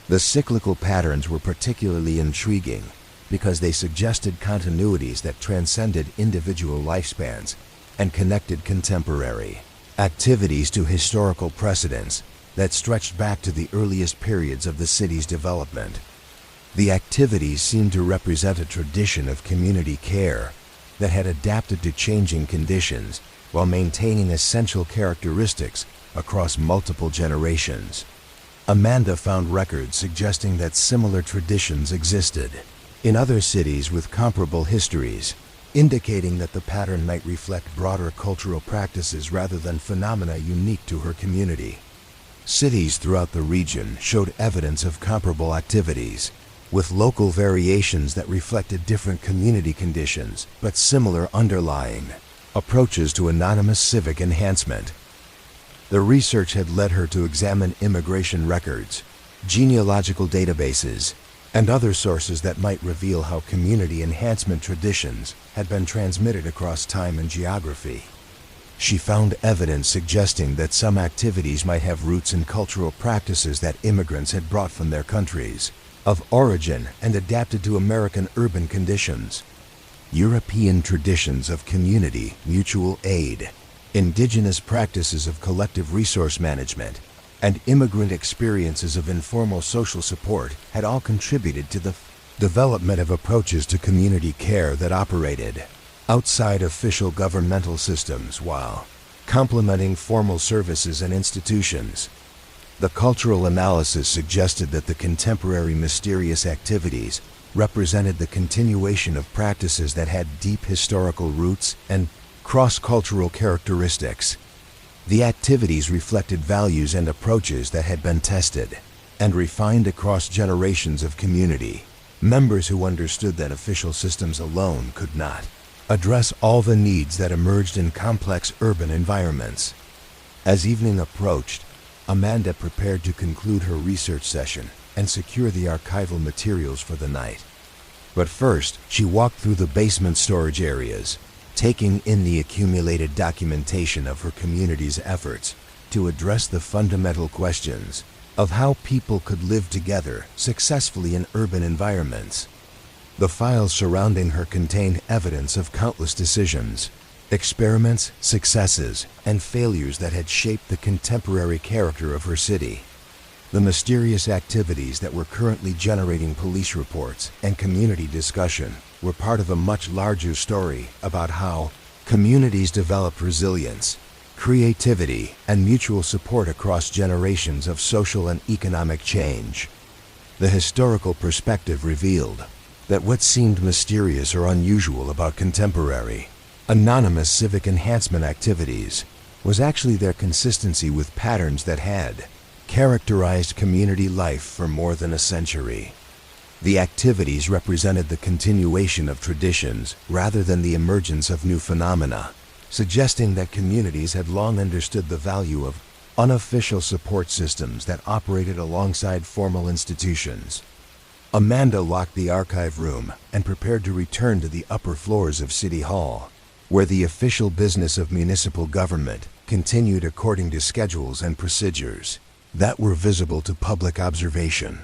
The cyclical patterns were particularly intriguing because they suggested continuities that transcended individual lifespans and connected contemporary activities to historical precedents that stretched back to the earliest periods of the city's development. The activities seemed to represent a tradition of community care that had adapted to changing conditions while maintaining essential characteristics across multiple generations. Amanda found records suggesting that similar traditions existed in other cities with comparable histories, indicating that the pattern might reflect broader cultural practices rather than phenomena unique to her community. Cities throughout the region showed evidence of comparable activities, with local variations that reflected different community conditions but similar underlying approaches to anonymous civic enhancement. The research had led her to examine immigration records, genealogical databases, and other sources that might reveal how community enhancement traditions had been transmitted across time and geography. She found evidence suggesting that some activities might have roots in cultural practices that immigrants had brought from their countries of origin and adapted to American urban conditions. European traditions of community mutual aid, indigenous practices of collective resource management, and immigrant experiences of informal social support had all contributed to the development of approaches to community care that operated outside official governmental systems while complementing formal services and institutions. The cultural analysis suggested that the contemporary mysterious activities represented the continuation of practices that had deep historical roots and cross-cultural characteristics. The activities reflected values and approaches that had been tested and refined across generations of community members who understood that official systems alone could not address all the needs that emerged in complex urban environments. As evening approached, Amanda prepared to conclude her research session and secure the archival materials for the night. But first, she walked through the basement storage areas, taking in the accumulated documentation of her community's efforts to address the fundamental questions of how people could live together successfully in urban environments. The files surrounding her contained evidence of countless decisions, experiments, successes, and failures that had shaped the contemporary character of her city. The mysterious activities that were currently generating police reports and community discussion were part of a much larger story about how communities developed resilience, creativity, and mutual support across generations of social and economic change. The historical perspective revealed that what seemed mysterious or unusual about contemporary, anonymous civic enhancement activities was actually their consistency with patterns that had characterized community life for more than a century. The activities represented the continuation of traditions rather than the emergence of new phenomena, suggesting that communities had long understood the value of unofficial support systems that operated alongside formal institutions. Amanda locked the archive room and prepared to return to the upper floors of City Hall, where the official business of municipal government continued according to schedules and procedures that were visible to public observation.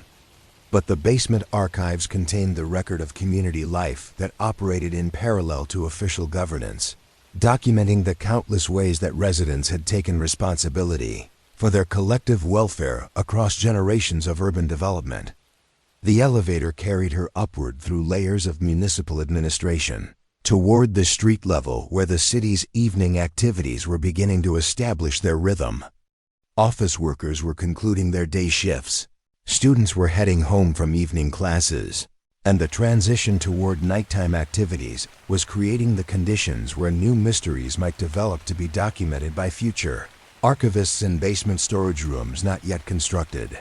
But the basement archives contained the record of community life that operated in parallel to official governance, documenting the countless ways that residents had taken responsibility for their collective welfare across generations of urban development. The elevator carried her upward through layers of municipal administration, toward the street level where the city's evening activities were beginning to establish their rhythm. Office workers were concluding their day shifts, students were heading home from evening classes, and the transition toward nighttime activities was creating the conditions where new mysteries might develop to be documented by future archivists in basement storage rooms not yet constructed.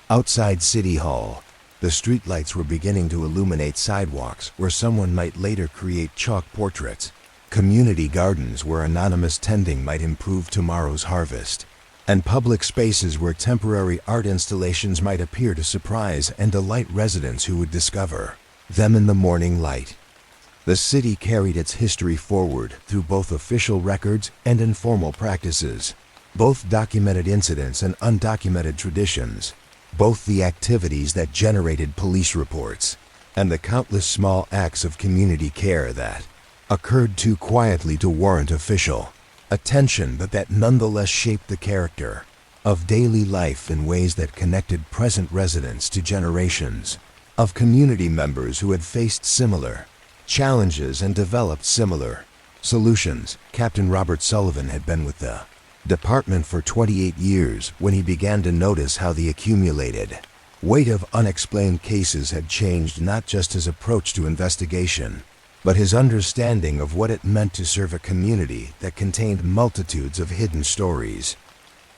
Outside City Hall, the streetlights were beginning to illuminate sidewalks where someone might later create chalk portraits, community gardens where anonymous tending might improve tomorrow's harvest, and public spaces where temporary art installations might appear to surprise and delight residents who would discover them in the morning light. The city carried its history forward through both official records and informal practices, both documented incidents and undocumented traditions, both the activities that generated police reports and the countless small acts of community care that occurred too quietly to warrant official attention, but that nonetheless shaped the character of daily life in ways that connected present residents to generations of community members who had faced similar challenges and developed similar solutions. Captain Robert Sullivan had been with the department for 28 years when he began to notice how the accumulated weight of unexplained cases had changed not just his approach to investigation, but his understanding of what it meant to serve a community that contained multitudes of hidden stories.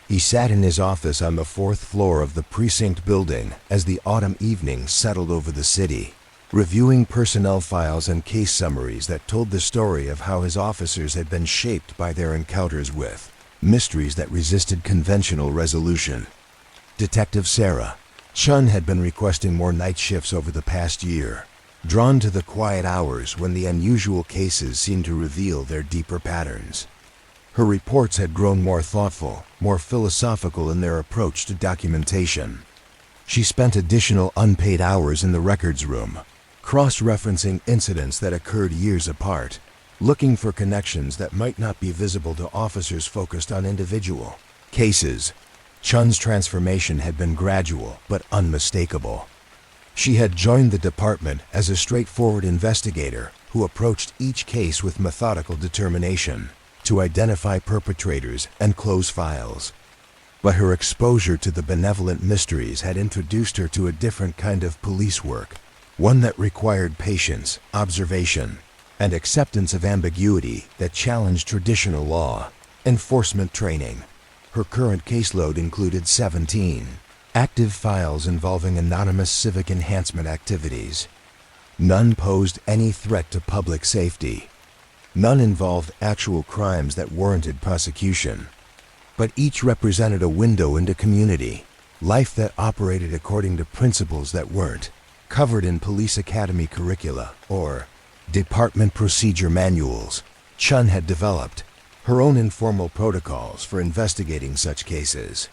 He sat in his office on the 4th floor of the precinct building as the autumn evening settled over the city, reviewing personnel files and case summaries that told the story of how his officers had been shaped by their encounters with mysteries that resisted conventional resolution. Detective Sarah Chun had been requesting more night shifts over the past year, drawn to the quiet hours when the unusual cases seemed to reveal their deeper patterns. Her reports had grown more thoughtful, more philosophical in their approach to documentation. She spent additional unpaid hours in the records room, cross-referencing incidents that occurred years apart, looking for connections that might not be visible to officers focused on individual cases. Chun's transformation had been gradual but unmistakable. She had joined the department as a straightforward investigator who approached each case with methodical determination to identify perpetrators and close files. But her exposure to the benevolent mysteries had introduced her to a different kind of police work, one that required patience, observation, and acceptance of ambiguity that challenged traditional law enforcement training. Her current caseload included 17 active files involving anonymous civic enhancement activities. None posed any threat to public safety. None involved actual crimes that warranted prosecution. But each represented a window into community, life that operated according to principles that weren't covered in police academy curricula or department procedure manuals. Chun had developed her own informal protocols for investigating such cases.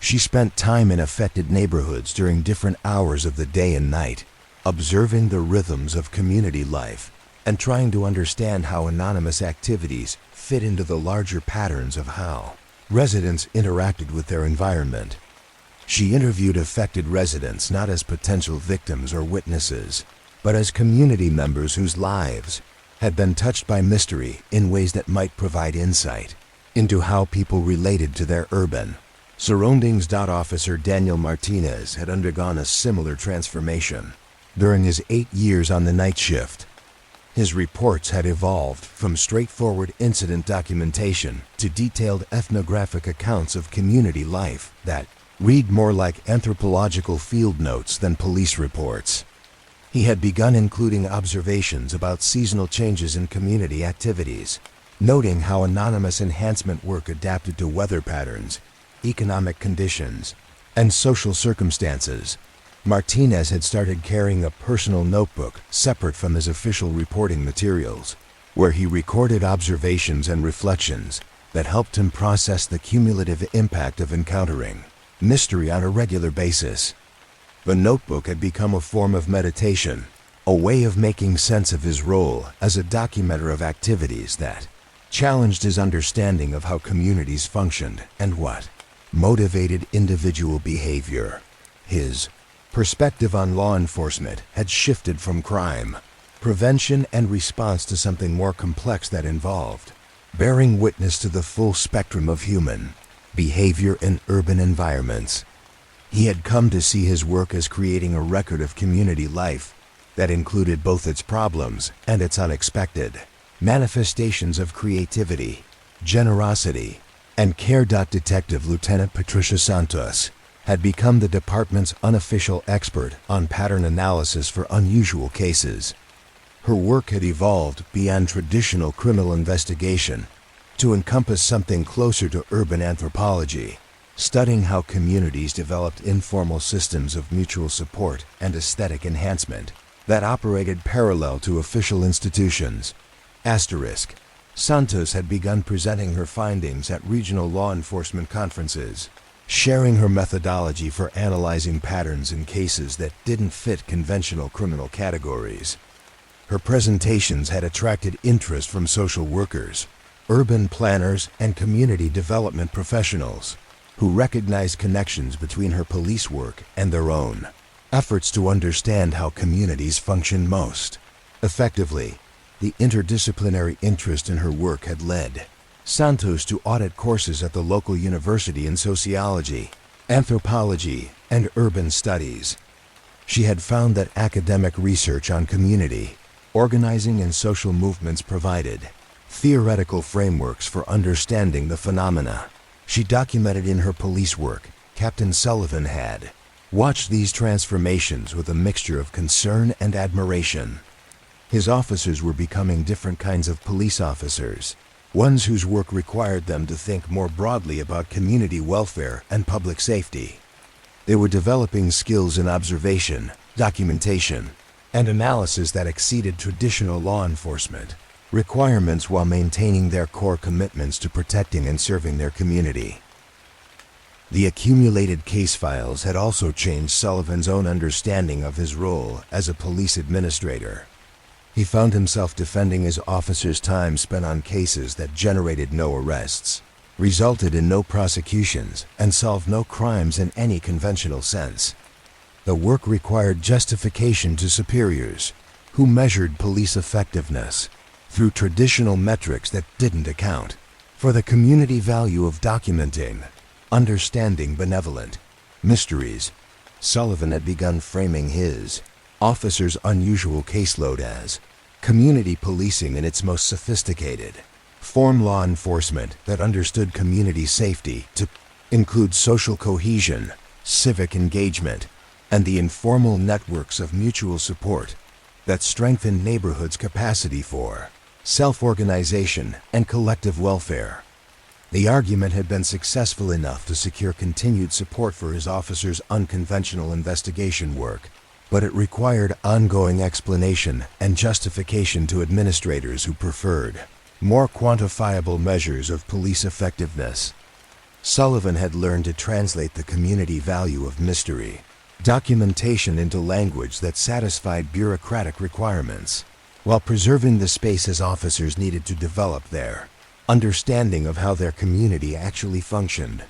She spent time in affected neighborhoods during different hours of the day and night, observing the rhythms of community life and trying to understand how anonymous activities fit into the larger patterns of how residents interacted with their environment. She interviewed affected residents not as potential victims or witnesses, but as community members whose lives had been touched by mystery in ways that might provide insight into how people related to their urban surroundings. Officer Daniel Martinez had undergone a similar transformation during his 8 years on the night shift. His reports had evolved from straightforward incident documentation to detailed ethnographic accounts of community life that read more like anthropological field notes than police reports. He had begun including observations about seasonal changes in community activities, noting how anonymous enhancement work adapted to weather patterns, economic conditions, and social circumstances. Martinez had started carrying a personal notebook separate from his official reporting materials, where he recorded observations and reflections that helped him process the cumulative impact of encountering mystery on a regular basis. The notebook had become a form of meditation, a way of making sense of his role as a documenter of activities that challenged his understanding of how communities functioned and what motivated individual behavior. His perspective on law enforcement had shifted from crime, prevention, and response to something more complex that involved bearing witness to the full spectrum of human behavior in urban environments. He had come to see his work as creating a record of community life that included both its problems and its unexpected manifestations of creativity, generosity, and care. Detective Lieutenant Patricia Santos had become the department's unofficial expert on pattern analysis for unusual cases. Her work had evolved beyond traditional criminal investigation to encompass something closer to urban anthropology, studying how communities developed informal systems of mutual support and aesthetic enhancement that operated parallel to official institutions. Santos had begun presenting her findings at regional law enforcement conferences, sharing her methodology for analyzing patterns in cases that didn't fit conventional criminal categories. Her presentations had attracted interest from social workers, urban planners, and community development professionals who recognized connections between her police work and their own efforts to understand how communities function most effectively. The interdisciplinary interest in her work had led Santos to audit courses at the local university in sociology, anthropology, and urban studies. She had found that academic research on community, organizing, and social movements provided theoretical frameworks for understanding the phenomena she documented in her police work. Captain Sullivan had watched these transformations with a mixture of concern and admiration. His officers were becoming different kinds of police officers, ones whose work required them to think more broadly about community welfare and public safety. They were developing skills in observation, documentation, and analysis that exceeded traditional law enforcement requirements while maintaining their core commitments to protecting and serving their community. The accumulated case files had also changed Sullivan's own understanding of his role as a police administrator. He found himself defending his officers' time spent on cases that generated no arrests, resulted in no prosecutions, and solved no crimes in any conventional sense. The work required justification to superiors, who measured police effectiveness through traditional metrics that didn't account for the community value of documenting, understanding benevolent mysteries. Sullivan had begun framing his officers' unusual caseload as community policing in its most sophisticated form, law enforcement that understood community safety to include social cohesion, civic engagement, and the informal networks of mutual support that strengthened neighborhoods' capacity for self-organization and collective welfare. The argument had been successful enough to secure continued support for his officers' unconventional investigation work, but it required ongoing explanation and justification to administrators who preferred more quantifiable measures of police effectiveness. Sullivan had learned to translate the community value of mystery, documentation into language that satisfied bureaucratic requirements, while preserving the spaces officers needed to develop their understanding of how their community actually functioned.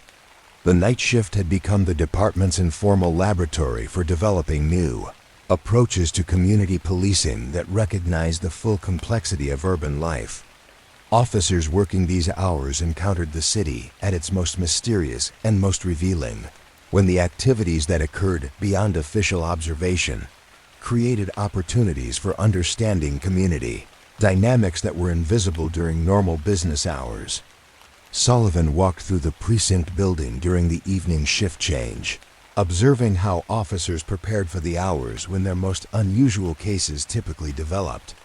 The night shift had become the department's informal laboratory for developing new approaches to community policing that recognized the full complexity of urban life. Officers working these hours encountered the city at its most mysterious and most revealing, when the activities that occurred beyond official observation created opportunities for understanding community dynamics that were invisible during normal business hours. Sullivan walked through the precinct building during the evening shift change, observing how officers prepared for the hours when their most unusual cases typically developed.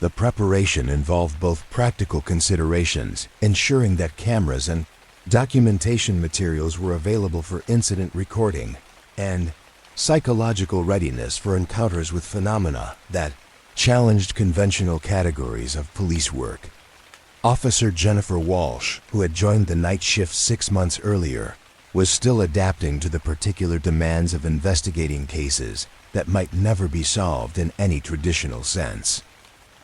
The preparation involved both practical considerations, ensuring that cameras and documentation materials were available for incident recording, and psychological readiness for encounters with phenomena that challenged conventional categories of police work. Officer Jennifer Walsh, who had joined the night shift 6 months earlier, was still adapting to the particular demands of investigating cases that might never be solved in any traditional sense.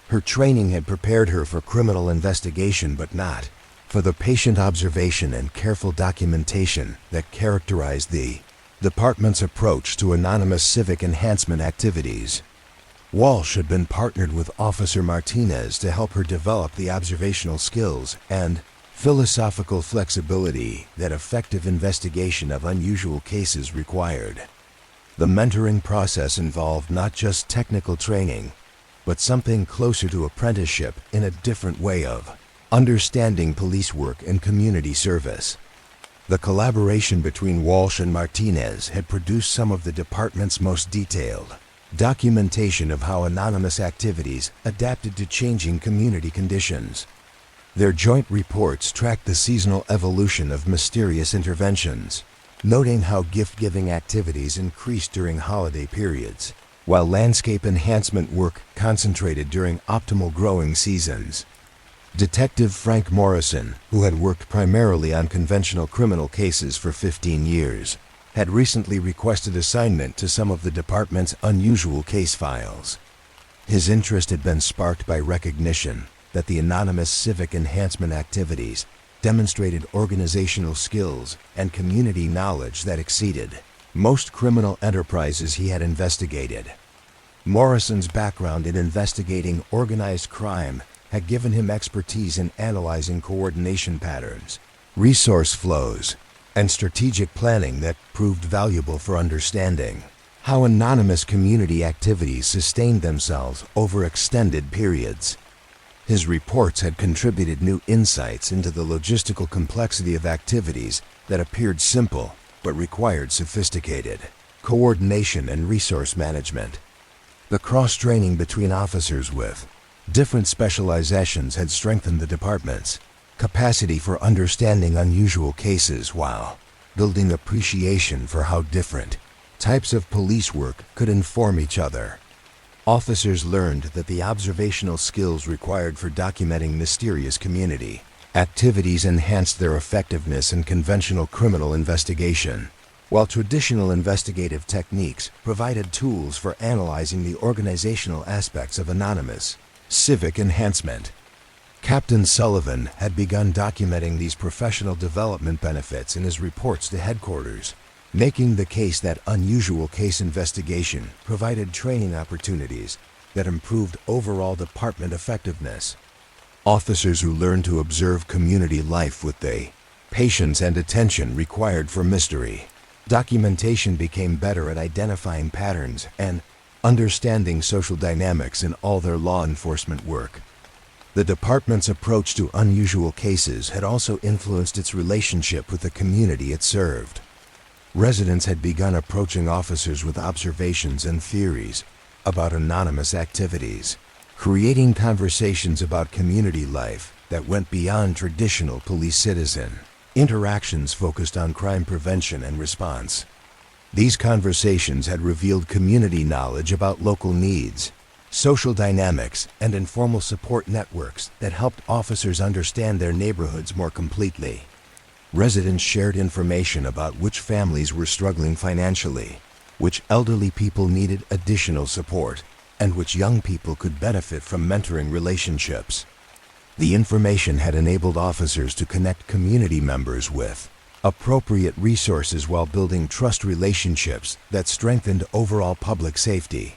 Her training had prepared her for criminal investigation, but not for the patient observation and careful documentation that characterized the department's approach to anonymous civic enhancement activities. Walsh had been partnered with Officer Martinez to help her develop the observational skills and philosophical flexibility that effective investigation of unusual cases required. The mentoring process involved not just technical training, but something closer to apprenticeship in a different way of understanding police work and community service. The collaboration between Walsh and Martinez had produced some of the department's most detailed documentation of how anonymous activities adapted to changing community conditions. Their joint reports tracked the seasonal evolution of mysterious interventions, noting how gift-giving activities increased during holiday periods, while landscape enhancement work concentrated during optimal growing seasons. Detective Frank Morrison, who had worked primarily on conventional criminal cases for 15 years, had recently requested assignment to some of the department's unusual case files. His interest had been sparked by recognition that the anonymous civic enhancement activities demonstrated organizational skills and community knowledge that exceeded most criminal enterprises he had investigated. Morrison's background in investigating organized crime had given him expertise in analyzing coordination patterns, resource flows, and strategic planning that proved valuable for understanding how anonymous community activities sustained themselves over extended periods. His reports had contributed new insights into the logistical complexity of activities that appeared simple but required sophisticated coordination and resource management. The cross-training between officers with different specializations had strengthened the department's capacity for understanding unusual cases while building appreciation for how different types of police work could inform each other. Officers learned that the observational skills required for documenting mysterious community activities enhanced their effectiveness in conventional criminal investigation, while traditional investigative techniques provided tools for analyzing the organizational aspects of anonymous civic enhancement. Captain Sullivan had begun documenting these professional development benefits in his reports to headquarters, making the case that unusual case investigation provided training opportunities that improved overall department effectiveness. Officers who learned to observe community life with the patience and attention required for mystery documentation became better at identifying patterns and understanding social dynamics in all their law enforcement work. The department's approach to unusual cases had also influenced its relationship with the community it served. Residents had begun approaching officers with observations and theories about anonymous activities, creating conversations about community life that went beyond traditional police-citizen interactions focused on crime prevention and response. These conversations had revealed community knowledge about local needs, social dynamics, and informal support networks that helped officers understand their neighborhoods more completely. Residents shared information about which families were struggling financially, which elderly people needed additional support, and which young people could benefit from mentoring relationships. The information had enabled officers to connect community members with appropriate resources while building trust relationships that strengthened overall public safety.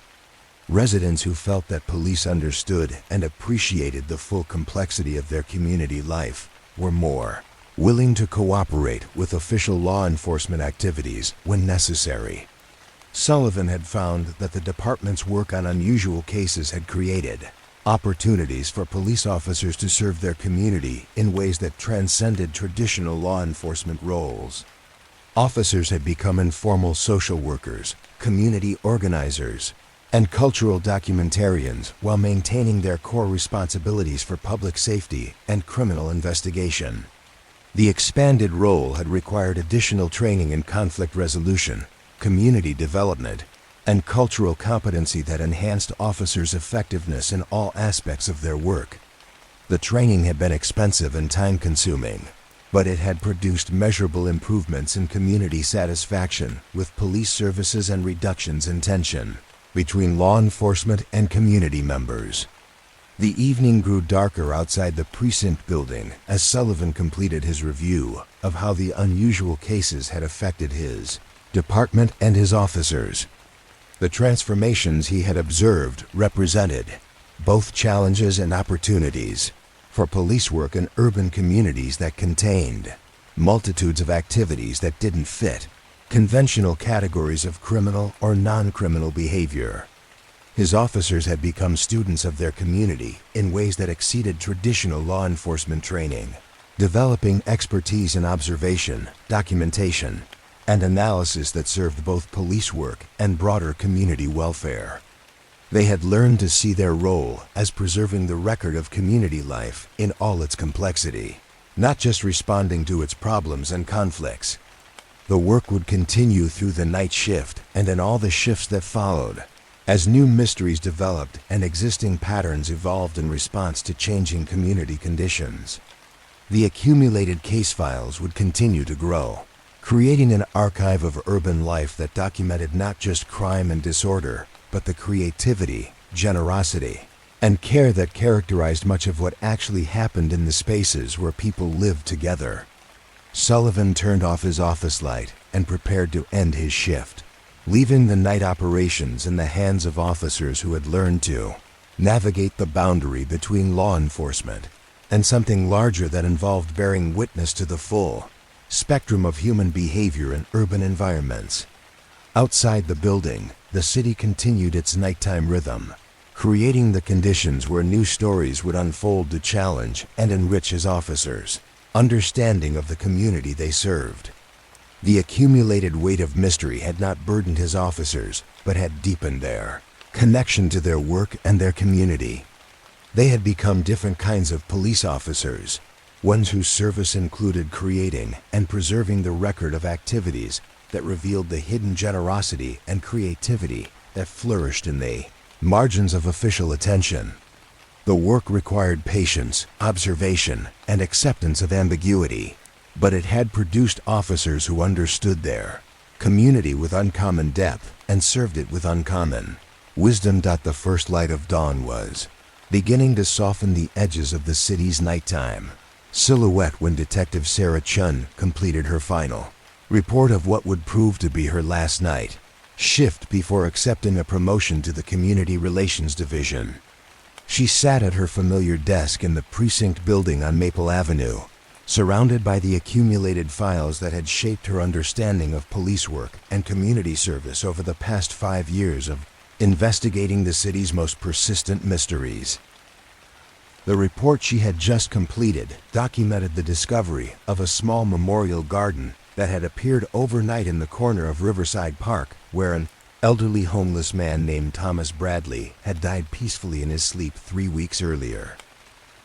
Residents who felt that police understood and appreciated the full complexity of their community life were more willing to cooperate with official law enforcement activities when necessary. Sullivan had found that the department's work on unusual cases had created opportunities for police officers to serve their community in ways that transcended traditional law enforcement roles. Officers had become informal social workers, community organizers, and cultural documentarians while maintaining their core responsibilities for public safety and criminal investigation. The expanded role had required additional training in conflict resolution, community development, and cultural competency that enhanced officers' effectiveness in all aspects of their work. The training had been expensive and time-consuming, but it had produced measurable improvements in community satisfaction with police services and reductions in tension between law enforcement and community members. The evening grew darker outside the precinct building as Sullivan completed his review of how the unusual cases had affected his department and his officers. The transformations he had observed represented both challenges and opportunities for police work in urban communities that contained multitudes of activities that didn't fit conventional categories of criminal or non-criminal behavior. His officers had become students of their community in ways that exceeded traditional law enforcement training, developing expertise in observation, documentation, and analysis that served both police work and broader community welfare. They had learned to see their role as preserving the record of community life in all its complexity, not just responding to its problems and conflicts. The work would continue through the night shift and in all the shifts that followed, as new mysteries developed and existing patterns evolved in response to changing community conditions. The accumulated case files would continue to grow, creating an archive of urban life that documented not just crime and disorder, but the creativity, generosity, and care that characterized much of what actually happened in the spaces where people lived together. Sullivan turned off his office light and prepared to end his shift, leaving the night operations in the hands of officers who had learned to navigate the boundary between law enforcement and something larger that involved bearing witness to the full spectrum of human behavior in urban environments. Outside the building, the city continued its nighttime rhythm, creating the conditions where new stories would unfold to challenge and enrich his officers' understanding of the community they served. The accumulated weight of mystery had not burdened his officers, but had deepened their connection to their work and their community. They had become different kinds of police officers, ones whose service included creating and preserving the record of activities that revealed the hidden generosity and creativity that flourished in the margins of official attention. The work required patience, observation, and acceptance of ambiguity, but it had produced officers who understood their community with uncommon depth and served it with uncommon wisdom. The first light of dawn was beginning to soften the edges of the city's nighttime silhouette when Detective Sarah Chun completed her final report of what would prove to be her last night shift before accepting a promotion to the Community Relations Division. She sat at her familiar desk in the precinct building on Maple Avenue, surrounded by the accumulated files that had shaped her understanding of police work and community service over the past 5 years of investigating the city's most persistent mysteries. The report she had just completed documented the discovery of a small memorial garden that had appeared overnight in the corner of Riverside Park, where an elderly homeless man named Thomas Bradley had died peacefully in his sleep 3 weeks earlier.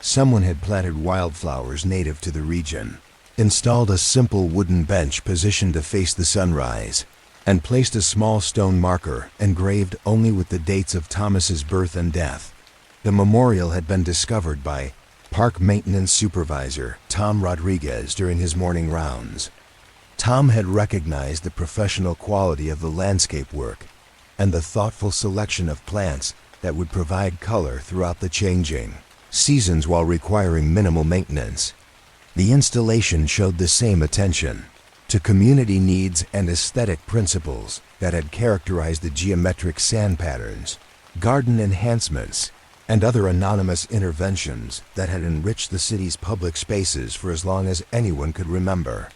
Someone had planted wildflowers native to the region, installed a simple wooden bench positioned to face the sunrise, and placed a small stone marker engraved only with the dates of Thomas's birth and death. The memorial had been discovered by park maintenance supervisor Tom Rodriguez during his morning rounds. Tom had recognized the professional quality of the landscape work and the thoughtful selection of plants that would provide color throughout the changing seasons while requiring minimal maintenance. The installation showed the same attention to community needs and aesthetic principles that had characterized the geometric sand patterns, garden enhancements, and other anonymous interventions that had enriched the city's public spaces for as long as anyone could remember.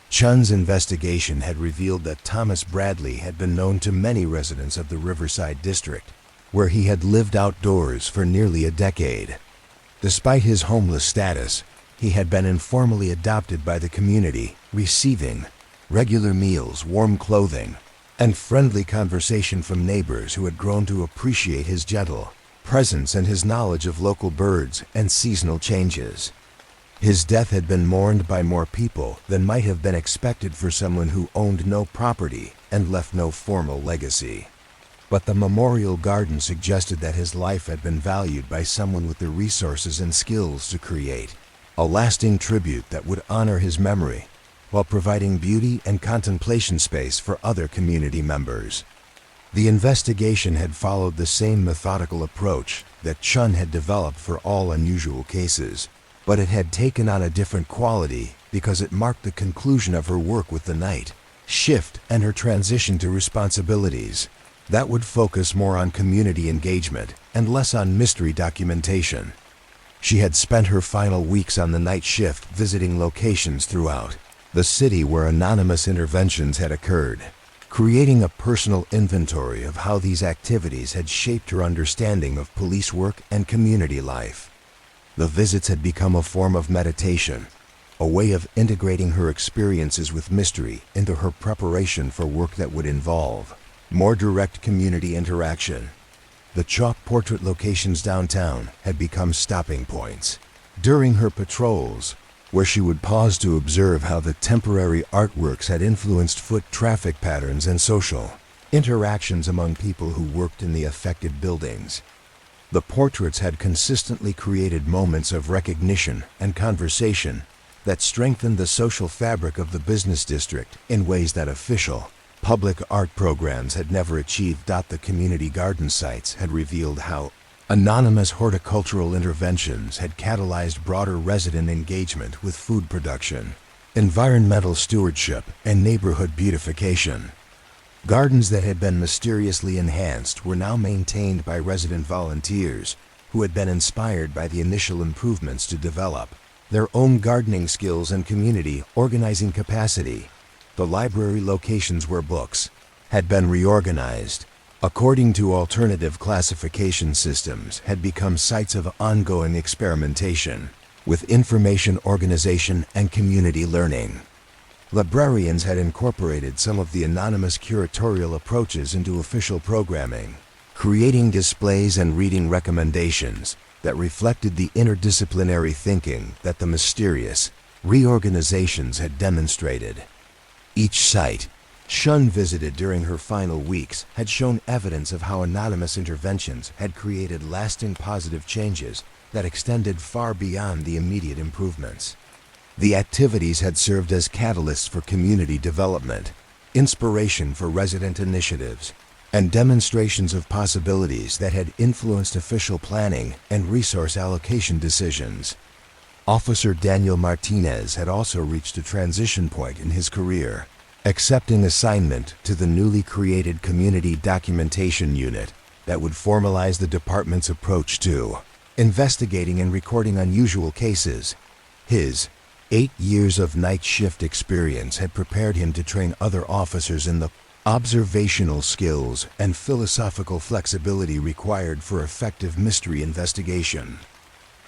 Chun's investigation had revealed that Thomas Bradley had been known to many residents of the Riverside district, where he had lived outdoors for nearly a decade. Despite his homeless status, he had been informally adopted by the community, receiving regular meals, warm clothing, and friendly conversation from neighbors who had grown to appreciate his gentle presence and his knowledge of local birds and seasonal changes. His death had been mourned by more people than might have been expected for someone who owned no property and left no formal legacy. But the memorial garden suggested that his life had been valued by someone with the resources and skills to create a lasting tribute that would honor his memory while providing beauty and contemplation space for other community members. The investigation had followed the same methodical approach that Chun had developed for all unusual cases, but it had taken on a different quality because it marked the conclusion of her work with the night shift and her transition to responsibilities that would focus more on community engagement and less on mystery documentation. She had spent her final weeks on the night shift visiting locations throughout the city where anonymous interventions had occurred, creating a personal inventory of how these activities had shaped her understanding of police work and community life. The visits had become a form of meditation, a way of integrating her experiences with mystery into her preparation for work that would involve more direct community interaction. The chalk portrait locations downtown had become stopping points during her patrols, where she would pause to observe how the temporary artworks had influenced foot traffic patterns and social interactions among people who worked in the affected buildings. The portraits had consistently created moments of recognition and conversation that strengthened the social fabric of the business district in ways that official public art programs had never achieved. The community garden sites had revealed how anonymous horticultural interventions had catalyzed broader resident engagement with food production, environmental stewardship, and neighborhood beautification. Gardens that had been mysteriously enhanced were now maintained by resident volunteers who had been inspired by the initial improvements to develop their own gardening skills and community organizing capacity. The library locations where books had been reorganized according to alternative classification systems had become sites of ongoing experimentation with information organization and community learning. Librarians had incorporated some of the anonymous curatorial approaches into official programming, creating displays and reading recommendations that reflected the interdisciplinary thinking that the mysterious reorganizations had demonstrated. Each site Chun visited during her final weeks had shown evidence of how anonymous interventions had created lasting positive changes that extended far beyond the immediate improvements. The activities had served as catalysts for community development, inspiration for resident initiatives, and demonstrations of possibilities that had influenced official planning and resource allocation decisions. Officer Daniel Martinez had also reached a transition point in his career, accepting assignment to the newly created Community Documentation Unit that would formalize the department's approach to investigating and recording unusual cases. His 8 years of night shift experience had prepared him to train other officers in the observational skills and philosophical flexibility required for effective mystery investigation.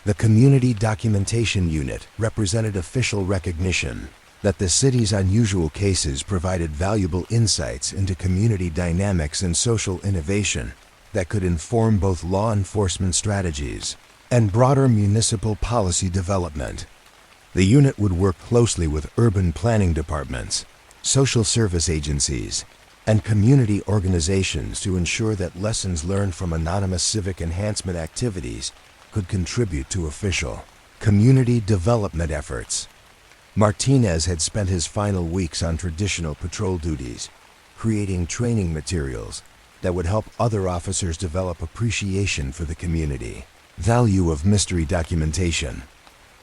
The Community Documentation Unit represented official recognition that the city's unusual cases provided valuable insights into community dynamics and social innovation that could inform both law enforcement strategies and broader municipal policy development. The unit would work closely with urban planning departments, social service agencies, and community organizations to ensure that lessons learned from anonymous civic enhancement activities could contribute to official Community development efforts. Martinez had spent his final weeks on traditional patrol duties, creating training materials that would help other officers develop appreciation for the community. Value of mystery documentation.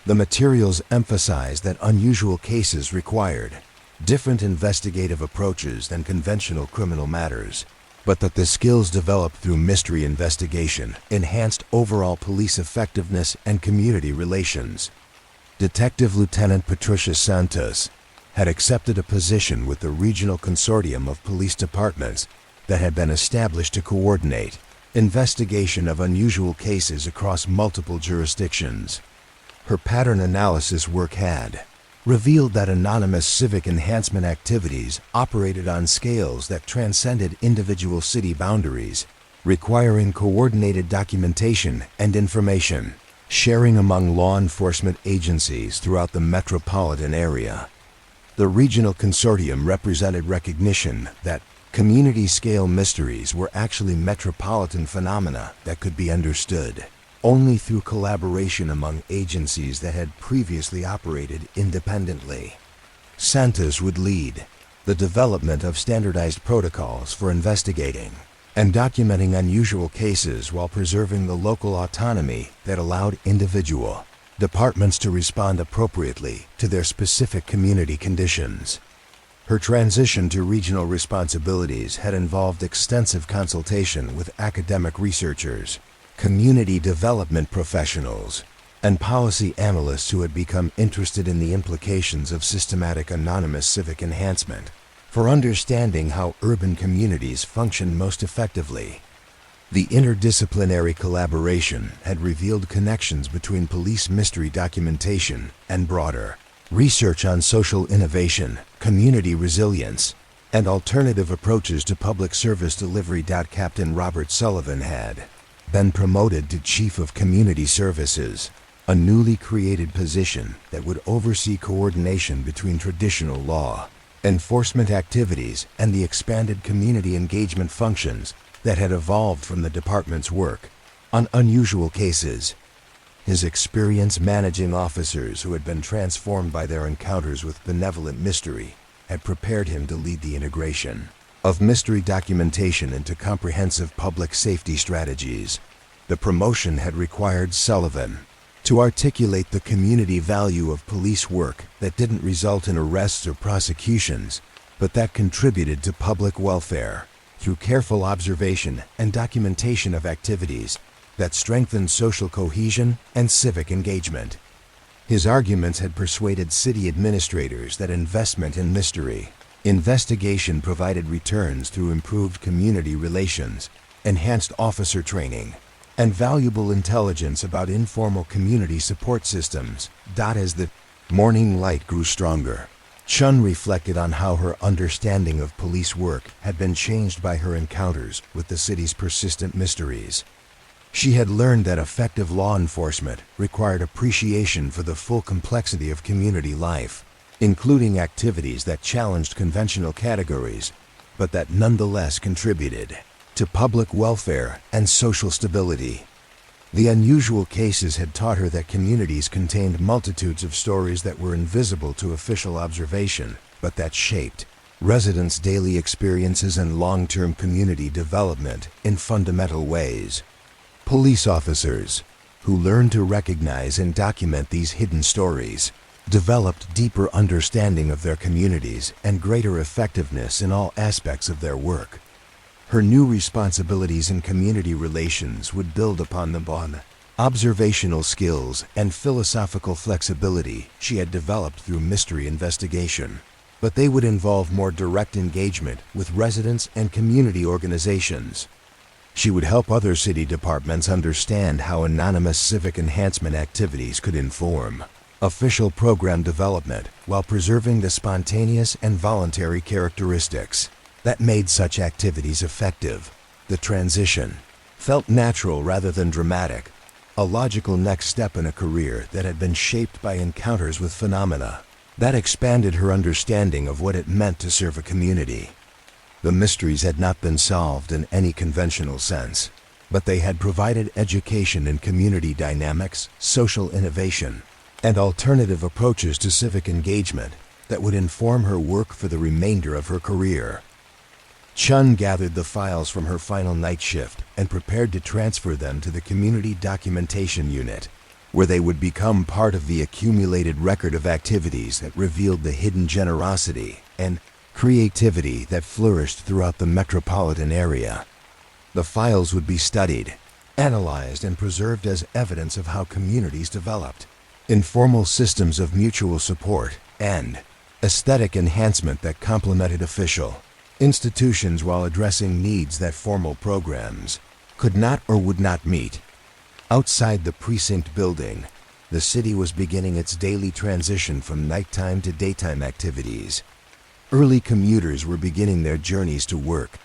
The materials emphasized that unusual cases required different investigative approaches than conventional criminal matters, but that the skills developed through mystery investigation enhanced overall police effectiveness and community relations. Detective Lieutenant Patricia Santos had accepted a position with the Regional Consortium of Police Departments that had been established to coordinate investigation of unusual cases across multiple jurisdictions. Her pattern analysis work had revealed that anonymous civic enhancement activities operated on scales that transcended individual city boundaries, requiring coordinated documentation and information sharing among law enforcement agencies throughout the metropolitan area. The regional consortium represented recognition that community-scale mysteries were actually metropolitan phenomena that could be understood only through collaboration among agencies that had previously operated independently. Santos would lead the development of standardized protocols for investigating and documenting unusual cases while preserving the local autonomy that allowed individual departments to respond appropriately to their specific community conditions. Her transition to regional responsibilities had involved extensive consultation with academic researchers, community development professionals, and policy analysts who had become interested in the implications of systematic anonymous civic enhancement for understanding how urban communities function most effectively. The interdisciplinary collaboration had revealed connections between police mystery documentation and broader research on social innovation, community resilience, and alternative approaches to public service delivery. Captain Robert Sullivan had been promoted to Chief of Community Services, a newly created position that would oversee coordination between traditional law enforcement activities and the expanded community engagement functions that had evolved from the department's work on unusual cases. His experience managing officers who had been transformed by their encounters with benevolent mystery had prepared him to lead the integration of mystery documentation into comprehensive public safety strategies. The promotion had required Sullivan to articulate the community value of police work that didn't result in arrests or prosecutions, but that contributed to public welfare through careful observation and documentation of activities that strengthened social cohesion and civic engagement. His arguments had persuaded city administrators that investment in mystery investigation provided returns through improved community relations, enhanced officer training, and valuable intelligence about informal community support systems. As the morning light grew stronger, Chun reflected on how her understanding of police work had been changed by her encounters with the city's persistent mysteries. She had learned that effective law enforcement required appreciation for the full complexity of community life, including activities that challenged conventional categories, but that nonetheless contributed to public welfare and social stability. The unusual cases had taught her that communities contained multitudes of stories that were invisible to official observation, but that shaped residents' daily experiences and long-term community development in fundamental ways. Police officers, who learned to recognize and document these hidden stories, developed deeper understanding of their communities and greater effectiveness in all aspects of their work. Her new responsibilities in community relations would build upon the observational skills and philosophical flexibility she had developed through mystery investigation, but they would involve more direct engagement with residents and community organizations. She would help other city departments understand how anonymous civic enhancement activities could inform official program development while preserving the spontaneous and voluntary characteristics that made such activities effective. The transition felt natural rather than dramatic, a logical next step in a career that had been shaped by encounters with phenomena that expanded her understanding of what it meant to serve a community. The mysteries had not been solved in any conventional sense. but they had provided education in community dynamics, social innovation, and alternative approaches to civic engagement that would inform her work for the remainder of her career. Chun gathered the files from her final night shift and prepared to transfer them to the Community Documentation Unit, where they would become part of the accumulated record of activities that revealed the hidden generosity and creativity that flourished throughout the metropolitan area. The files would be studied, analyzed, and preserved as evidence of how communities developed, informal systems of mutual support, and aesthetic enhancement that complemented official institutions while addressing needs that formal programs could not or would not meet. Outside the precinct building, the city was beginning its daily transition from nighttime to daytime activities. Early commuters were beginning their journeys to work.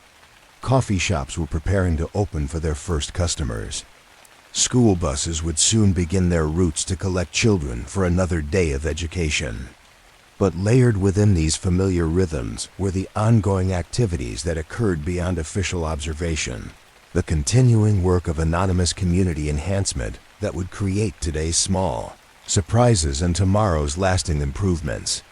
Coffee shops were preparing to open for their first customers. School buses would soon begin their routes to collect children for another day of education. But layered within these familiar rhythms were the ongoing activities that occurred beyond official observation, the continuing work of anonymous community enhancement that would create today's small surprises and tomorrow's lasting improvements.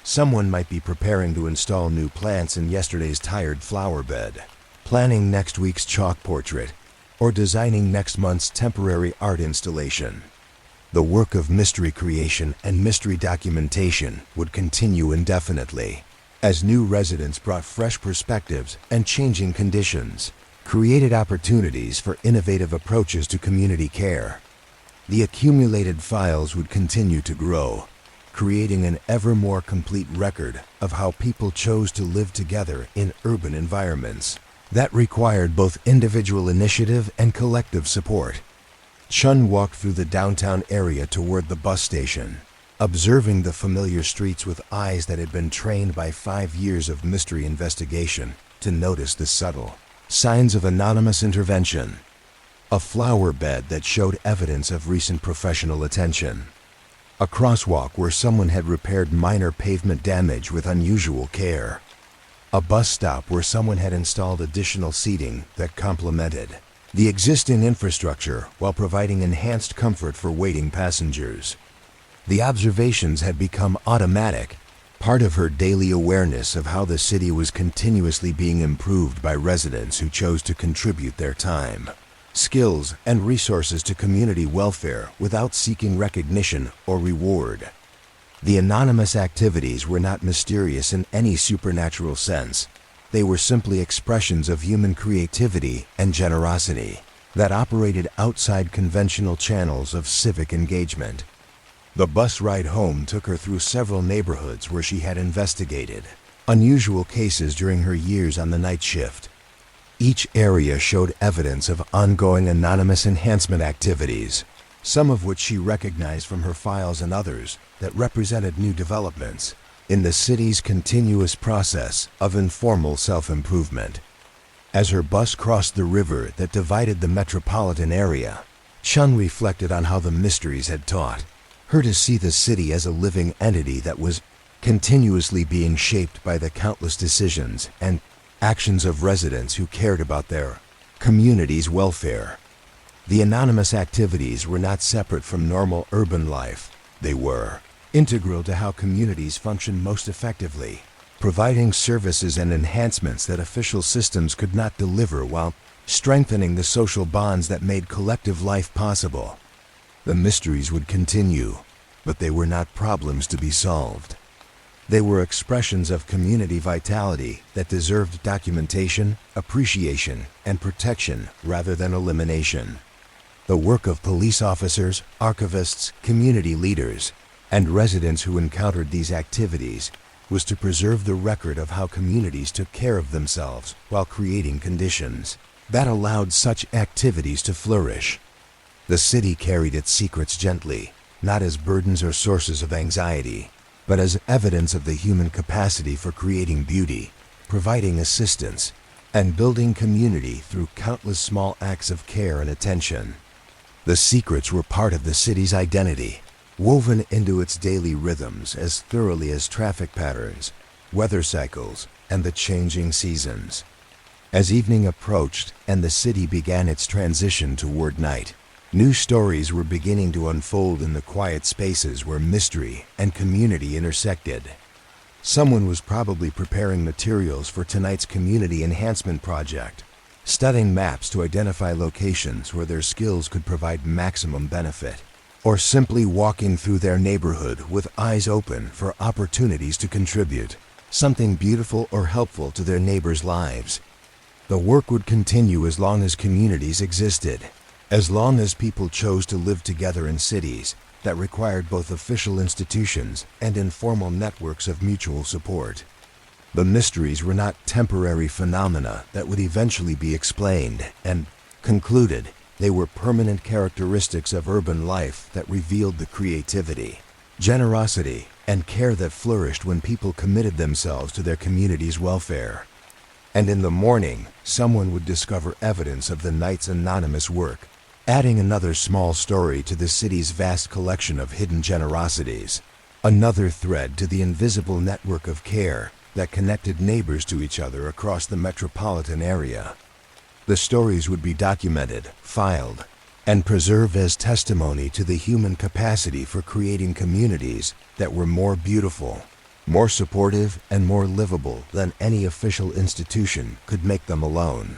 Someone might be preparing to install new plants in yesterday's tired flower bed, planning next week's chalk portrait, or designing next month's temporary art installation. The work of mystery creation and mystery documentation would continue indefinitely, as new residents brought fresh perspectives and changing conditions created opportunities for innovative approaches to community care. The accumulated files would continue to grow, creating an ever more complete record of how people chose to live together in urban environments that required both individual initiative and collective support. Chun walked through the downtown area toward the bus station, observing the familiar streets with eyes that had been trained by 5 years of mystery investigation to notice the subtle signs of anonymous intervention. A flower bed that showed evidence of recent professional attention. A crosswalk where someone had repaired minor pavement damage with unusual care. A bus stop where someone had installed additional seating that complemented the existing infrastructure while providing enhanced comfort for waiting passengers. The observations had become automatic, part of her daily awareness of how the city was continuously being improved by residents who chose to contribute their time, skills, and resources to community welfare without seeking recognition or reward. The anonymous activities were not mysterious in any supernatural sense. They were simply expressions of human creativity and generosity that operated outside conventional channels of civic engagement. The bus ride home took her through several neighborhoods where she had investigated unusual cases during her years on the night shift. Each area showed evidence of ongoing anonymous enhancement activities, some of which she recognized from her files and others that represented new developments in the city's continuous process of informal self-improvement. As her bus crossed the river that divided the metropolitan area, Chun reflected on how the mysteries had taught her to see the city as a living entity that was continuously being shaped by the countless decisions and actions of residents who cared about their community's welfare. The anonymous activities were not separate from normal urban life. They were integral to how communities function most effectively, providing services and enhancements that official systems could not deliver while strengthening the social bonds that made collective life possible. The mysteries would continue, but they were not problems to be solved. They were expressions of community vitality that deserved documentation, appreciation, and protection rather than elimination. The work of police officers, archivists, community leaders, and residents who encountered these activities was to preserve the record of how communities took care of themselves while creating conditions that allowed such activities to flourish. The city carried its secrets gently, not as burdens or sources of anxiety, but as evidence of the human capacity for creating beauty, providing assistance, and building community through countless small acts of care and attention. The secrets were part of the city's identity, woven into its daily rhythms as thoroughly as traffic patterns, weather cycles, and the changing seasons. As evening approached and the city began its transition toward night, new stories were beginning to unfold in the quiet spaces where mystery and community intersected. Someone was probably preparing materials for tonight's community enhancement project, studying maps to identify locations where their skills could provide maximum benefit, or simply walking through their neighborhood with eyes open for opportunities to contribute something beautiful or helpful to their neighbors' lives. The work would continue as long as communities existed, as long as people chose to live together in cities that required both official institutions and informal networks of mutual support. The mysteries were not temporary phenomena that would eventually be explained and concluded. They were permanent characteristics of urban life that revealed the creativity, generosity, and care that flourished when people committed themselves to their community's welfare. And in the morning, someone would discover evidence of the night's anonymous work, adding another small story to the city's vast collection of hidden generosities, another thread to the invisible network of care that connected neighbors to each other across the metropolitan area. The stories would be documented, filed, and preserved as testimony to the human capacity for creating communities that were more beautiful, more supportive, and more livable than any official institution could make them alone.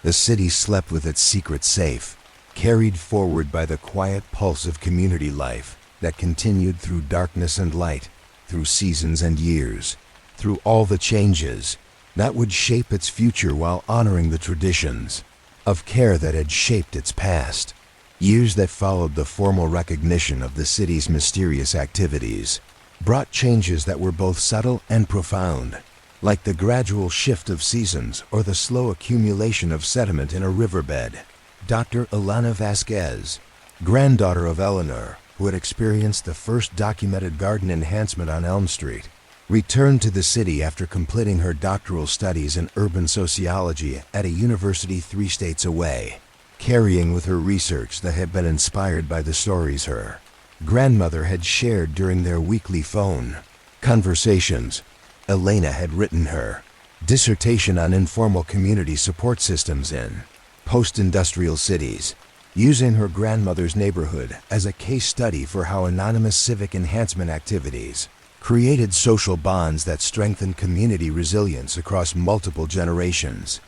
The city slept with its secret safe, carried forward by the quiet pulse of community life that continued through darkness and light, through seasons and years, through all the changes that would shape its future while honoring the traditions of care that had shaped its past. Years that followed the formal recognition of the city's mysterious activities brought changes that were both subtle and profound, like the gradual shift of seasons or the slow accumulation of sediment in a riverbed. Dr. Ilana Vasquez, granddaughter of Eleanor, who had experienced the first documented garden enhancement on Elm Street, returned to the city after completing her doctoral studies in urban sociology at a university 3 states away, carrying with her research that had been inspired by the stories her grandmother had shared during their weekly phone conversations. Elena had written her dissertation on informal community support systems in post-industrial cities, using her grandmother's neighborhood as a case study for how anonymous civic enhancement activities created social bonds that strengthened community resilience across multiple generations.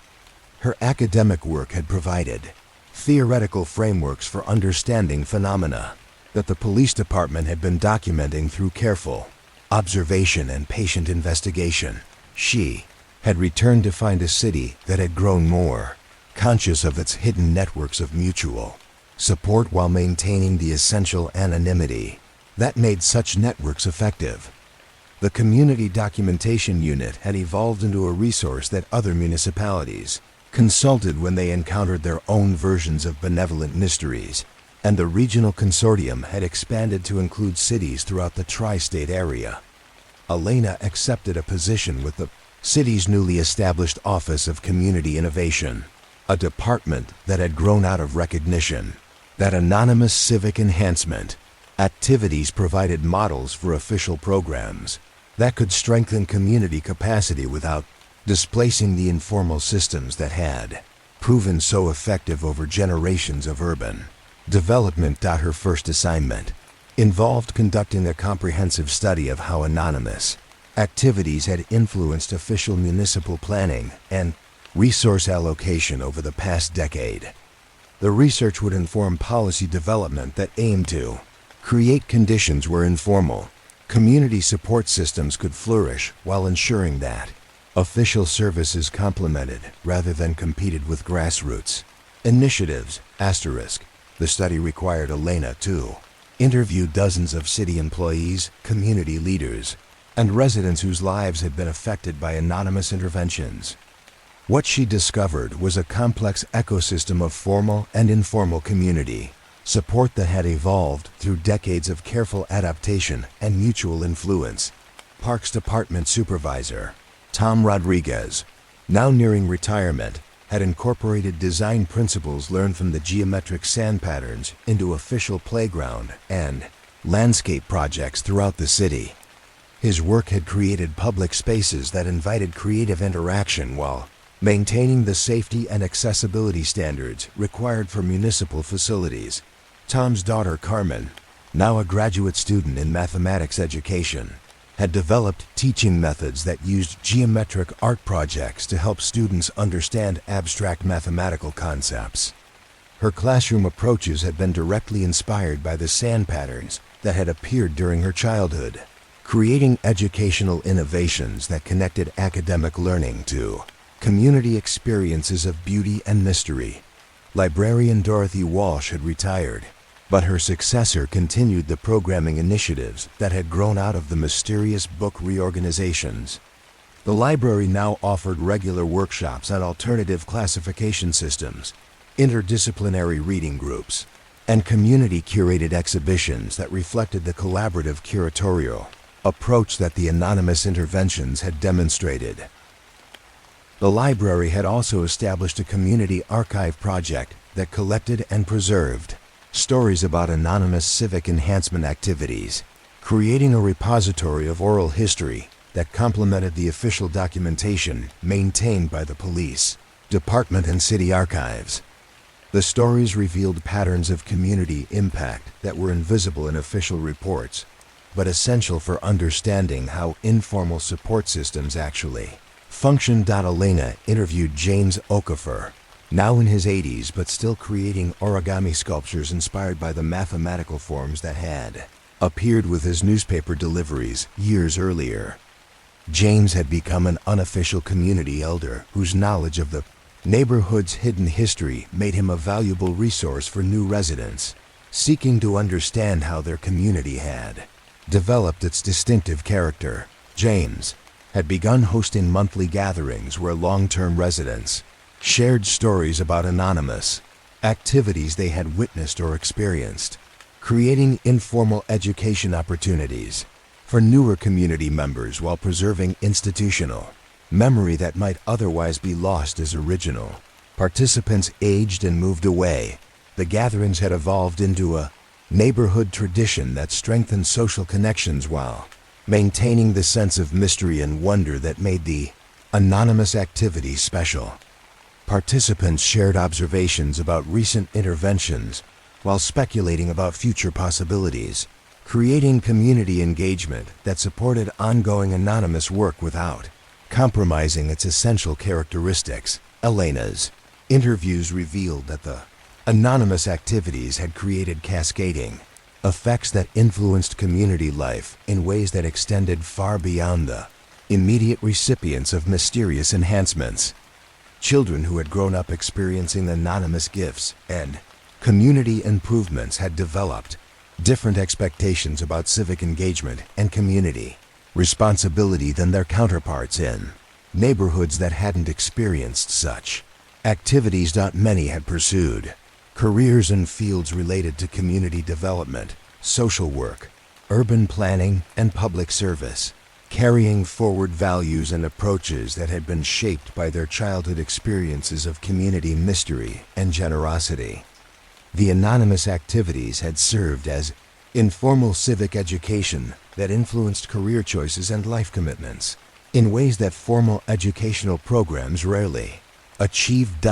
Her academic work had provided theoretical frameworks for understanding phenomena that the police department had been documenting through careful observation and patient investigation. She had returned to find a city that had grown more conscious of its hidden networks of mutual support while maintaining the essential anonymity that made such networks effective. The Community Documentation Unit had evolved into a resource that other municipalities consulted when they encountered their own versions of benevolent mysteries, and the regional consortium had expanded to include cities throughout the tri-state area. Elena accepted a position with the city's newly established Office of Community Innovation, a department that had grown out of recognition that anonymous civic enhancement activities provided models for official programs that could strengthen community capacity without displacing the informal systems that had proven so effective over generations of urban development. Her first assignment involved conducting a comprehensive study of how anonymous activities had influenced official municipal planning and resource allocation over the past decade. The research would inform policy development that aimed to create conditions where informal community support systems could flourish while ensuring that official services complemented rather than competed with grassroots initiatives. The study required Elena to interview dozens of city employees, community leaders, and residents whose lives had been affected by anonymous interventions. What she discovered was a complex ecosystem of formal and informal community support that had evolved through decades of careful adaptation and mutual influence. Parks Department Supervisor Tom Rodriguez, now nearing retirement, had incorporated design principles learned from the geometric sand patterns into official playground and landscape projects throughout the city. His work had created public spaces that invited creative interaction while maintaining the safety and accessibility standards required for municipal facilities. Tom's daughter Carmen, now a graduate student in mathematics education, had developed teaching methods that used geometric art projects to help students understand abstract mathematical concepts. Her classroom approaches had been directly inspired by the sand patterns that had appeared during her childhood, creating educational innovations that connected academic learning to community experiences of beauty and mystery. Librarian Dorothy Walsh had retired, but her successor continued the programming initiatives that had grown out of the mysterious book reorganizations. The library now offered regular workshops on alternative classification systems, interdisciplinary reading groups, and community-curated exhibitions that reflected the collaborative curatorial approach that the anonymous interventions had demonstrated. The library had also established a community archive project that collected and preserved stories about anonymous civic enhancement activities, creating a repository of oral history that complemented the official documentation maintained by the police, department, and city archives. The stories revealed patterns of community impact that were invisible in official reports, but essential for understanding how informal support systems actually function. Elena interviewed James Okafor, now in his 80s but still creating origami sculptures inspired by the mathematical forms that had appeared with his newspaper deliveries years earlier. James had become an unofficial community elder whose knowledge of the neighborhood's hidden history made him a valuable resource for new residents seeking to understand how their community had developed its distinctive character. James had begun hosting monthly gatherings where long-term residents shared stories about anonymous activities they had witnessed or experienced, creating informal education opportunities for newer community members while preserving institutional memory that might otherwise be lost as original. Participants aged and moved away. The gatherings had evolved into a neighborhood tradition that strengthened social connections while maintaining the sense of mystery and wonder that made the anonymous activity special. Participants shared observations about recent interventions while speculating about future possibilities, creating community engagement that supported ongoing anonymous work without compromising its essential characteristics. Elena's interviews revealed that the anonymous activities had created cascading effects that influenced community life in ways that extended far beyond the immediate recipients of mysterious enhancements. Children who had grown up experiencing anonymous gifts and community improvements had developed different expectations about civic engagement and community responsibility than their counterparts in neighborhoods that hadn't experienced such activities. Many had pursued careers in fields related to community development, social work, urban planning, and public service, carrying forward values and approaches that had been shaped by their childhood experiences of community mystery and generosity. The anonymous activities had served as informal civic education that influenced career choices and life commitments in ways that formal educational programs rarely achieved.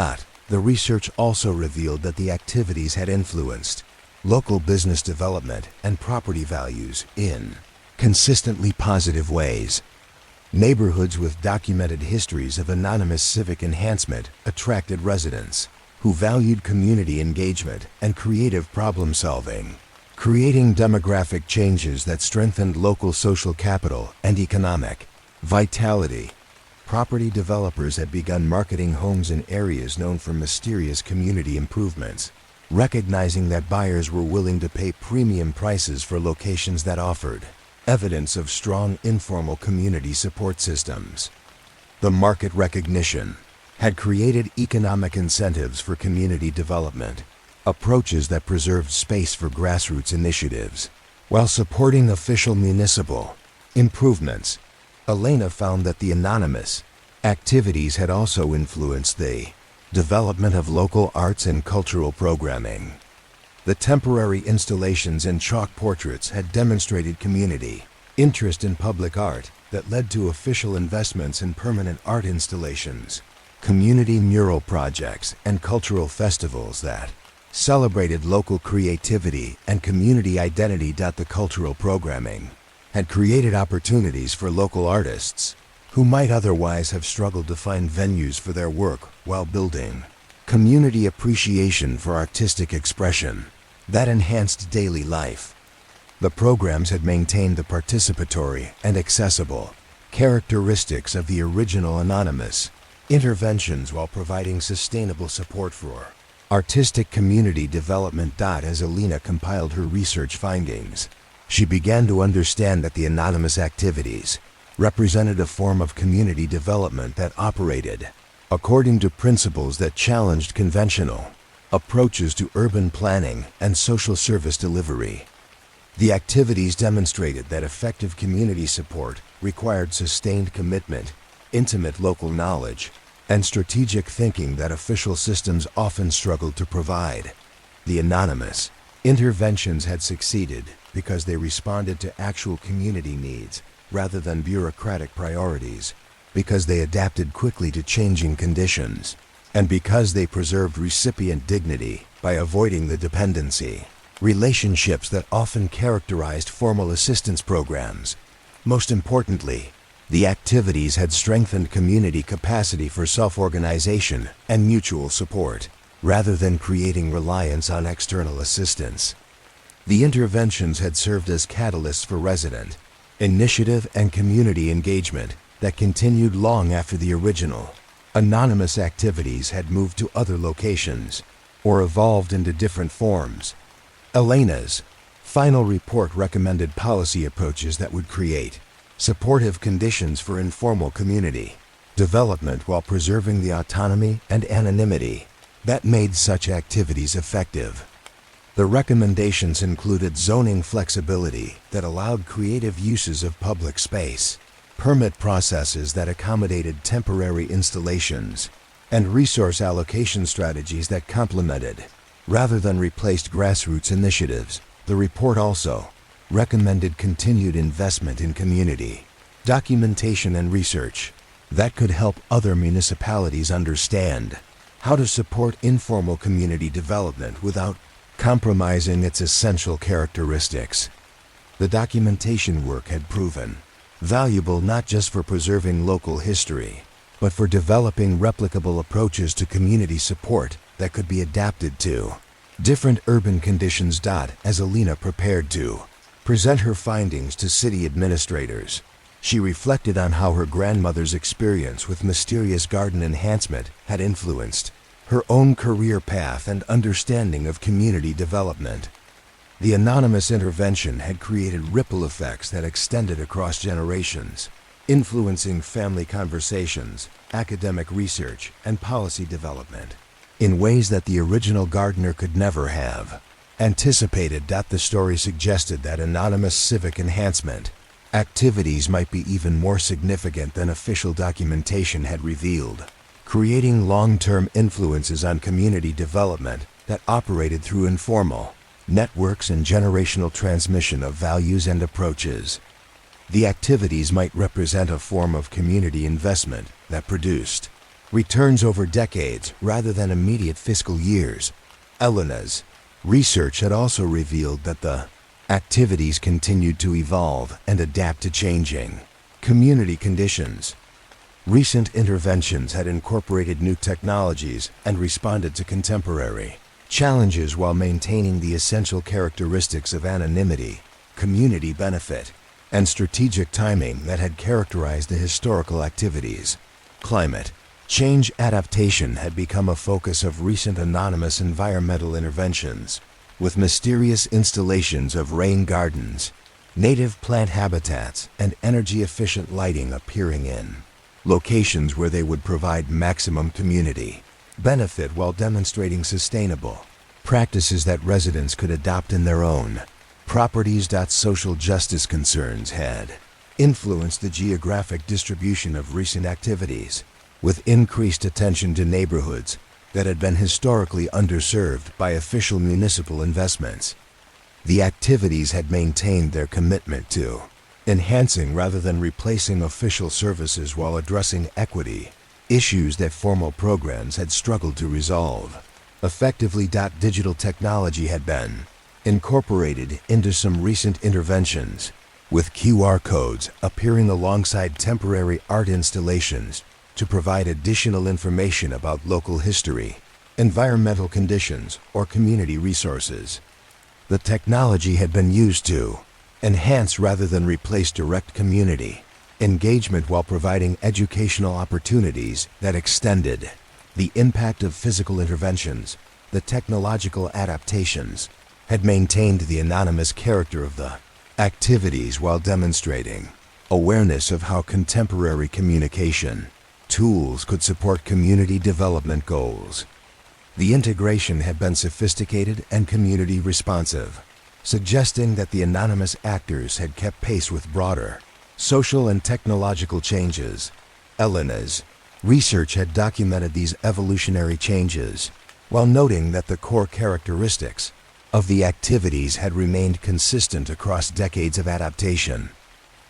The research also revealed that the activities had influenced local business development and property values in consistently positive ways. Neighborhoods with documented histories of anonymous civic enhancement attracted residents who valued community engagement and creative problem solving, creating demographic changes that strengthened local social capital and economic vitality. Property developers had begun marketing homes in areas known for mysterious community improvements, recognizing that buyers were willing to pay premium prices for locations that offered evidence of strong informal community support systems. The market recognition had created economic incentives for community development, approaches that preserved space for grassroots initiatives, while supporting official municipal improvements. Elena found that the anonymous activities had also influenced the development of local arts and cultural programming. The temporary installations and chalk portraits had demonstrated community interest in public art that led to official investments in permanent art installations, community mural projects, and cultural festivals that celebrated local creativity and community identity. The cultural programming had created opportunities for local artists who might otherwise have struggled to find venues for their work, while building community appreciation for artistic expression that enhanced daily life. The programs had maintained the participatory and accessible characteristics of the original anonymous interventions while providing sustainable support for artistic community development. As Alina compiled her research findings, she began to understand that the anonymous activities represented a form of community development that operated according to principles that challenged conventional approaches to urban planning and social service delivery. The activities demonstrated that effective community support required sustained commitment, intimate local knowledge, and strategic thinking that official systems often struggled to provide. The anonymous interventions had succeeded because they responded to actual community needs rather than bureaucratic priorities, because they adapted quickly to changing conditions, and because they preserved recipient dignity by avoiding the dependency relationships that often characterized formal assistance programs. Most importantly, the activities had strengthened community capacity for self-organization and mutual support, rather than creating reliance on external assistance. The interventions had served as catalysts for resident initiative and community engagement that continued long after the original anonymous activities had moved to other locations or evolved into different forms. Elena's final report recommended policy approaches that would create supportive conditions for informal community development while preserving the autonomy and anonymity that made such activities effective. The recommendations included zoning flexibility that allowed creative uses of public space, permit processes that accommodated temporary installations, and resource allocation strategies that complemented rather than replaced grassroots initiatives. The report also recommended continued investment in community documentation and research that could help other municipalities understand how to support informal community development without compromising its essential characteristics. The documentation work had proven valuable not just for preserving local history, but for developing replicable approaches to community support that could be adapted to different urban conditions. As Alina prepared to present her findings to city administrators, she reflected on how her grandmother's experience with mysterious garden enhancement had influenced her own career path and understanding of community development. The anonymous intervention had created ripple effects that extended across generations, influencing family conversations, academic research, and policy development in ways that the original gardener could never have anticipated. The story suggested that anonymous civic enhancement activities might be even more significant than official documentation had revealed, creating long-term influences on community development that operated through informal networks and generational transmission of values and approaches. The activities might represent a form of community investment that produced returns over decades rather than immediate fiscal years. Elena's research had also revealed that the activities continued to evolve and adapt to changing community conditions. Recent interventions had incorporated new technologies and responded to contemporary challenges while maintaining the essential characteristics of anonymity, community benefit, and strategic timing that had characterized the historical activities. Climate change adaptation had become a focus of recent anonymous environmental interventions, with mysterious installations of rain gardens, native plant habitats, and energy-efficient lighting appearing in locations where they would provide maximum community benefit while demonstrating sustainable practices that residents could adopt in their own properties. Social justice concerns had influenced the geographic distribution of recent activities, with increased attention to neighborhoods that had been historically underserved by official municipal investments. The activities had maintained their commitment to enhancing rather than replacing official services while addressing equity, issues that formal programs had struggled to resolve. Effectively, digital technology had been incorporated into some recent interventions, with QR codes appearing alongside temporary art installations to provide additional information about local history, environmental conditions, or community resources. The technology had been used to enhance rather than replace direct community engagement while providing educational opportunities that extended the impact of physical interventions. The technological adaptations had maintained the anonymous character of the activities while demonstrating awareness of how contemporary communication tools could support community development goals. The integration had been sophisticated and community responsive, suggesting that the anonymous actors had kept pace with broader social and technological changes. Elena's research had documented these evolutionary changes, while noting that the core characteristics of the activities had remained consistent across decades of adaptation.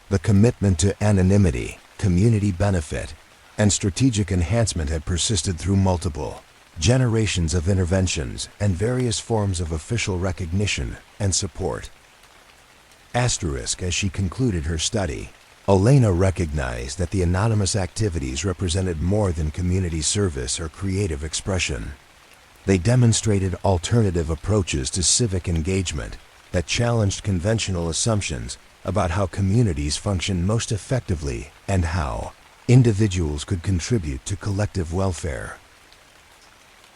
The commitment to anonymity, community benefit, and strategic enhancement had persisted through multiple generations of interventions and various forms of official recognition and support. Asterisk. As she concluded her study, Elena recognized that the anonymous activities represented more than community service or creative expression. They demonstrated alternative approaches to civic engagement that challenged conventional assumptions about how communities function most effectively and how individuals could contribute to collective welfare.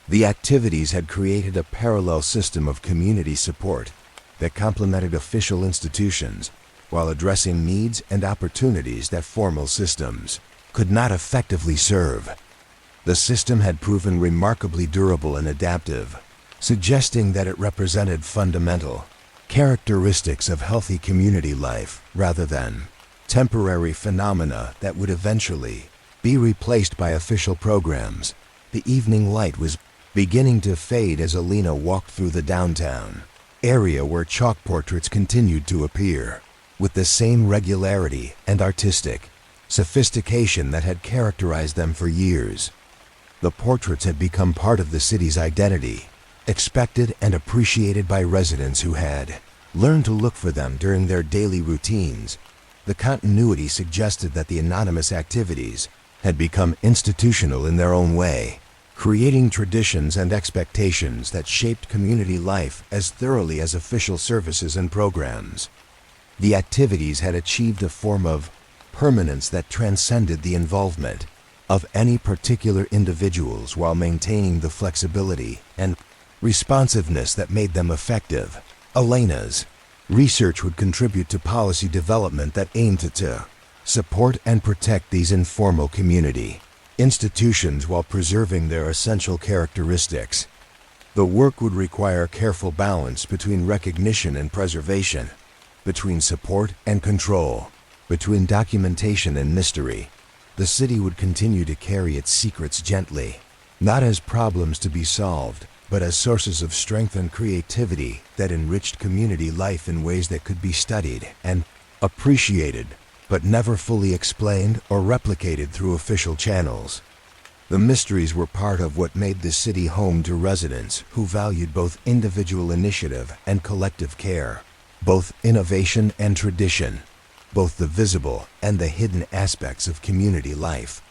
The activities had created a parallel system of community support that complemented official institutions while addressing needs and opportunities that formal systems could not effectively serve. The system had proven remarkably durable and adaptive, suggesting that it represented fundamental characteristics of healthy community life rather than temporary phenomena that would eventually be replaced by official programs. The evening light was beginning to fade as Elena walked through the downtown area where chalk portraits continued to appear, with the same regularity and artistic sophistication that had characterized them for years. The portraits had become part of the city's identity, expected and appreciated by residents who had learned to look for them during their daily routines. The continuity suggested that the anonymous activities had become institutional in their own way, creating traditions and expectations that shaped community life as thoroughly as official services and programs. The activities had achieved a form of permanence that transcended the involvement of any particular individuals while maintaining the flexibility and responsiveness that made them effective. Elena's research would contribute to policy development that aimed to support and protect these informal community institutions while preserving their essential characteristics. The work would require careful balance between recognition and preservation, between support and control, between documentation and mystery. The city would continue to carry its secrets gently, not as problems to be solved, but as sources of strength and creativity that enriched community life in ways that could be studied and appreciated, but never fully explained or replicated through official channels. The mysteries were part of what made the city home to residents who valued both individual initiative and collective care, both innovation and tradition, both the visible and the hidden aspects of community life.